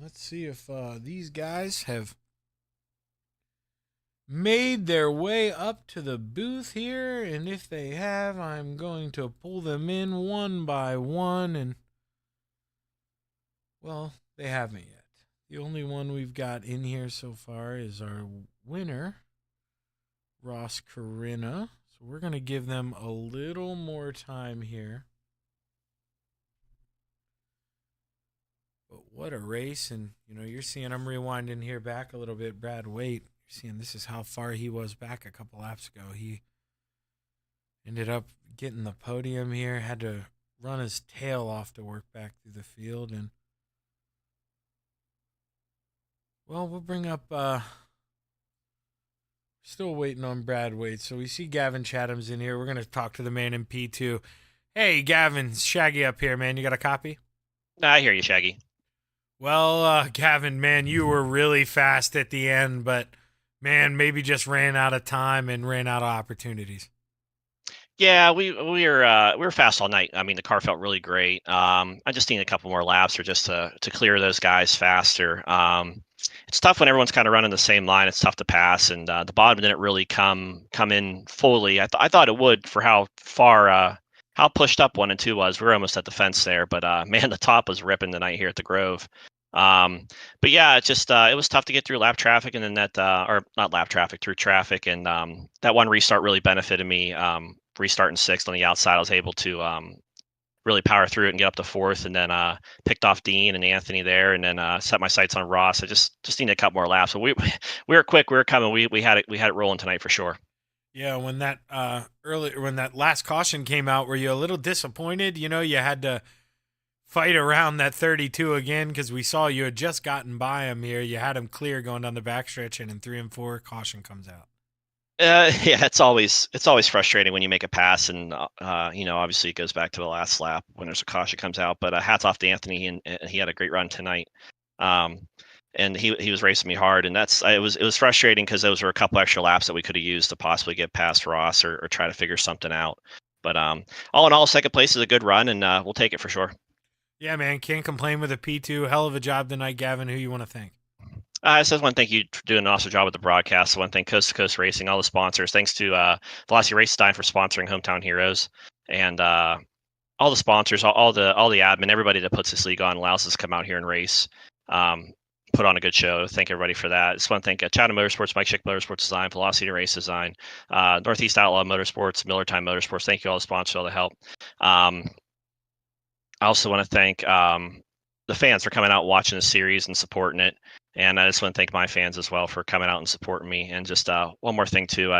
Speaker 2: Let's see if these guys have made their way up to the booth here, and if they have, I'm going to pull them in one by one, and well, they haven't yet. The only one we've got in here so far is our winner, Ross Corinna, so we're going to give them a little more time here. But what a race, and you're seeing, I'm rewinding here back a little bit, Brad Waite. Seeing this is how far he was back a couple laps ago. He ended up getting the podium here, had to run his tail off to work back through the field. And well, we'll bring up still waiting on Brad Waite. So we see Gavin Chatham's in here. We're going to talk to the man in P2. Hey, Gavin, Shaggy up here, man. You got a copy?
Speaker 13: I hear you, Shaggy.
Speaker 2: Well, Gavin, man, you were really fast at the end, but man, maybe just ran out of time and ran out of opportunities.
Speaker 13: Yeah, we were fast all night. I mean, the car felt really great. I just need a couple more laps or just to clear those guys faster. It's tough when everyone's kind of running the same line. It's tough to pass, and the bottom didn't really come in fully. I thought it would for how far how pushed up 1 and 2 was. We were almost at the fence there, but man, the top was ripping tonight here at the Grove. But yeah, it was tough to get through lap traffic, and then that or not lap traffic, through traffic, and that one restart really benefited me. Restarting 6th on the outside, I was able to really power through it and get up to fourth, and then picked off Dean and Anthony there, and then set my sights on Ross. I just needed a couple more laps. So we were quick. We were coming. We had it rolling tonight for sure.
Speaker 2: Yeah, when that when that last caution came out, were you a little disappointed? You had to fight around that 32 again because we saw you had just gotten by him here. You had him clear going down the backstretch, and in 3 and 4, caution comes out.
Speaker 13: Yeah, it's always frustrating when you make a pass, and obviously it goes back to the last lap when there's a caution comes out. But hats off to Anthony, and he had a great run tonight. And he was racing me hard, and it was frustrating because those were a couple extra laps that we could have used to possibly get past Ross or try to figure something out. But all in all, second place is a good run, and we'll take it for sure.
Speaker 2: Yeah, man, can't complain with a P2. Hell of a job tonight, Gavin. Who you want to thank?
Speaker 13: I just want to thank you for doing an awesome job with the broadcast. I want to thank Coast to Coast Racing, all the sponsors. Thanks to Velocity Race Design for sponsoring Hometown Heroes, and all the sponsors, all the admin, everybody that puts this league on, allows us to come out here and race. Put on a good show. Thank everybody for that. I just want to thank Chatham Motorsports, Mike Schick Motorsports Design, Velocity Race Design, Northeast Outlaw Motorsports, Miller Time Motorsports. Thank you all the sponsors, all the help. I also want to thank the fans for coming out, watching the series, and supporting it. And I just want to thank my fans as well for coming out and supporting me. And just one more thing too,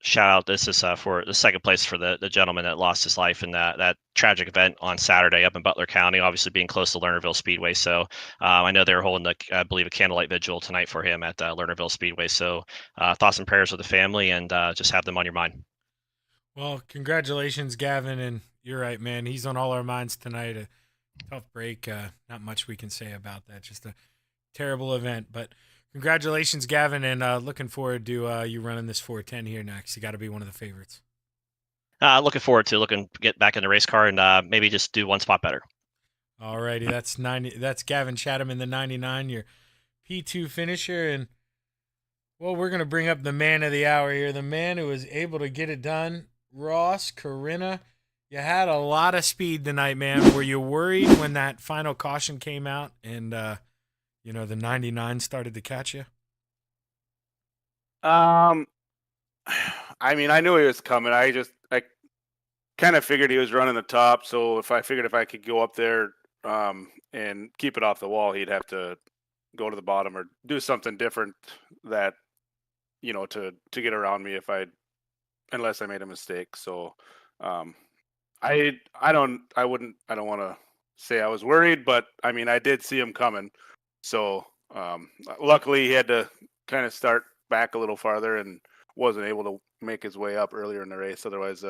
Speaker 13: shout out. This is for the second place for the gentleman that lost his life in that tragic event on Saturday up in Butler County, obviously being close to Lernerville Speedway. So I know they're holding, I believe, a candlelight vigil tonight for him at Lernerville Speedway. So thoughts and prayers with the family, and just have them on your mind.
Speaker 2: Well, congratulations, Gavin. And you're right, man. He's on all our minds tonight. A tough break. Not much we can say about that. Just a terrible event. But congratulations, Gavin, and looking forward to you running this 410 here next. You got to be one of the favorites.
Speaker 13: Looking forward to get back in the race car and maybe just do one spot better.
Speaker 2: All righty, that's Gavin Chatham in the 99, your P2 finisher. And, well, we're going to bring up the man of the hour here, the man who was able to get it done. Ross, Corinna, you had a lot of speed tonight, man. Were you worried when that final caution came out and the 99 started to catch you?
Speaker 14: I mean, I knew he was coming. I kind of figured he was running the top. So if I could go up there and keep it off the wall, he'd have to go to the bottom or do something different that, to get around me unless I made a mistake. So I don't want to say I was worried, but I mean, I did see him coming. So luckily he had to kind of start back a little farther and wasn't able to make his way up earlier in the race. Otherwise,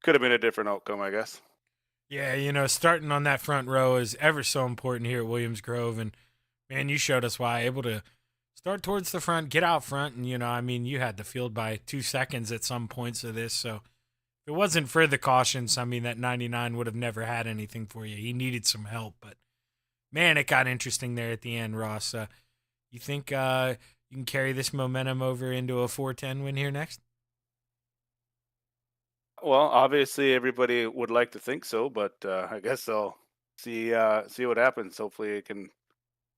Speaker 14: could have been a different outcome, I guess.
Speaker 2: Yeah, starting on that front row is ever so important here at Williams Grove. And, man, you showed us why. Able to start towards the front, get out front, and, you had the field by 2 seconds at some points of this. So if it wasn't for the cautions, that 99 would have never had anything for you. He needed some help. But, man, it got interesting there at the end, Ross. You think you can carry this momentum over into a 410 win here next?
Speaker 14: Well, obviously everybody would like to think so, but I guess I'll see what happens. Hopefully I can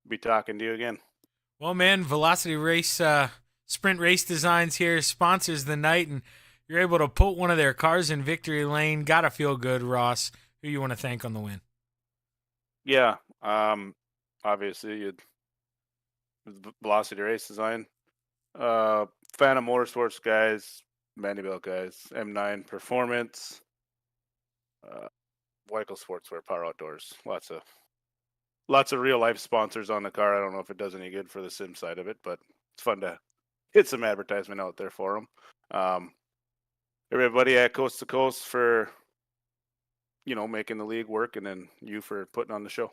Speaker 14: be talking to you again.
Speaker 2: Well, man, Velocity Race Sprint Race Designs here sponsors the night, and you're able to put one of their cars in victory lane. Gotta feel good, Ross. Who you want to thank on the win?
Speaker 14: Yeah, obviously Velocity Race Design, Phantom Motorsports guys, Vanderbilt guys, M9 Performance, Weichel Sportswear, Power Outdoors. Lots of real life sponsors on the car. I don't know if it does any good for the sim side of it, but it's fun to get some advertisement out there for them. Everybody at Coast to Coast for making the league work, and then you for putting on the show.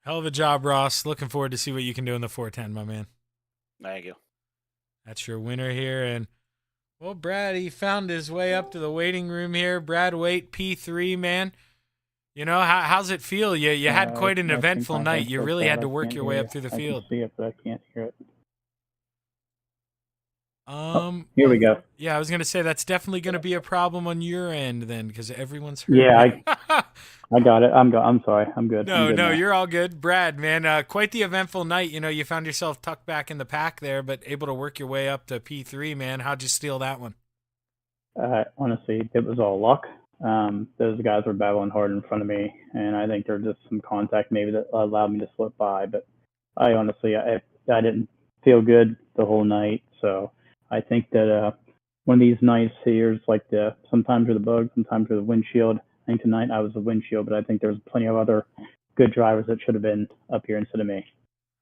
Speaker 2: Hell of a job, Ross. Looking forward to see what you can do in the 410, my man.
Speaker 14: Thank you.
Speaker 2: That's your winner here. And, well, Brad, he found his way up to the waiting room here. Brad Waite, P3, man. How's it feel? You had quite an eventful night. You really had to work your way up through the field.
Speaker 15: I can see it, but I can't hear it.
Speaker 2: Here
Speaker 15: we go.
Speaker 2: Yeah, I was going to say that's definitely going to be a problem on your end then, because everyone's hurt.
Speaker 15: Yeah, I got it. I'm sorry. I'm good.
Speaker 2: No, you're all good. Brad, man, quite the eventful night. You found yourself tucked back in the pack there, but able to work your way up to P3, man. How'd you steal that one?
Speaker 15: Honestly, it was all luck. those guys were battling hard in front of me, and I think there's just some contact maybe that allowed me to slip by. But I honestly, I didn't feel good the whole night. So I think that one of these nights here is like sometimes you're the bug, sometimes you're the windshield. I think tonight I was the windshield, but I think there's plenty of other good drivers that should have been up here instead of me.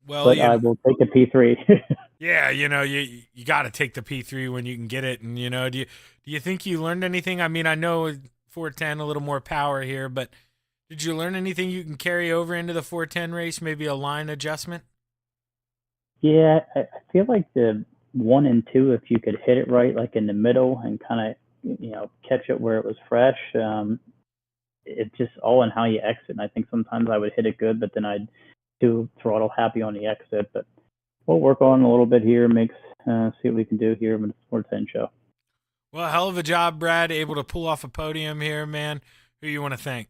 Speaker 2: Well,
Speaker 15: but I will take the P3.
Speaker 2: Yeah, you got to take the P3 when you can get it. And do you think you learned anything? I mean, I know 410 a little more power here, but did you learn anything you can carry over into the 410 race? Maybe a line adjustment?
Speaker 15: Yeah, I feel like the 1 and 2, if you could hit it right, like in the middle, and kind of catch it where it was fresh. It's just all in how you exit. And I think sometimes I would hit it good, but then I'd do throttle happy on the exit. But we'll work on a little bit here, see what we can do here with the 410 show.
Speaker 2: Well, hell of a job, Brad, able to pull off a podium here, man. Who you want to thank?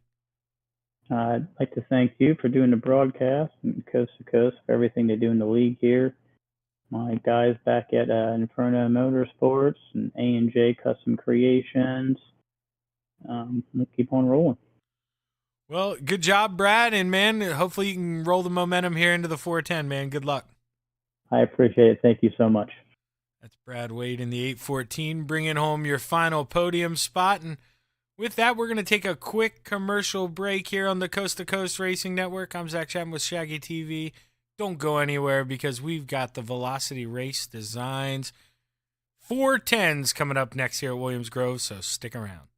Speaker 15: I'd like to thank you for doing the broadcast and Coast to Coast for everything they do in the league here. My guys back at Inferno Motorsports and A&J Custom Creations. We'll keep on rolling.
Speaker 2: Well, good job, Brad, and man, hopefully you can roll the momentum here into the 410, man. Good luck.
Speaker 15: I appreciate it. Thank you so much.
Speaker 2: That's Brad Wade in the 814, bringing home your final podium spot. And with that, we're going to take a quick commercial break here on the Coast to Coast Racing Network. I'm Zach Chapman with Shaggy TV. Don't go anywhere because we've got the Velocity Race Designs 410s coming up next here at Williams Grove, so stick around.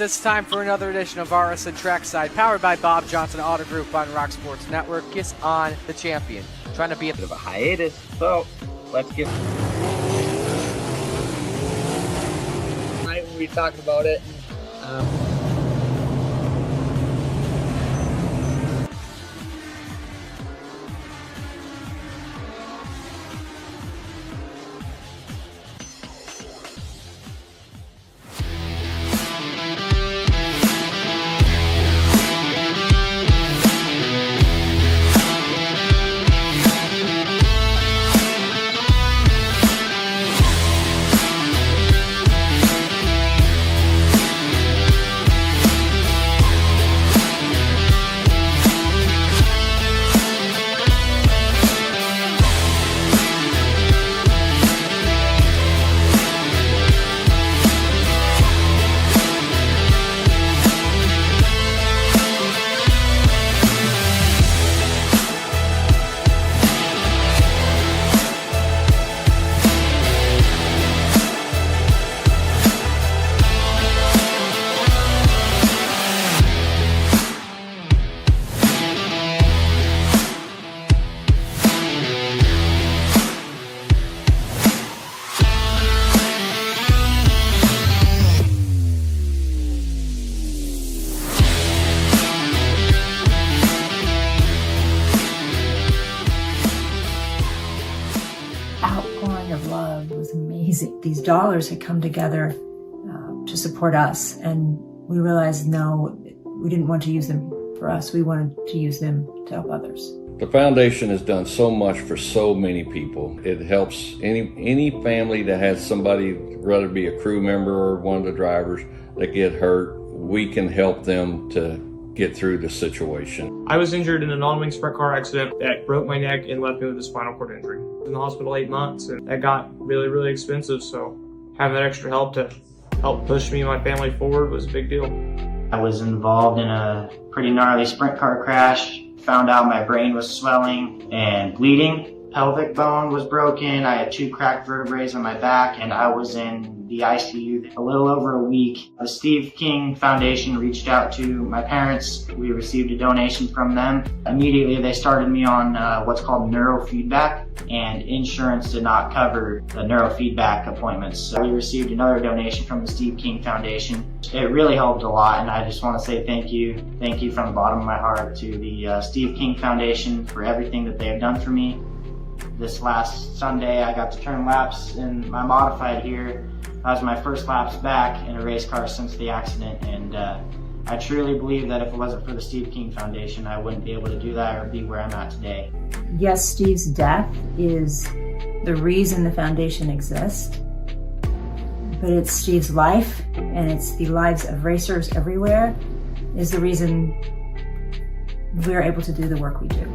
Speaker 1: It's time for another edition of RSN Trackside, powered by Bob Johnson Auto Group on Rock Sports Network. Kiss on the champion. Trying to be a bit of a hiatus, so let's get right when we talked about it.
Speaker 8: showing of love was amazing. These dollars had come together to support us, and we realized, no, we didn't want to use them for us. We wanted to use them to help others.
Speaker 9: The foundation has done so much for so many people. It helps any family that has somebody, whether it be a crew member or one of the drivers, that get hurt. We can help them to get through the situation.
Speaker 10: I was injured in a non-wing sprint car accident that broke my neck and left me with a spinal cord injury. I was in the hospital 8 months, and that got really, really expensive. So having that extra help to help push me and my family forward was a big deal.
Speaker 11: I was involved in a pretty gnarly sprint car crash. Found out my brain was swelling and bleeding. Pelvic bone was broken. I had 2 cracked vertebrae on my back, and I was in the ICU a little over a week. The Steve King Foundation reached out to my parents. We received a donation from them. Immediately, they started me on what's called neurofeedback, and insurance did not cover the neurofeedback appointments. So we received another donation from the Steve King Foundation. It really helped a lot, and I just want to say thank you. Thank you from the bottom of my heart to the Steve King Foundation for everything that they have done for me. This last Sunday, I got to turn laps in my modified here. That was my first laps back in a race car since the accident, and I truly believe that if it wasn't for the Steve King Foundation, I wouldn't be able to do that or be where I'm at today.
Speaker 8: Yes, Steve's death is the reason the foundation exists, but it's Steve's life, and it's the lives of racers everywhere, is the reason we're able to do the work we do.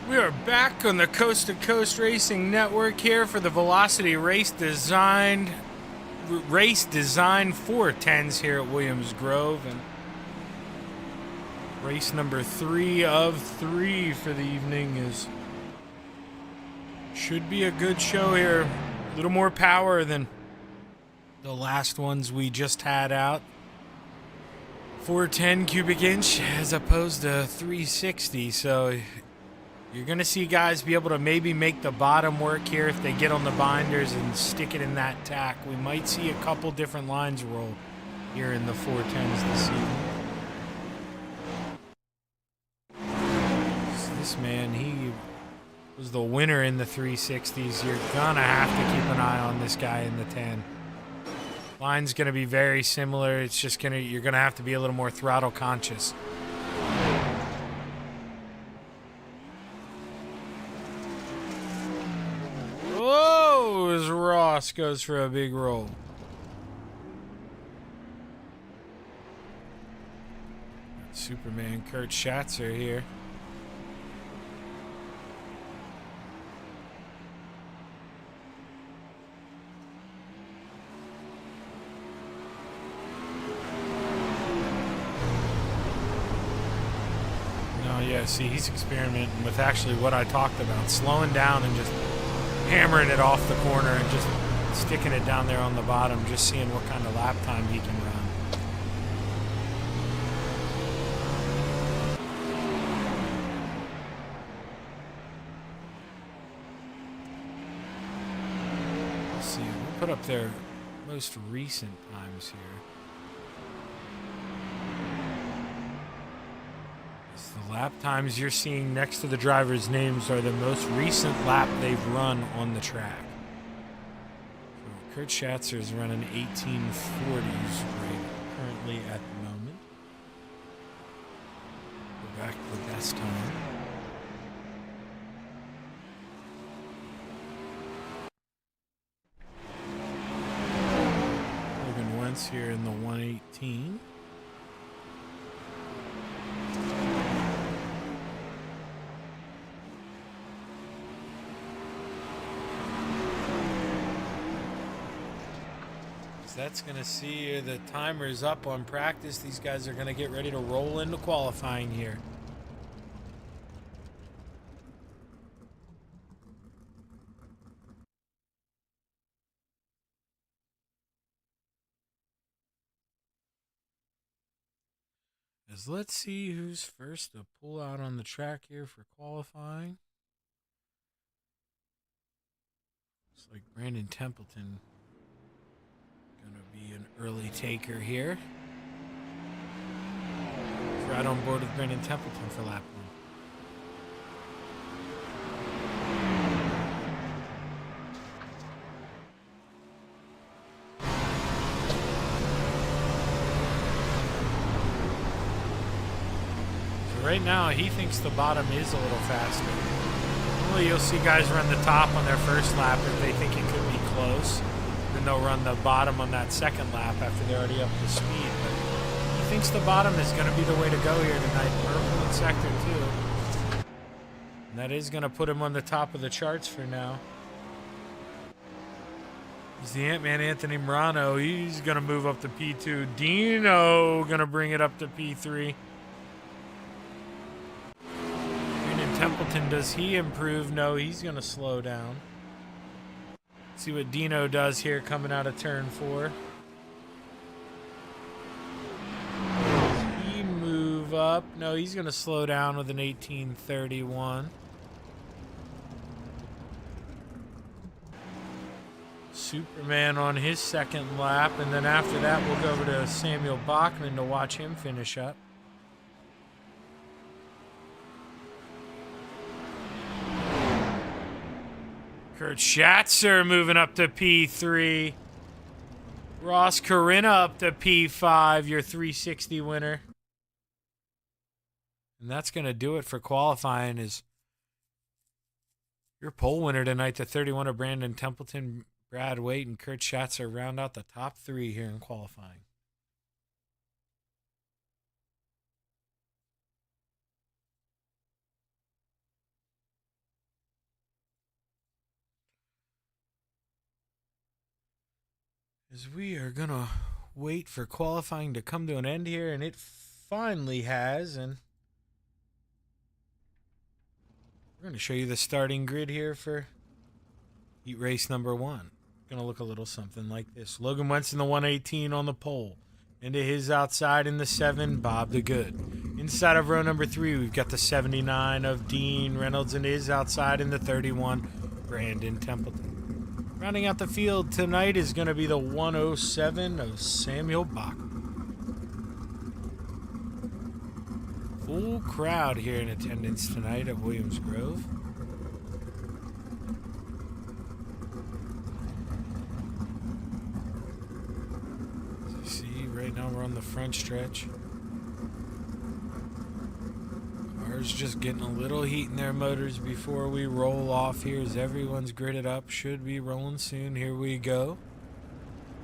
Speaker 2: We are back on the Coast to Coast Racing Network here for the Velocity Race Design 410s here at Williams Grove, and race number 3 of 3 for the evening should be a good show here. A little more power than the last ones we just had out. 410 cubic inch as opposed to 360, so you're going to see guys be able to maybe make the bottom work here if they get on the binders and stick it in that tack. We might see a couple different lines roll here in the 410s this season. So this man, he was the winner in the 360s. You're going to have to keep an eye on this guy in the 10. Line's going to be very similar. It's just you're going to have to be a little more throttle conscious. Whoa, as Ross goes for a big roll. Superman Kurt Schatzer here. No, yeah, see, he's experimenting with actually what I talked about, slowing down and just hammering it off the corner and just sticking it down there on the bottom, just seeing what kind of lap time he can run. Let's see, we'll put up their most recent times here. The lap times you're seeing next to the drivers' names are the most recent lap they've run on the track. So Kurt Schatzer is running 1840s right currently at the moment. Go back to the best time. Logan Wentz here in the 118. That's going to see the timers up on practice. These guys are going to get ready to roll into qualifying here. Let's see who's first to pull out on the track here for qualifying. Looks like Brandon Templeton going to Be an early taker here. Right on board with Brandon Templeton for lap 1. Right now, he thinks the bottom is a little faster. Normally, you'll see guys run the top on their first lap if they think it could be close. Then they'll run the bottom on that second lap after they're already up to speed. But he thinks the bottom is going to be the way to go here tonight. Purple in Sector 2. And that is going to put him on the top of the charts for now. He's the Ant-Man Anthony Morano. He's going to move up to P2. Dino going to bring it up to P3. Templeton, does he improve? No, he's going to slow down. See what Dino does here coming out of turn 4. Does he move up? No, he's going to slow down with an 18:31. Superman on his second lap, and then after that we'll go over to Samuel Bachman to watch him finish up. Kurt Schatzer moving up to P3. Ross Corinna up to P5, your 360 winner. And that's going to do it for qualifying. Is your pole winner tonight, the 31 of Brandon Templeton, Brad Waite, and Kurt Schatzer round out the top 3 here in qualifying. As we are going to wait for qualifying to come to an end here, and it finally has, and we're going to show you the starting grid here for heat race number 1. Going to look a little something like this. Logan Wentz in the 118 on the pole. Into his outside in the 7, Bob the Good. Inside of row number 3, we've got the 79 of Dean Reynolds, and his outside in the 31, Brandon Templeton. Rounding out the field tonight is going to be the 107 of Samuel Bachman. Full crowd here in attendance tonight at Williams Grove. As you see, right now we're on the front stretch. Cars just getting a little heat in their motors before we roll off here as everyone's gridded up. Should be rolling soon. Here we go.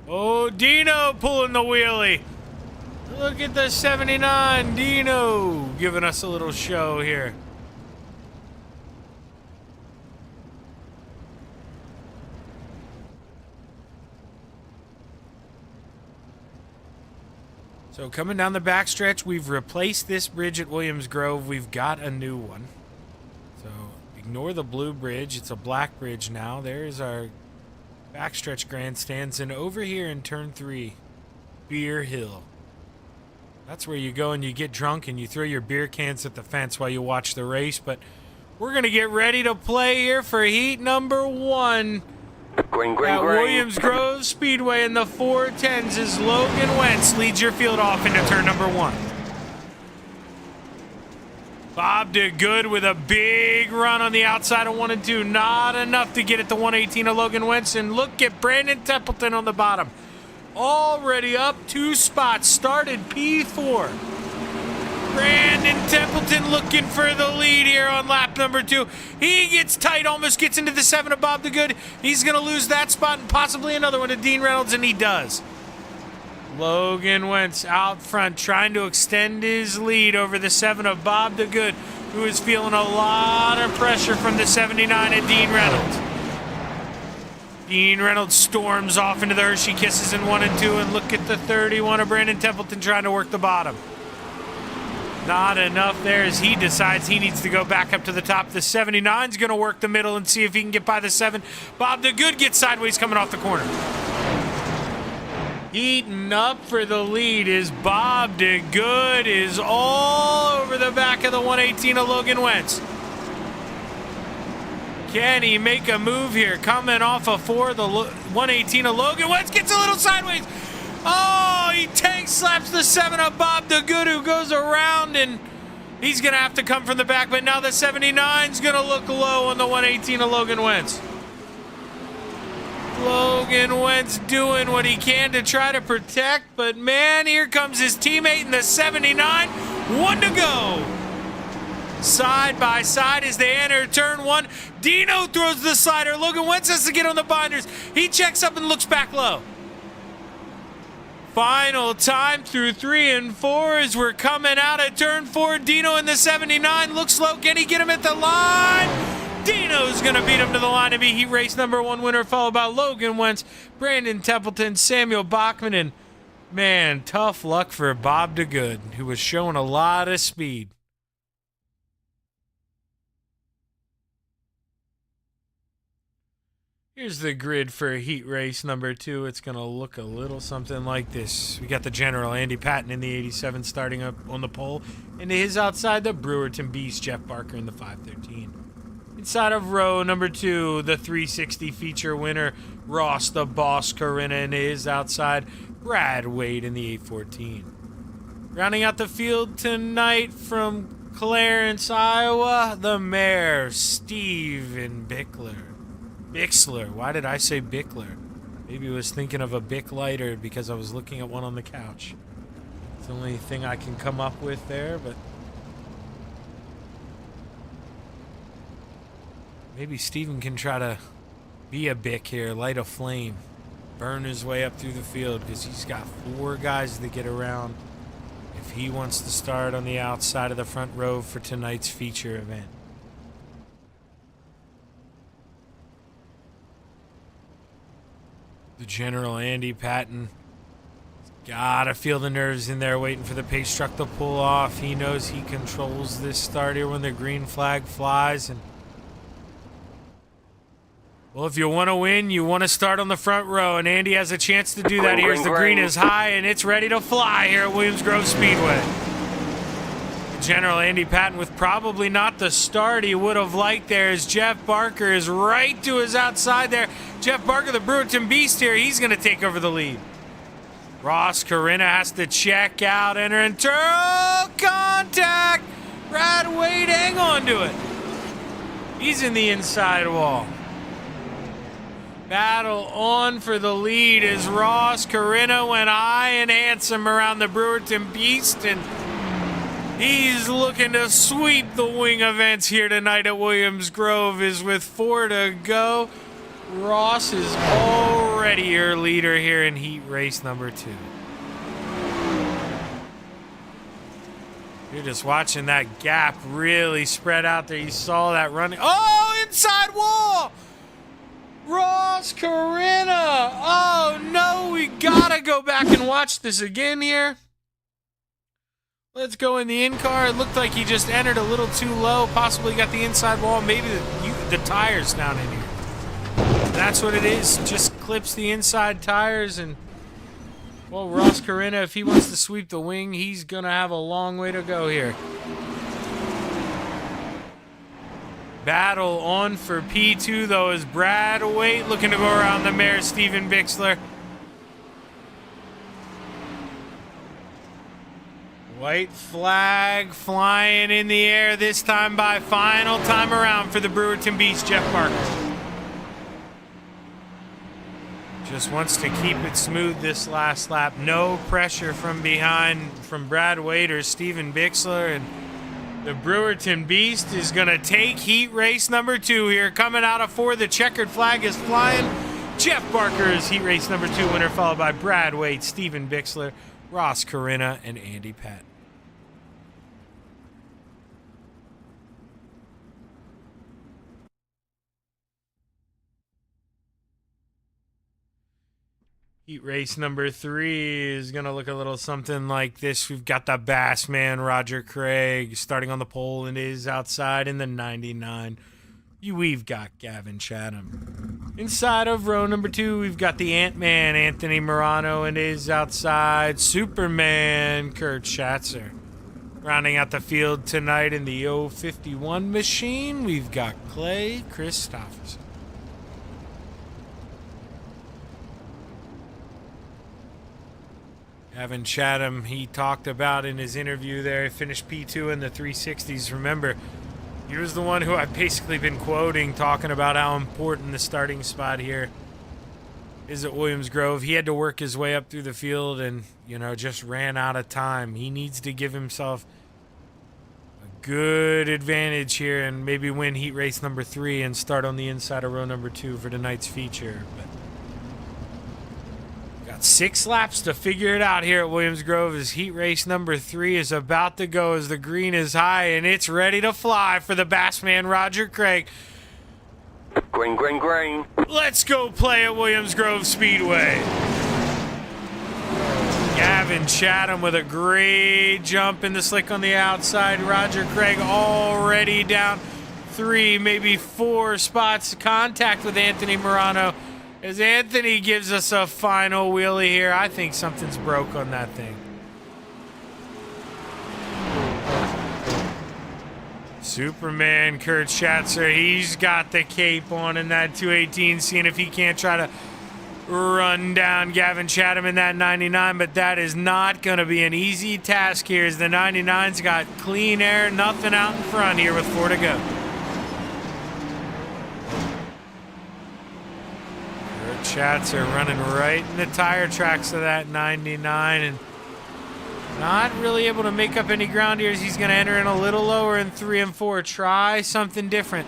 Speaker 2: Oh, Dino pulling the wheelie. Look at the 79. Dino giving us a little show here. So coming down the backstretch, we've replaced this bridge at Williams Grove. We've got a new one. So ignore the blue bridge. It's a black bridge now. There's our backstretch grandstands. And over here in turn 3, Beer Hill. That's where you go and you get drunk and you throw your beer cans at the fence while you watch the race. But we're going to get ready to play here for heat number 1.
Speaker 4: Green,
Speaker 2: At Williams Grove Speedway in the 410s as Logan Wentz leads your field off into turn number 1. Bob did good with a big run on the outside of 1 and 2. Not enough to get at the 118 of Logan Wentz. And look at Brandon Templeton on the bottom. Already up 2 spots. Started P4. Brandon Templeton looking for the lead here on lap number 2. He gets tight, almost gets into the 7 of Bob the Good. He's going to lose that spot and possibly another one to Dean Reynolds, and he does. Logan Wentz out front trying to extend his lead over the 7 of Bob the Good, who is feeling a lot of pressure from the 79 of Dean Reynolds. Dean Reynolds storms off into the Hershey Kisses in 1 and 2, and look at the 31 of Brandon Templeton trying to work the bottom. Not enough there as he decides he needs to go back up to the top. The 79's going to work the middle and see if he can get by the 7. Bob the Good gets sideways coming off the corner. Heating up for the lead is Bob the Good is all over the back of the 118 of Logan Wentz. Can he make a move here? Coming off of 4, the 118 of Logan Wentz gets a little sideways. Oh, he tank slaps the 7-Up Bob the Good, who goes around, and he's going to have to come from the back. But now the 79's going to look low on the 118 of Logan Wentz. Logan Wentz doing what he can to try to protect, but man, here comes his teammate in the 79. 1 to go. Side by side as they enter turn 1. Dino throws the slider. Logan Wentz has to get on the binders. He checks up and looks back low. Final time through 3 and 4 as we're coming out at turn 4. Dino in the 79 looks low. Can he get him at the line? Dino's going to beat him to the line to be heat race number 1 winner, followed by Logan Wentz, Brandon Templeton, Samuel Bachman, and man, tough luck for Bob DeGood, who was showing a lot of speed. Here's the grid for heat race number 2. It's going to look a little something like this. We got the General, Andy Patton, in the 87 starting up on the pole. And to his outside, the Brewerton Beast, Jeff Barker, in the 513. Inside of row number 2, the 360 feature winner, Ross the Boss Corinna, and his outside, Brad Wade in the 814. Rounding out the field tonight from Clarence, Iowa, the Mayor, Steven Bixler. Why did I say Bickler? Maybe I was thinking of a Bic lighter because I was looking at one on the couch. It's the only thing I can come up with there, but maybe Steven can try to be a Bic here, light a flame, burn his way up through the field, because he's got 4 guys to get around if he wants to start on the outside of the front row for tonight's feature event. The General, Andy Patton, gotta feel the nerves in there waiting for the pace truck to pull off. He knows he controls this start here when the green flag flies. And well, if you want to win, you want to start on the front row, and Andy has a chance to do that here as the green is high, and it's ready to fly here at Williams Grove Speedway. The General, Andy Patton, with probably not the start he would have liked there, as Jeff Barker is right to his outside there. Jeff Barker, the Brewerton Beast here, he's going to take over the lead. Ross Corinna has to check out, enter and turn, contact. Brad Wade, hang on to it. He's in the inside wall. Battle on for the lead as Ross Corinna went high and handsome around the Brewerton Beast, and he's looking to sweep the wing events here tonight at Williams Grove. Is with 4 to go. Ross is already your leader here in heat race number 2. You're just watching that gap really spread out there. You saw that running. Oh, inside wall! Ross Corinna! Oh, no, we gotta go back and watch this again here. Let's go in the in-car. It looked like he just entered a little too low, possibly got the inside wall, maybe the tires down in here. That's what it is, just clips the inside tires, and well, Ross Corinna, if he wants to sweep the wing, he's gonna have a long way to go here. Battle on for P2 though, is Brad Wade looking to go around the Mayor, Steven Bixler. White flag flying in the air this time by final time around for the Brewerton Beast, Jeff Barker. Just wants to keep it smooth this last lap. No pressure from behind from Brad Wade or Steven Bixler. And the Brewerton Beast is going to take heat race number 2 here. Coming out of 4, the checkered flag is flying. Jeff Barker is heat race number 2 winner, followed by Brad Wade, Steven Bixler, Ross Corinna, and Andy Patton. Heat race number 3 is going to look a little something like this. We've got the Bass Man, Roger Craig, starting on the pole and is outside in the 99. We've got Gavin Chatham. Inside of row number 2, we've got the Ant-Man, Anthony Morano, and is outside Superman, Kurt Schatzer. Rounding out the field tonight in the 051 machine, we've got Clay Christopherson. Gavin Chatham, he talked about in his interview there, he finished P2 in the 360s. Remember, he was the one who I've basically been quoting, talking about how important the starting spot here is at Williams Grove. He had to work his way up through the field and, just ran out of time. He needs to give himself a good advantage here and maybe win heat race number 3 and start on the inside of row number 2 for tonight's feature. But got 6 laps to figure it out here at Williams Grove as heat race number 3 is about to go as the green is high and it's ready to fly for the Bassman Roger Craig.
Speaker 4: Green, green, green.
Speaker 2: Let's go play at Williams Grove Speedway. Gavin Chatham with a great jump in the slick on the outside. Roger Craig already down 3, maybe 4 spots. Contact with Anthony Morano as Anthony gives us a final wheelie here. I think something's broke on that thing. Superman Kurt Schatzer, he's got the cape on in that 218, seeing if he can't try to run down Gavin Chatham in that 99, but that is not going to be an easy task here as the 99's got clean air, nothing out in front here with 4 to go. Kurt Schatzer running right in the tire tracks of that 99 and not really able to make up any ground here as he's going to enter in a little lower in 3 and 4. Try something different.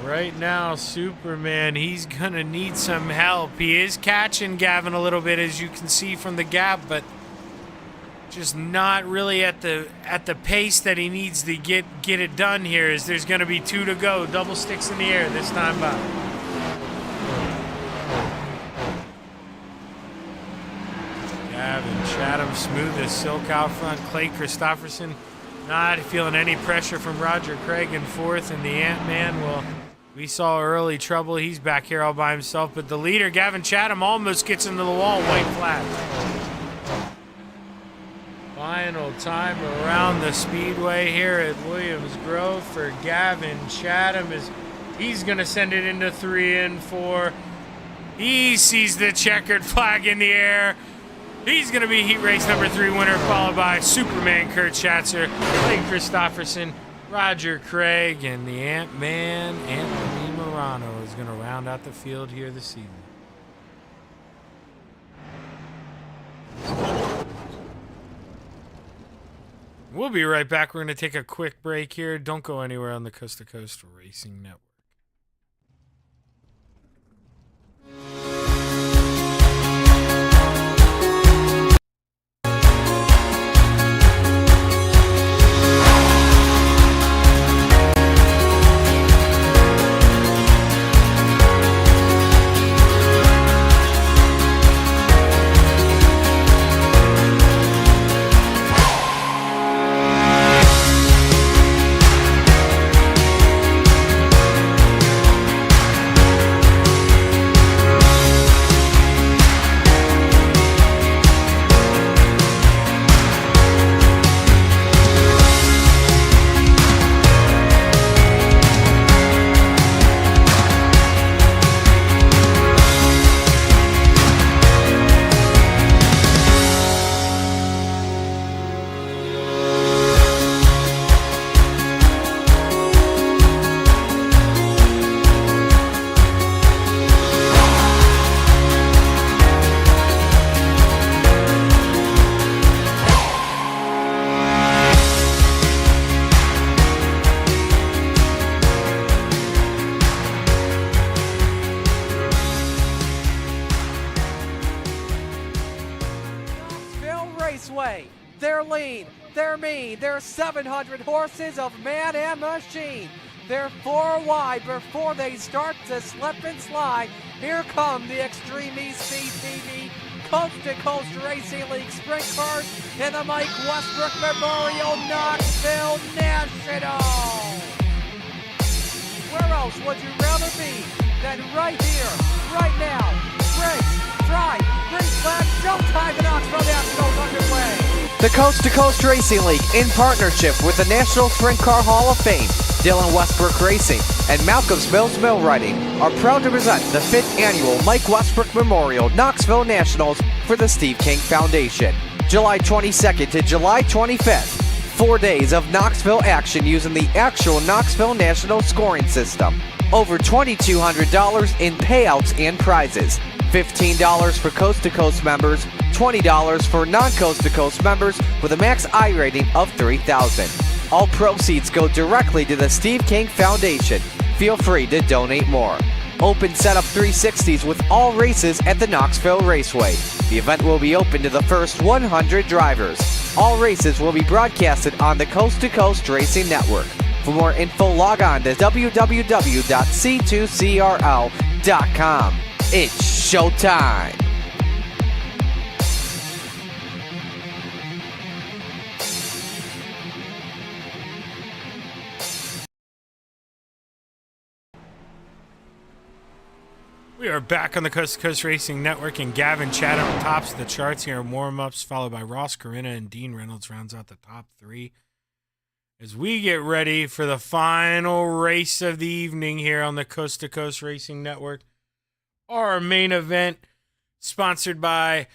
Speaker 2: Right now, Superman, he's going to need some help. He is catching Gavin a little bit, as you can see from the gap, but just not really at the pace that he needs to get it done here, as there's going to be 2 to go. Double sticks in the air this time by. Gavin Chatham smooth as silk out front. Clay Christopherson not feeling any pressure from Roger Craig in 4th, and the Ant-Man, well, we saw early trouble. He's back here all by himself, but the leader, Gavin Chatham, almost gets into the wall, white flag. Final time around the Speedway here at Williams Grove for Gavin Chatham as he's going to send it into 3 and 4. He sees the checkered flag in the air. He's going to be heat race number 3 winner, followed by Superman Kurt Schatzer, Clay Christopherson, Roger Craig, and the Ant-Man, Anthony Morano, is going to round out the field here this evening. We'll be right back. We're going to take a quick break here. Don't go anywhere on the Coast to Coast Racing Network.
Speaker 1: Raceway. They're lean, they're mean, they're 700 horses of man and machine. They're 4 wide before they start to slip and slide. Here come the Extreme ECTV Coast to Coast Racing League Sprint Cars in the Mike Westbrook Memorial Knoxville National. Where else would you rather be than right here, right now? Race, drive, green flag, showtime, the Knoxville Nationals underway.
Speaker 12: The Coast to Coast Racing League, in partnership with the National Sprint Car Hall of Fame, Dylan Westbrook Racing, and Malcolm's Mills Mill Riding are proud to present the 5th annual Mike Westbrook Memorial Knoxville Nationals for the Steve King Foundation. July 22nd to July 25th. 4 days of Knoxville action using the actual Knoxville National scoring system. Over $2,200 in payouts and prizes. $15 for Coast to Coast members, $20 for non-Coast to Coast members with a max I rating of 3,000. All proceeds go directly to the Steve King Foundation. Feel free to donate more. Open setup 360s with all races at the Knoxville Raceway. The event will be open to the first 100 drivers. All races will be broadcasted on the Coast to Coast Racing Network. For more info, log on to www.c2crl.com. It's showtime.
Speaker 2: We are back on the Coast to Coast Racing Network, and Gavin Chatham tops the charts here in warm-ups, followed by Ross Corinna and Dean Reynolds rounds out the top 3. As we get ready for the final race of the evening here on the Coast to Coast Racing Network. Our main event, sponsored by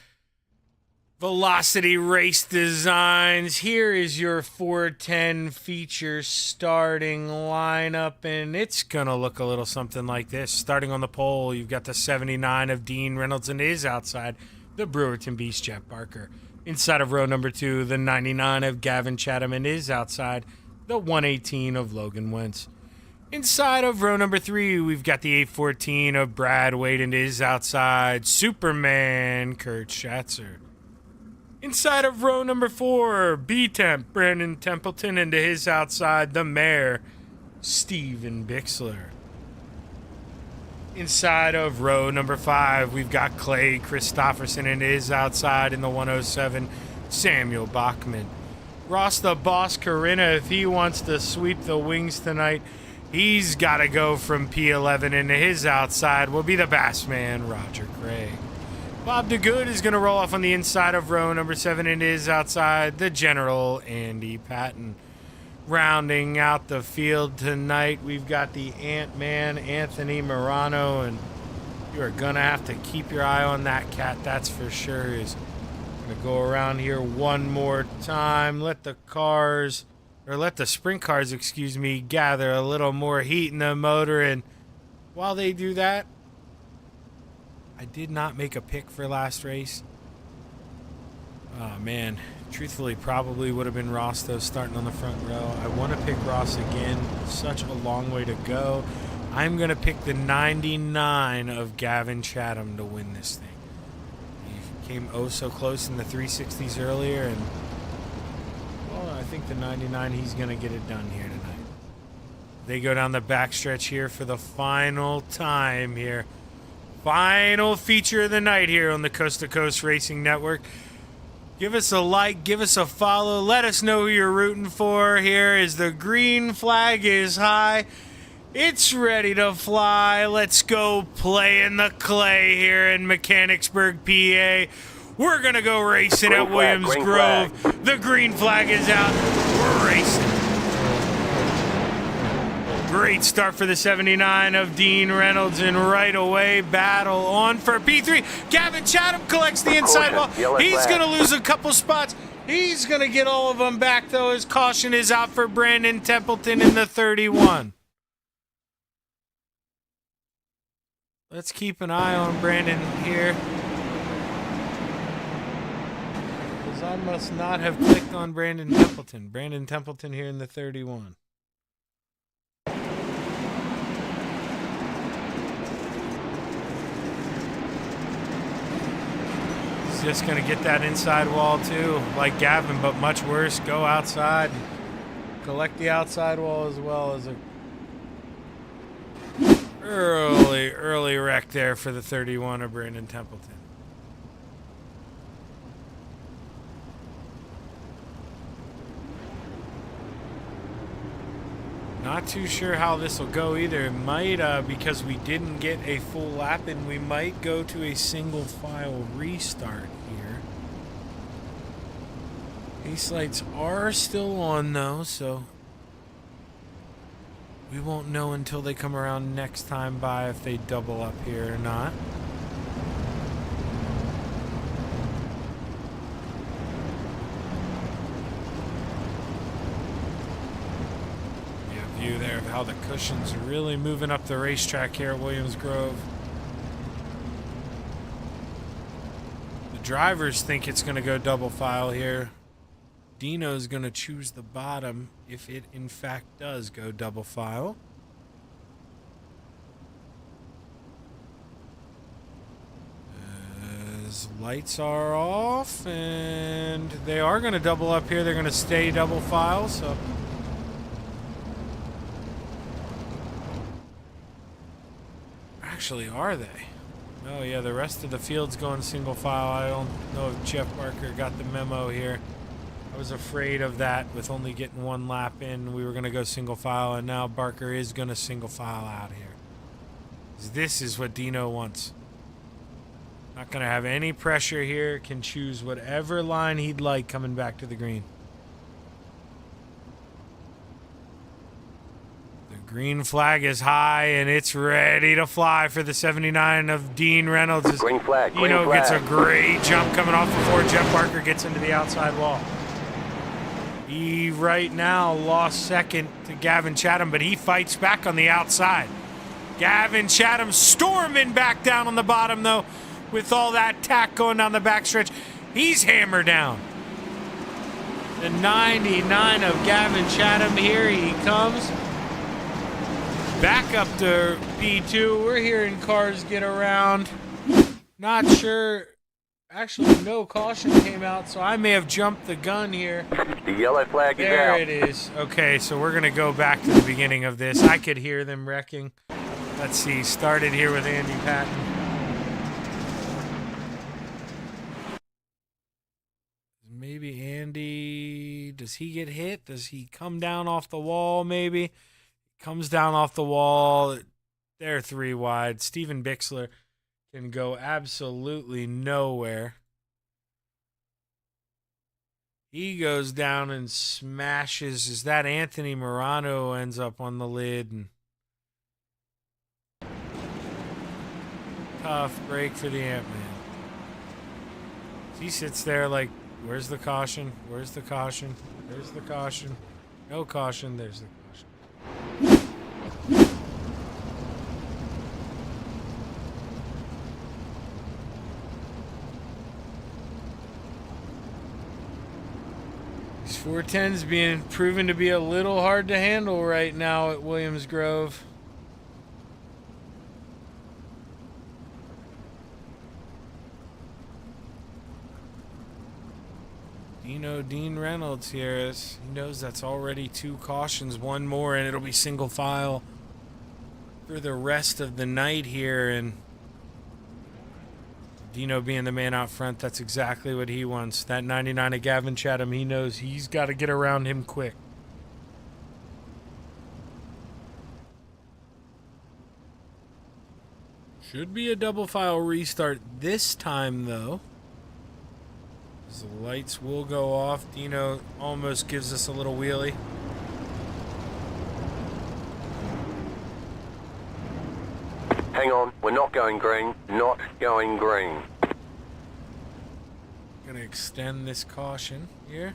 Speaker 2: Velocity Race Designs. Here is your 410 feature starting lineup, and it's going to look a little something like this. Starting on the pole, you've got the 79 of Dean Reynolds, and is outside the Brewerton Beast, Jeff Barker. Inside of row number 2, the 99 of Gavin Chatham, and is outside the 118 of Logan Wentz. Inside of row number 3, we've got the 814 of Brad Wade, and is outside Superman Kurt Schatzer. Inside of row number 4, B-Temp, Brandon Templeton, and to his outside, the Mayor, Steven Bixler. Inside of row number 5, we've got Clay Christopherson, and his outside in the 107, Samuel Bachman. Ross the Boss Corinna, if he wants to sweep the wings tonight, he's got to go from P11, and to his outside will be the Bassman, Roger Craig. Bob DeGood is going to roll off on the inside of row number 7, and is outside the General, Andy Patton. Rounding out the field tonight, we've got the Ant-Man, Anthony Morano, and you are going to have to keep your eye on that cat, that's for sure. He's going to go around here one more time, let the sprint cars, gather a little more heat in the motor, and while they do that, I did not make a pick for last race. Oh, man. Truthfully, probably would have been Ross, though, starting on the front row. I want to pick Ross again. Such a long way to go. I'm going to pick the 99 of Gavin Chatham to win this thing. He came oh so close in the 360s earlier, and, well, I think the 99, he's going to get it done here tonight. They go down the backstretch here for the final time here. Final feature of the night here on the Coast to Coast Racing Network. Give us a like, give us a follow, let us know who you're rooting for here as the green flag is high. It's ready to fly. Let's go play in the clay here in Mechanicsburg, PA. We're going to go racing at Williams Grove. The green flag is out. We're racing. Great start for the 79 of Dean Reynolds, and right away, battle on for P3. Gavin Chatham collects the inside wall. He's going to lose a couple spots. He's going to get all of them back, though, as caution is out for Brandon Templeton in the 31. Let's keep an eye on Brandon here, because I must not have clicked on Brandon Templeton. Brandon Templeton here in the 31. Just going to get that inside wall too, like Gavin, but much worse. Go outside and collect the outside wall as well. As a early wreck there for the 31 of Brandon Templeton. Not too sure how this will go either. It might, because we didn't get a full lap, and we might go to a single file restart here. Pace lights are still on though, so We won't know until they come around next time by if they double up here or not. View there of how the cushions are really moving up the racetrack here at Williams Grove. The drivers think it's going to go double file here. Dino's going to choose the bottom if it in fact does go double file. As lights are off, and they are going to double up here. They're going to stay double file, so... Actually, are they? Oh yeah, the rest of the field's going single file. I don't know if Jeff Barker got the memo here. I was afraid of that with only getting one lap in. We were going to go single file, and now Barker is going to single file out here. This is what Dino wants. Not going to have any pressure here. Can choose whatever line he'd like coming back to the green. Green flag is high, and it's ready to fly for the 79 of Dean Reynolds.
Speaker 4: Green flag, green
Speaker 2: Dino
Speaker 4: flag.
Speaker 2: gets a great jump coming off before Jeff Barker gets into the outside wall. He right now lost second to Gavin Chatham, but he fights back on the outside. Gavin Chatham storming back down on the bottom, though, with all that tack going down the backstretch. He's hammered down. The 99 of Gavin Chatham, here he comes. Back up to P2. We're hearing cars get around. Not sure. Actually, no caution came out, so I may have jumped the gun here.
Speaker 4: The yellow flag is out.
Speaker 2: There it is. Okay, so we're going to go back to the beginning of this. I could hear them wrecking. Let's see. Started here with Andy Patton. Maybe Andy... Does he get hit? Does he come down off the wall, maybe? Comes down off the wall. They're 3 wide. Steven Bixler can go absolutely nowhere. He goes down and smashes. Is that Anthony Morano ends up on the lid? And tough break for the Ant-Man. He sits there like, where's the caution? Where's the caution? Where's the caution? No caution. There's the caution. These 410s being proven to be a little hard to handle right now at Williams Grove. Dean Reynolds here. He knows that's already 2 cautions, 1 more, and it'll be single file for the rest of the night here. And Dino being the man out front, that's exactly what he wants. That 99 of Gavin Chatham, he knows he's got to get around him quick. Should be a double file restart this time, though. The lights will go off. Dino almost gives us a little wheelie.
Speaker 4: Hang on, we're not going green. Not going green.
Speaker 2: Gonna extend this caution here.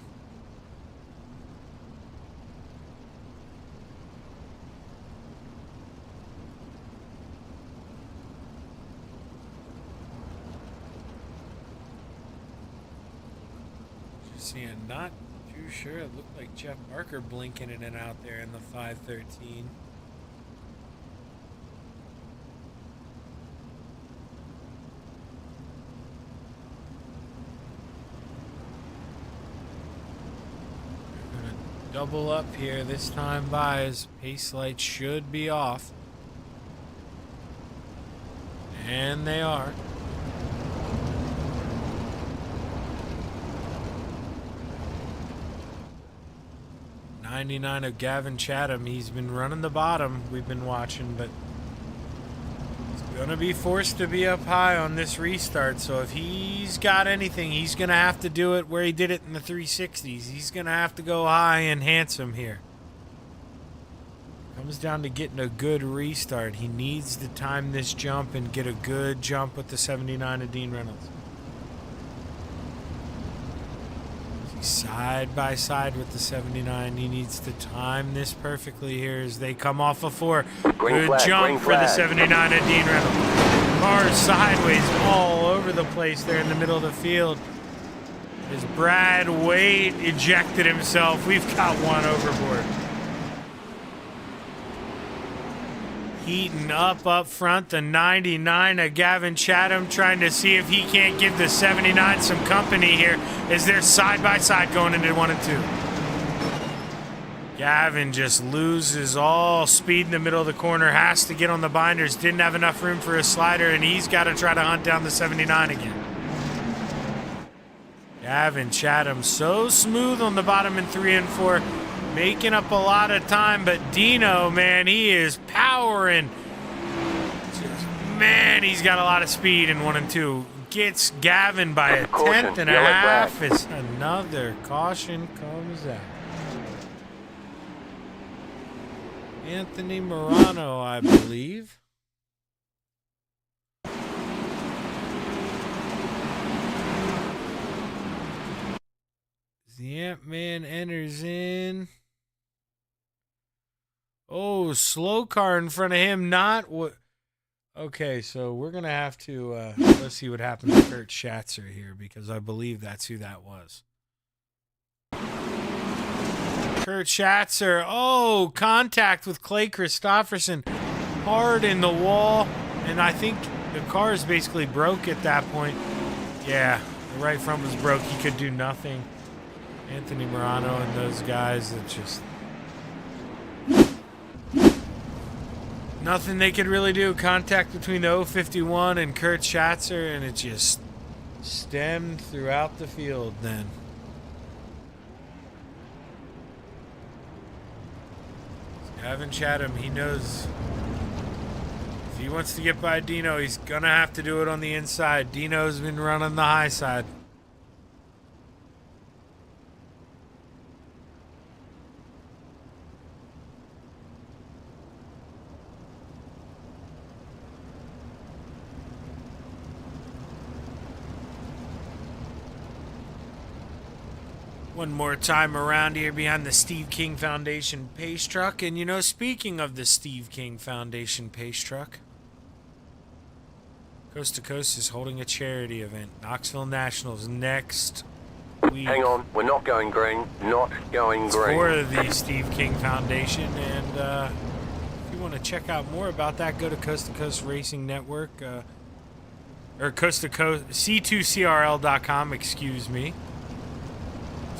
Speaker 2: Seeing, not too sure. It looked like Jeff Barker blinking in and out there in the 513. We're gonna double up here this time by, as pace lights should be off. And they are. 99 of Gavin Chatham. He's been running the bottom. We've been watching, but he's going to be forced to be up high on this restart. So if he's got anything, he's going to have to do it where he did it in the 360s. He's going to have to go high and handsome here. Comes down to getting a good restart. He needs to time this jump and get a good jump with the 79 of Dean Reynolds. He's side by side with the 79. He needs to time this perfectly here as they come off a 4. Good jump for the 79 of Dean Reynolds. Cars sideways all over the place there in the middle of the field. As Brad Wade ejected himself, we've got one overboard. Heating up front, the 99 of Gavin Chatham trying to see if he can't give the 79 some company here as they're side by side going into 1 and 2. Gavin just loses all speed in the middle of the corner, has to get on the binders, didn't have enough room for his slider, and he's got to try to hunt down the 79 again. Gavin Chatham so smooth on the bottom in 3 and 4. Making up a lot of time, but Dino, man, he is powering. Man, he's got a lot of speed in 1 and 2. Gets Gavin by a tenth and a half. As another caution comes out. Anthony Morano, I believe. The Ant-Man enters in. Oh, slow car in front of him. Not what. Okay, so we're going to have to, let's see what happened to Kurt Schatzer here, because I believe that's who that was. Kurt Schatzer. Oh, contact with Clay Christopherson. Hard in the wall. And I think the car is basically broke at that point. Yeah, the right front was broke. He could do nothing. Anthony Morano and those guys, it's just nothing they could really do. Contact between the 051 and Kurt Schatzer, and it just stemmed throughout the field then. Gavin Chatham, he knows if he wants to get by Dino, he's going to have to do it on the inside. Dino's been running the high side. One more time around here behind the Steve King Foundation pace truck. And, you know, speaking of the Steve King Foundation pace truck, Coast to Coast is holding a charity event. Knoxville Nationals next week.
Speaker 4: Hang on, we're not going green. Not going
Speaker 2: it's
Speaker 4: green.
Speaker 2: for the Steve King Foundation. And if you want to check out more about that, go to Coast to Coast Racing Network. Or Coast to Coast, C2CRL.com, excuse me.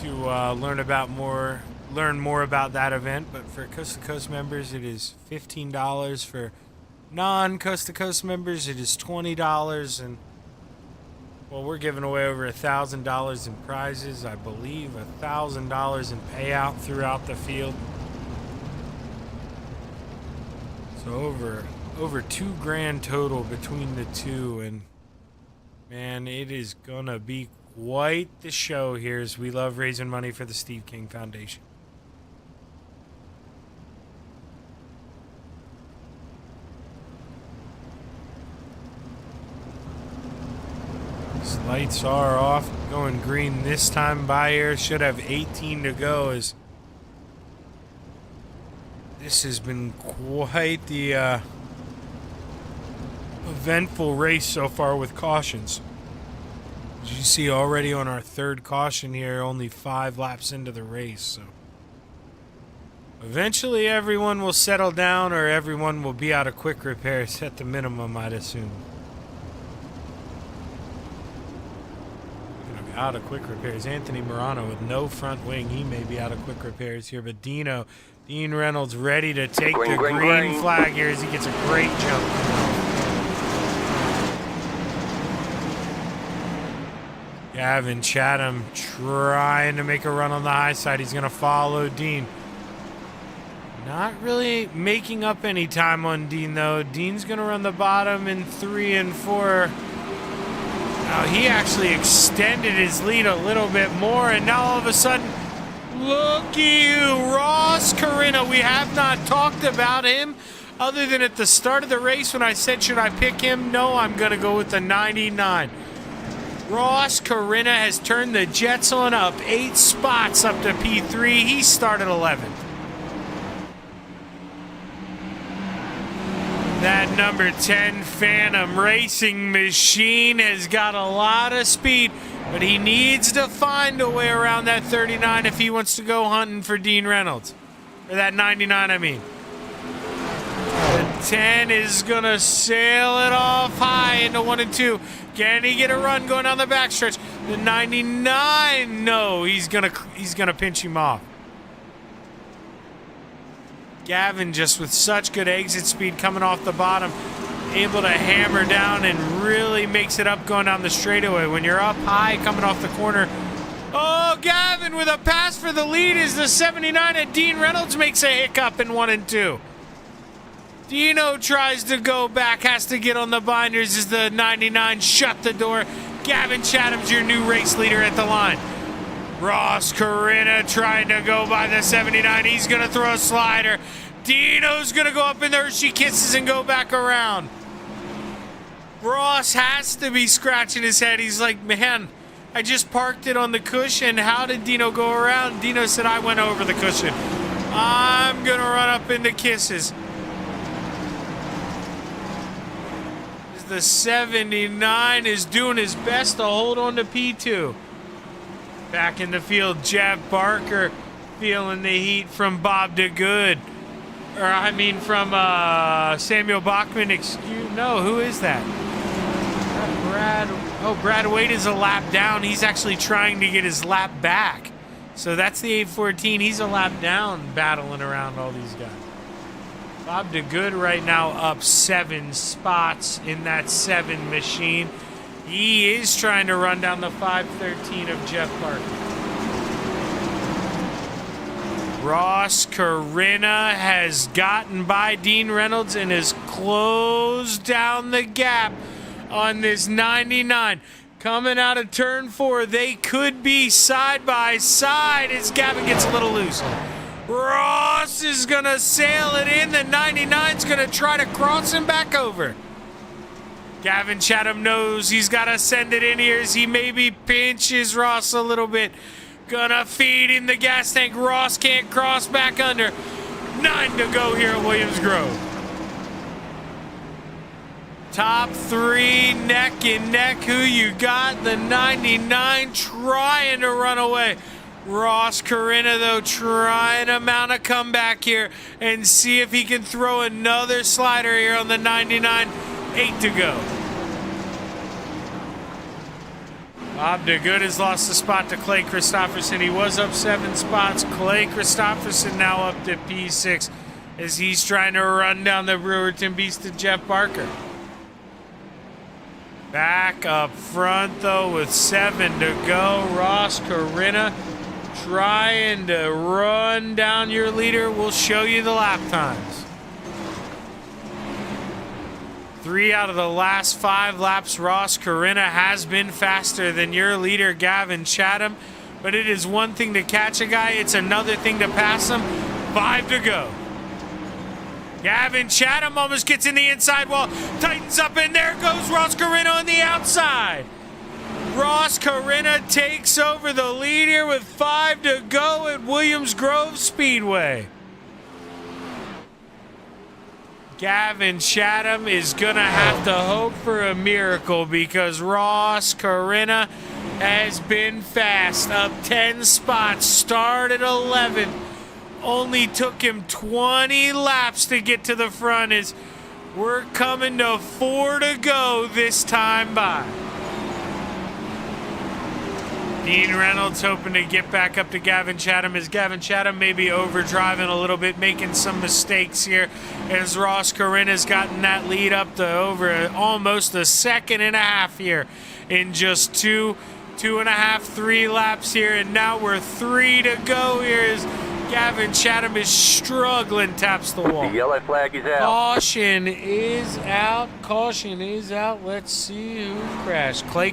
Speaker 2: To learn more about that event. But for Coast to Coast members, it is $15. For non-Coast to Coast members, it is $20. And well, we're giving away over $1,000 in prizes. I believe $1,000 in payout throughout the field. So over $2,000 total between the two, and man, it is gonna be quite the show here as we love raising money for the Steve King Foundation. These lights are off, going green this time by here. Should have 18 to go as this has been quite the eventful race so far with cautions. As you see already on our third caution here, only 5 laps into the race. So eventually everyone will settle down, or everyone will be out of quick repairs at the minimum, I'd assume. Out of quick repairs. Anthony Morano with no front wing. He may be out of quick repairs here, but Dean Reynolds ready to take the green flag here as he gets a great jump. Gavin Chatham trying to make a run on the high side. He's going to follow Dean. Not really making up any time on Dean, though. Dean's going to run the bottom in 3 and 4. Now, he actually extended his lead a little bit more, and now all of a sudden, Looky you, Ross Corinna. We have not talked about him other than at the start of the race when I said, should I pick him? No, I'm going to go with the 99. Ross Corinna has turned the Jets on up 8 spots up to P3. He started 11th. That number 10 Phantom Racing Machine has got a lot of speed, but he needs to find a way around that 39 if he wants to go hunting for Dean Reynolds. Or that 99, I mean. The 10 is going to sail it off high into 1 and 2. Can he get a run going down the backstretch? The 99, no, he's gonna pinch him off. Gavin just with such good exit speed coming off the bottom, able to hammer down and really makes it up going down the straightaway. When you're up high coming off the corner, oh, Gavin with a pass for the lead is the 79, and Dean Reynolds makes a hiccup in 1 and 2. Dino tries to go back, has to get on the binders as the 99 shut the door. Gavin Chatham's your new race leader at the line. Ross Corinna trying to go by the 79. He's going to throw a slider. Dino's going to go up in there. She kisses and go back around. Ross has to be scratching his head. He's like, man, I just parked it on the cushion. How did Dino go around? Dino said, I went over the cushion. I'm going to run up into kisses. The 79 is doing his best to hold on to P2. Back in the field, Jeff Barker feeling the heat from Bob DeGood. Or, I mean, from Samuel Bachman. Who is that? Brad Wade is a lap down. He's actually trying to get his lap back. So that's the 814. He's a lap down battling around all these guys. Bob DeGood right now up 7 spots in that 7 machine. He is trying to run down the 513 of Jeff Parker. Ross Corinna has gotten by Dean Reynolds and has closed down the gap on this 99. Coming out of turn 4, they could be side by side as Gavin gets a little loose. Ross is going to sail it in. The 99's going to try to cross him back over. Gavin Chatham knows he's got to send it in here as he maybe pinches Ross a little bit. Gonna feed him the gas tank. Ross can't cross back under. 9 to go here at Williams Grove. Top 3 neck and neck. Who you got? The 99 trying to run away. Ross Corinna, though, trying to mount a comeback here and see if he can throw another slider here on the 99. 8 to go. Bob DeGood has lost the spot to Clay Christopherson. He was up 7 spots. Clay Christopherson now up to P6 as he's trying to run down the Brewerton Beast to Jeff Barker. Back up front, though, with 7 to go. Ross Corinna trying to run down your leader. We'll show you the lap times. 3 out of the last 5 laps, Ross Corinna has been faster than your leader, Gavin Chatham. But it is one thing to catch a guy, it's another thing to pass him. 5 to go. Gavin Chatham almost gets in the inside wall, tightens up, and there goes Ross Corinna on the outside. Ross Corinna takes over the lead here with 5 to go at Williams Grove Speedway. Gavin Chatham is going to have to hope for a miracle because Ross Corinna has been fast. Up 10 spots, started 11th. Only took him 20 laps to get to the front as we're coming to 4 to go this time by. Dean Reynolds hoping to get back up to Gavin Chatham as Gavin Chatham may be overdriving a little bit, making some mistakes here as Ross Corinna's gotten that lead up to over almost a second and a half here in just 2.5, 3 laps here, and now we're 3 to go here as Gavin Chatham is struggling, taps the wall.
Speaker 4: The yellow flag is out.
Speaker 2: Caution is out. Caution is out. Let's see who crashed. Clay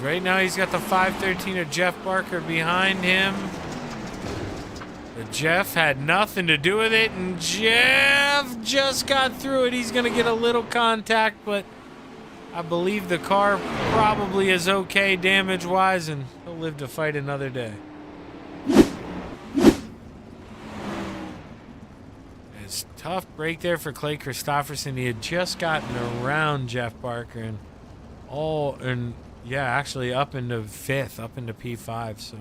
Speaker 2: Because right now he's got the 513 of Jeff Barker behind him. But Jeff had nothing to do with it, and Jeff just got through it. He's going to get a little contact, but I believe the car probably is okay damage-wise, and he'll live to fight another day. It's a tough break there for Clay Christopherson. He had just gotten around Jeff Barker, and actually up into 5th, up into P5, so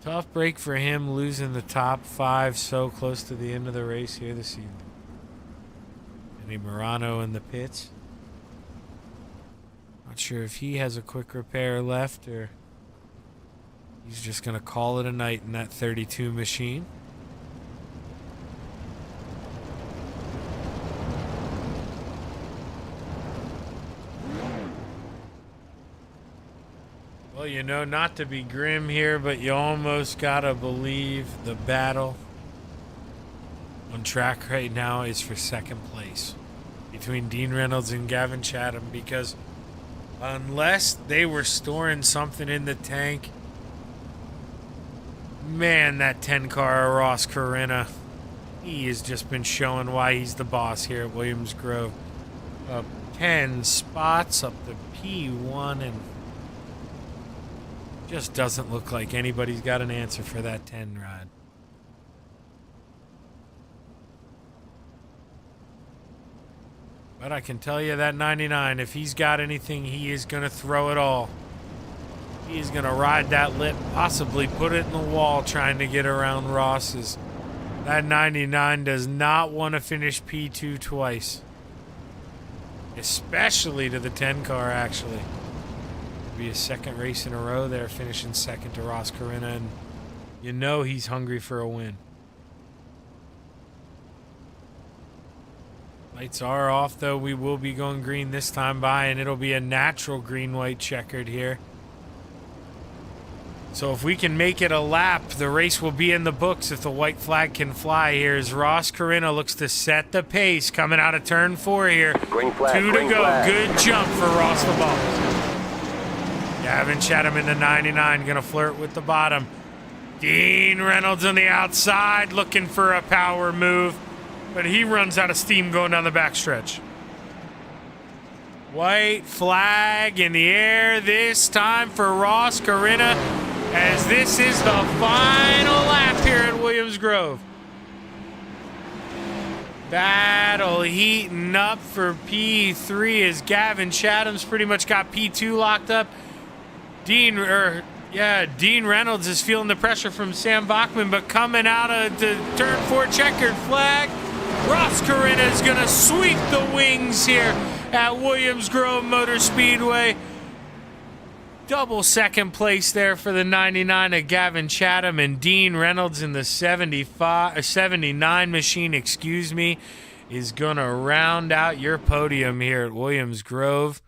Speaker 2: tough break for him, losing the top 5 so close to the end of the race here this evening. Andy Morano in the pits. Not sure if he has a quick repair left or he's just going to call it a night in that 32 machine. Well, you know, not to be grim here, but you almost gotta believe the battle on track right now is for second place between Dean Reynolds and Gavin Chatham, because unless they were storing something in the tank, man, that 10 car of Ross Corinna, he has just been showing why he's the boss here at Williams Grove. Up 10 spots up to P1, and just doesn't look like anybody's got an answer for that 10 ride. But I can tell you that 99, if he's got anything, he is going to throw it all. He is going to ride that lip, possibly put it in the wall trying to get around Ross's. That 99 does not want to finish P2 twice. Especially to the 10 car, actually. Be a second race in a row there, finishing second to Ross Corinna, and you know he's hungry for a win. Lights are off, though. We will be going green this time by, and it'll be a natural green-white checkered here. So if we can make it a lap, the race will be in the books if the white flag can fly here, as Ross Corinna looks to set the pace coming out of turn 4 here.
Speaker 4: Green flag,
Speaker 2: 2 to
Speaker 4: green
Speaker 2: go.
Speaker 4: flag.
Speaker 2: Good jump for Ross the Balls. Gavin Chatham in the 99, going to flirt with the bottom. Dean Reynolds on the outside, looking for a power move, but he runs out of steam going down the backstretch. White flag in the air this time for Ross Corinna, as this is the final lap here at Williams Grove. Battle heating up for P3 as Gavin Chatham's pretty much got P2 locked up. Dean Reynolds is feeling the pressure from Sam Bachman, but coming out of the turn 4 checkered flag, Ross Corinna is going to sweep the wings here at Williams Grove Motor Speedway. Double second place there for the 99 of Gavin Chatham, and Dean Reynolds in the 79 machine, is going to round out your podium here at Williams Grove.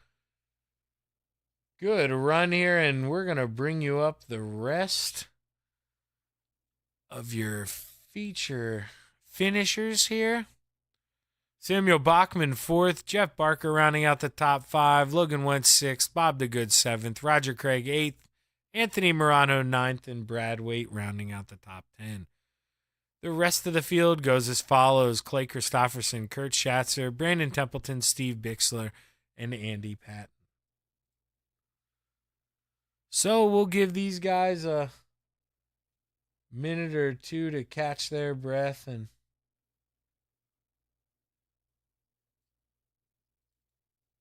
Speaker 2: Good run here, and we're going to bring you up the rest of your feature finishers here. Samuel Bachman 4th, Jeff Barker rounding out the top 5, Logan Wentz 6th, Bob the Good 7th, Roger Craig 8th, Anthony Morano 9th, and Brad Waite rounding out the top 10. The rest of the field goes as follows: Clay Christopherson, Kurt Schatzer, Brandon Templeton, Steve Bixler, and Andy Patton. So we'll give these guys a minute or two to catch their breath, and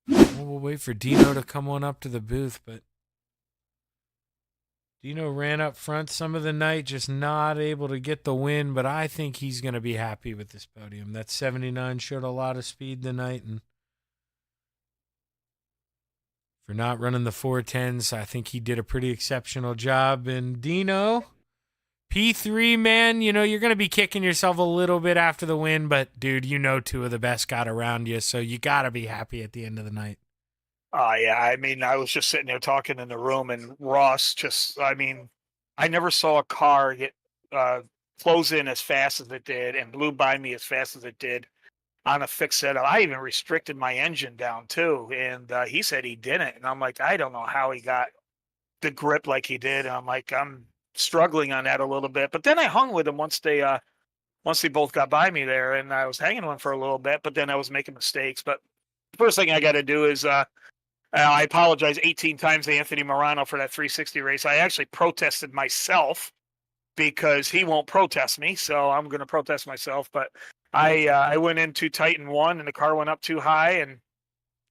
Speaker 2: we'll wait for Dino to come on up to the booth. But Dino ran up front some of the night, just not able to get the win, but I think he's going to be happy with this podium. That 79 showed a lot of speed tonight, and for not running the 410s, I think he did a pretty exceptional job. And Dino, P3, man, you know, you're going to be kicking yourself a little bit after the win, but dude, you know, 2 of the best got around you, so you got to be happy at the end of the night.
Speaker 16: Yeah, I mean, I was just sitting there talking in the room, and Ross I never saw a car get close in as fast as it did and blew by me as fast as it did. on a fixed setup. I even restricted my engine down too, and he said he didn't. And I'm like, I don't know how he got the grip like he did. And I'm like, I'm struggling on that a little bit. But then I hung with him once they both got by me there, and I was hanging on for a little bit. But then I was making mistakes. But the first thing I got to do is I apologize 18 times to Anthony Morano for that 360 race. I actually protested myself because he won't protest me, so I'm going to protest myself. But I went in too tight and won, and the car went up too high. And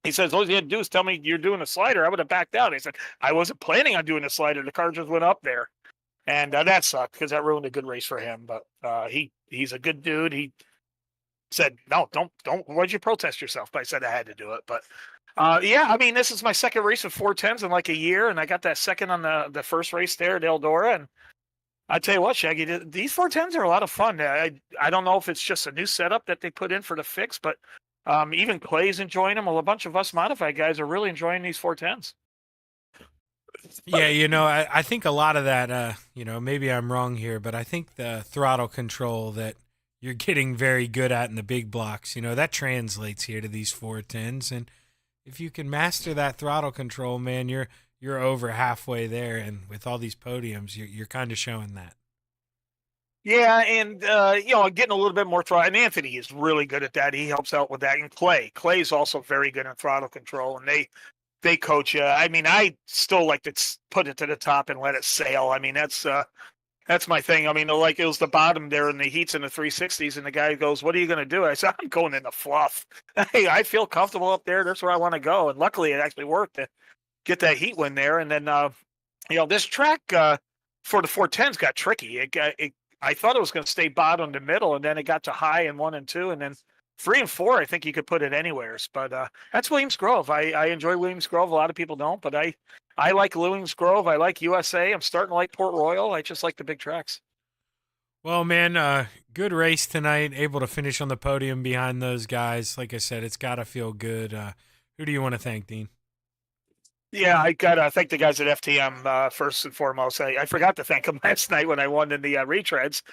Speaker 16: he says, all you had to do is tell me you're doing a slider. I would have backed out. I said, I wasn't planning on doing a slider. The car just went up there. And that sucked because that ruined a good race for him. But he's a good dude. He said, no, don't. Why'd you protest yourself? But I said I had to do it. But yeah, I mean, this is my second race with 410s in like a year, and I got that second on the first race there at Eldora. And I tell you what, Shaggy, these 410s are a lot of fun. I don't know if it's just a new setup that they put in for the fix, but even Clay's enjoying them. Well, a bunch of us modified guys are really enjoying these 410s.
Speaker 2: Yeah, I think a lot of that, maybe I'm wrong here, but I think the throttle control that you're getting very good at in the big blocks, that translates here to these 410s. And if you can master that throttle control, man, you're over halfway there. And with all these podiums, you're kind of showing that.
Speaker 16: Yeah, and getting a little bit more throttle. And Anthony is really good at that. He helps out with that. And Clay's also very good at throttle control, and they coach you. I mean, I still like to put it to the top and let it sail. I mean, that's my thing. I mean, like it was the bottom there in the heats in the 360s, and the guy goes, "What are you going to do?" I said, "I'm going in the fluff. Hey, I feel comfortable up there. That's where I want to go." And luckily, it actually worked to get that heat win there. And then, this track for the 410s got tricky. I thought it was going to stay bottom to middle, and then it got to high in 1 and 2, and then 3 and 4. I think you could put it anywhere. But that's Williams Grove. I enjoy Williams Grove. A lot of people don't, but I like Williams Grove. I like USA. I'm starting to like Port Royal. I just like the big tracks.
Speaker 2: Well, man, good race tonight. Able to finish on the podium behind those guys. Like I said, it's got to feel good. Who do you want to thank, Dean?
Speaker 16: Yeah, I got to thank the guys at FTM first and foremost. I forgot to thank them last night when I won in the retreads.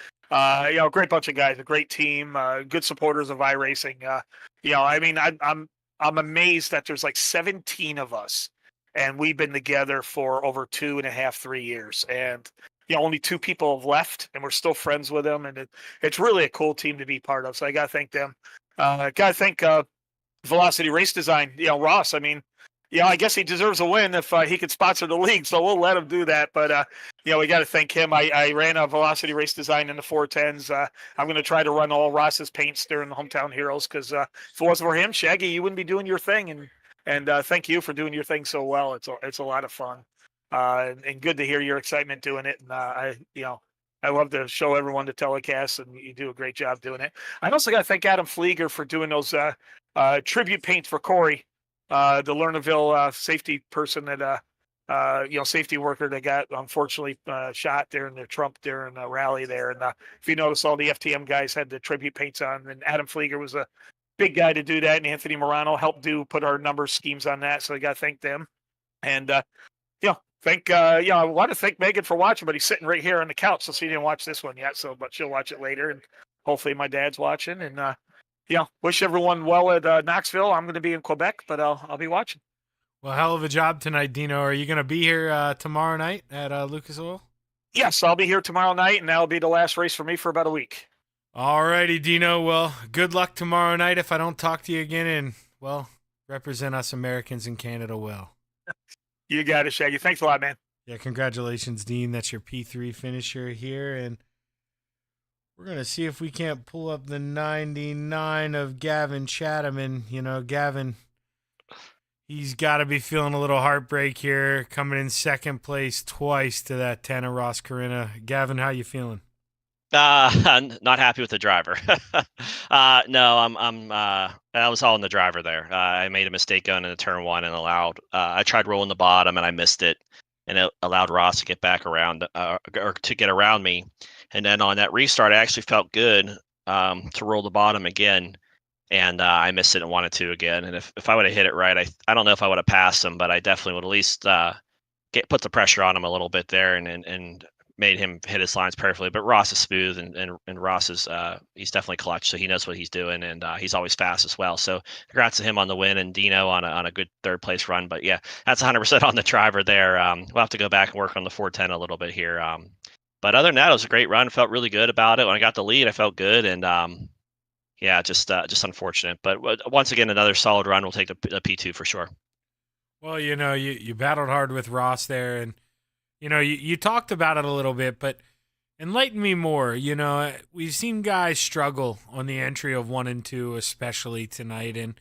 Speaker 16: Great bunch of guys, a great team, good supporters of iRacing. I mean, I'm amazed that there's like 17 of us, and we've been together for over 2.5, 3 years. And only 2 people have left, and we're still friends with them. And it's really a cool team to be part of. So I got to thank them. Got to thank Velocity Race Design. Ross. I mean, I guess he deserves a win if he could sponsor the league, so we'll let him do that. But, we got to thank him. I ran a Velocity Race Design in the 410s. I'm going to try to run all Ross's paints during the Hometown Heroes because if it wasn't for him, Shaggy, you wouldn't be doing your thing. And thank you for doing your thing so well. It's a lot of fun and good to hear your excitement doing it. And, I love to show everyone the telecast, and you do a great job doing it. I also got to thank Adam Flieger for doing those tribute paints for Corey. The Lernerville safety person that, safety worker that got unfortunately shot there in the Trump during the rally there. And if you notice, all the FTM guys had the tribute paints on, and Adam Flieger was a big guy to do that. And Anthony Morano helped put our number schemes on that. So I got to thank them. And, I want to thank Megan for watching, but he's sitting right here on the couch. So she didn't watch this one yet. But she'll watch it later. And hopefully my dad's watching. And, wish everyone well at Knoxville. I'm going to be in Quebec, but I'll be watching.
Speaker 2: Well, hell of a job tonight, Dino. Are you going to be here tomorrow night at Lucas Oil?
Speaker 16: Yes, I'll be here tomorrow night, and that'll be the last race for me for about a week.
Speaker 2: All righty, Dino. Well, good luck tomorrow night if I don't talk to you again, and, well, represent us Americans in Canada well.
Speaker 16: You got it, Shaggy. Thanks a lot, man.
Speaker 2: Yeah, congratulations, Dean. That's your P3 finisher here, and we're going to see if we can't pull up the 99 of Gavin Chatham. And, Gavin, he's got to be feeling a little heartbreak here, coming in second place twice to that 10 of Ross Corinna. Gavin, how you feeling?
Speaker 13: I'm not happy with the driver. No, I was all in the driver there. I made a mistake going into turn 1 and I tried rolling the bottom and I missed it, and it allowed Ross to get back around or to get around me. And then on that restart, I actually felt good to roll the bottom again, and I missed it and wanted to again. And if I would have hit it right, I don't know if I would have passed him, but I definitely would at least put the pressure on him a little bit there and made him hit his lines perfectly. But Ross is smooth, and Ross is he's definitely clutch, so he knows what he's doing, and he's always fast as well. So congrats to him on the win, and Dino on a good third place run. But yeah, that's 100% on the driver there. We'll have to go back and work on the 410 a little bit here. But other than that, it was a great run. Felt really good about it. When I got the lead, I felt good, and yeah, just unfortunate. But once again, another solid run. We'll take a P2 for sure.
Speaker 2: Well, you battled hard with Ross there, and you talked about it a little bit, but enlighten me more. We've seen guys struggle on the entry of 1 and 2, especially tonight. And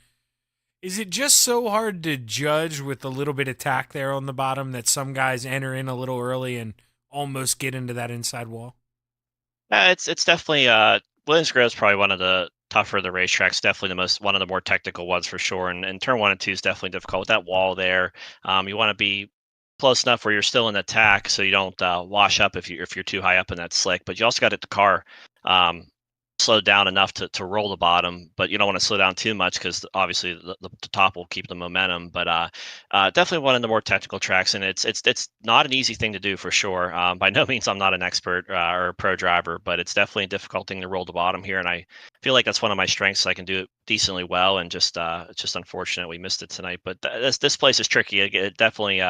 Speaker 2: is it just so hard to judge with the little bit of tack there on the bottom that some guys enter in a little early and almost get into that inside wall?
Speaker 13: It's definitely Williams Grove is probably one of the tougher of the racetracks. Definitely one of the more technical ones for sure. And turn 1 and 2 is definitely difficult with that wall there. You want to be close enough where you're still in the tack, so you don't wash up if you're too high up in that slick. But you also got to get the car slowed down enough to roll the bottom, but you don't want to slow down too much because obviously the top will keep the momentum. But definitely one of the more technical tracks, and it's not an easy thing to do for sure. By no means I'm not an expert or a pro driver, but it's definitely a difficult thing to roll the bottom here, and I feel like that's one of my strengths. I can do it decently well, and just it's just unfortunate we missed it tonight. But this place is tricky. It definitely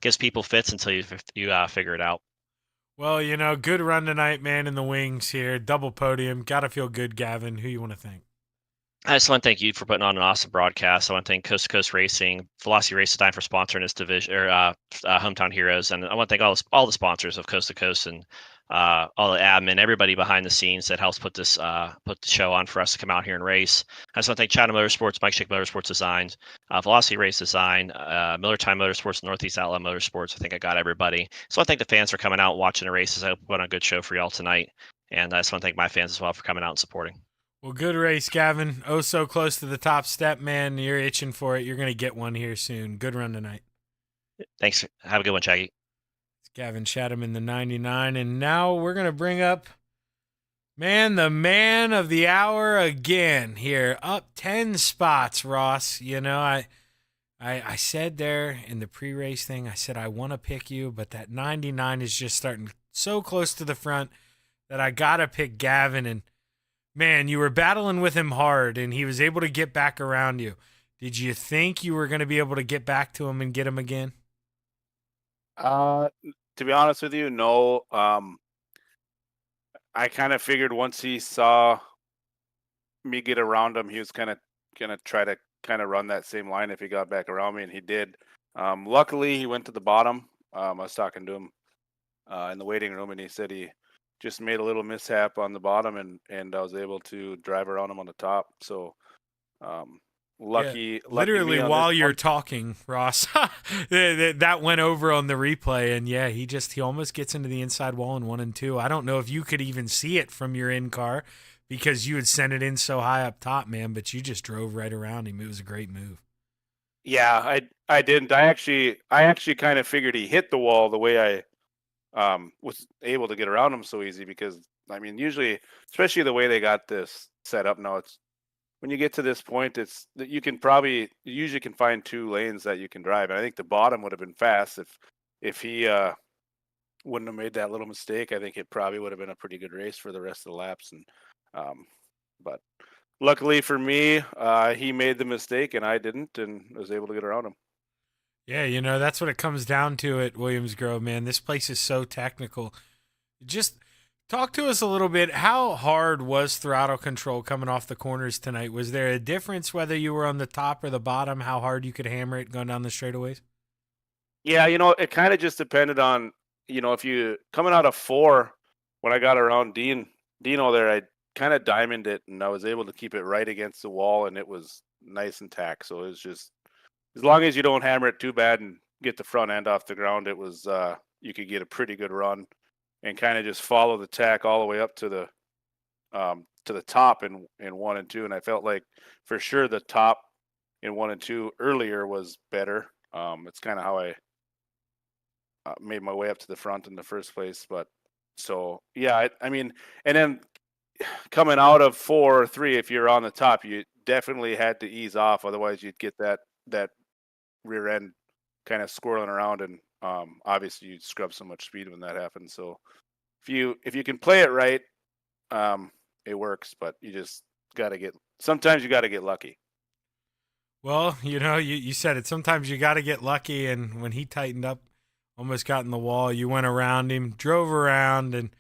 Speaker 13: gives people fits until you figure it out.
Speaker 2: Well, good run tonight, man, in the wings here. Double podium. Got to feel good, Gavin. Who you want to thank?
Speaker 13: I just want to thank you for putting on an awesome broadcast. I want to thank Coast to Coast Racing, Velocity Race Design for sponsoring this division, or Hometown Heroes, and I want to thank all the sponsors of Coast to Coast and all the admin, everybody behind the scenes that helps put the show on for us to come out here and race. I just want to thank Chatham Motorsports, Mike Schick Motorsports Designs, Velocity Race Design, Miller Time Motorsports, Northeast Outlet Motorsports. I think I got everybody. So I thank the fans for coming out and watching the races. I hope we put on a good show for y'all tonight, and I just want to thank my fans as well for coming out and supporting.
Speaker 2: Well, good race, Gavin. Oh, so close to the top step, man. You're itching for it. You're going to get one here soon. Good run tonight.
Speaker 13: Thanks. Have a good one, Shaggy.
Speaker 2: It's Gavin Chatham in the 99. And now we're going to bring up, man, the man of the hour again here. Up 10 spots, Ross. I said there in the pre-race thing, I said I want to pick you, but that 99 is just starting so close to the front that I got to pick Gavin. And man, you were battling with him hard, and he was able to get back around you. Did you think you were going to be able to get back to him and get him again?
Speaker 14: To be honest with you, no. I kind of figured once he saw me get around him, he was kind of gonna try to kind of run that same line if he got back around me, and he did. Luckily, he went to the bottom. I was talking to him in the waiting room, and he said he just made a little mishap on the bottom, and I was able to drive around him on the top. So lucky.
Speaker 2: Literally while you're talking, Ross, that went over on the replay, and yeah, he almost gets into the inside wall in 1 and 2. I don't know if you could even see it from your in car because you had sent it in so high up top, man, but you just drove right around him. It was a great move.
Speaker 14: Yeah, I didn't. I actually kind of figured he hit the wall the way I was able to get around him so easy, because I mean, usually, especially the way they got this set up now, it's when you get to this point, it's that you usually can find 2 lanes that you can drive. And I think the bottom would have been fast if he wouldn't have made that little mistake. I think it probably would have been a pretty good race for the rest of the laps. And but luckily for me, he made the mistake and I didn't, and was able to get around him.
Speaker 2: Yeah, that's what it comes down to at Williams Grove, man. This place is so technical. Just talk to us a little bit. How hard was throttle control coming off the corners tonight? Was there a difference whether you were on the top or the bottom, how hard you could hammer it going down the straightaways?
Speaker 14: Yeah, it kind of just depended on, if you coming out of 4, when I got around Dino there, I kind of diamonded it and I was able to keep it right against the wall, and it was nice and tack. So it was just, as long as you don't hammer it too bad and get the front end off the ground, it was you could get a pretty good run and kind of just follow the tack all the way up to the top in 1 and 2. And I felt like for sure the top in 1 and 2 earlier was better. It's kind of how I made my way up to the front in the first place. But so yeah, I mean, and then coming out of 4 or 3, if you're on the top, you definitely had to ease off, otherwise you'd get that rear end kind of squirreling around, and obviously you'd scrub so much speed when that happens. So if you can play it right, it works. But you just sometimes you got to get lucky.
Speaker 2: Well, you said it. Sometimes you got to get lucky, and when he tightened up, almost got in the wall, you went around him, drove around, and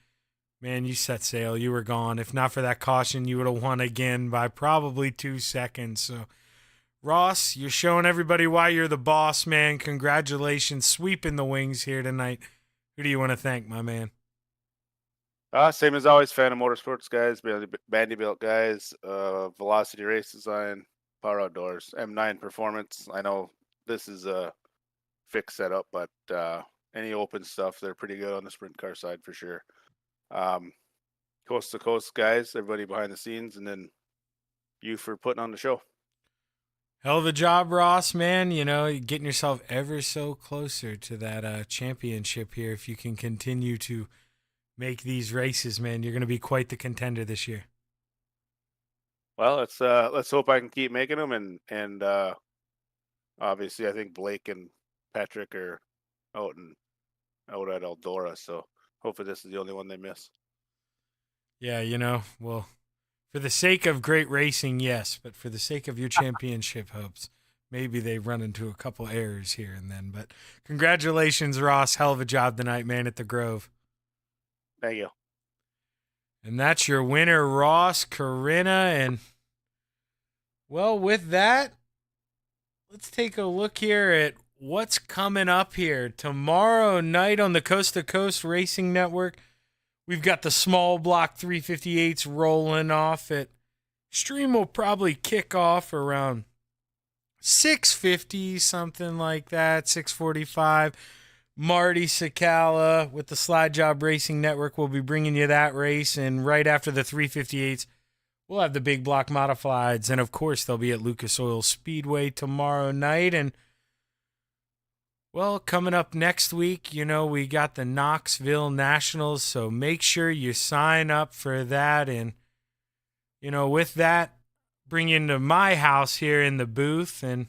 Speaker 2: man, you set sail. You were gone. If not for that caution, you would have won again by probably 2 seconds. So, Ross, you're showing everybody why you're the boss, man. Congratulations, sweeping the wings here tonight. Who do you want to thank, my man?
Speaker 14: Same as always, Phantom Motorsports guys, Vanderbilt guys, Velocity Race Design, Power Outdoors, M9 Performance. I know this is a fixed setup, but any open stuff, they're pretty good on the sprint car side for sure. Coast to Coast guys, everybody behind the scenes, and then you for putting on the show.
Speaker 2: Hell of a job, Ross, man. Getting yourself ever so closer to that championship here. If you can continue to make these races, man, you're going to be quite the contender this year.
Speaker 14: Well, let's hope I can keep making them, and obviously I think Blake and Patrick are out at Eldora, so hopefully this is the only one they miss.
Speaker 2: Yeah, well, for the sake of great racing, yes, but for the sake of your championship hopes, maybe they run into a couple errors here and then. But congratulations, Ross. Hell of a job tonight, man, at the Grove.
Speaker 14: Thank you.
Speaker 2: And that's your winner, Ross Corinna. And, well, with that, let's take a look here at what's coming up here. Tomorrow night on the Coast to Coast Racing Network, we've got the small block 358s rolling off at Stream will probably kick off around 6:50, something like that, 6:45. Marty Sakala with the Slide Job Racing Network will be bringing you that race. And right after the 358s, we'll have the big block modifieds. And, of course, they'll be at Lucas Oil Speedway tomorrow night. And, well, coming up next week, we got the Knoxville Nationals. So make sure you sign up for that. And, with that, bring you into my house here in the booth and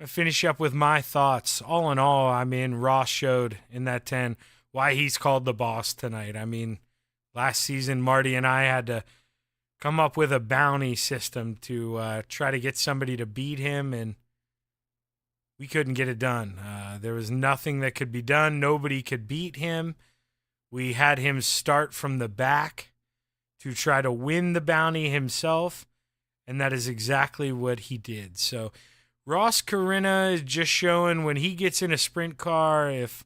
Speaker 2: finish up with my thoughts. All in all, Ross showed in that 10 why he's called the boss tonight. Last season, Marty and I had to come up with a bounty system to try to get somebody to beat him, and we couldn't get it done. There was nothing that could be done. Nobody could beat him. We had him start from the back to try to win the bounty himself, and that is exactly what he did. So Ross Corinna is just showing when he gets in a sprint car, if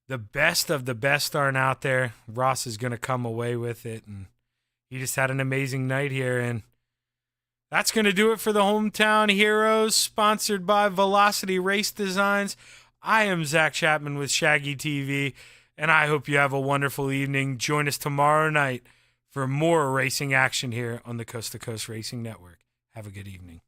Speaker 2: the best of the best aren't out there, Ross is going to come away with it. And he just had an amazing night here. And that's going to do it for the Hometown Heroes, sponsored by Velocity Race Designs. I am Zach Chapman with Shaggy TV, and I hope you have a wonderful evening. Join us tomorrow night for more racing action here on the Coast to Coast Racing Network. Have a good evening.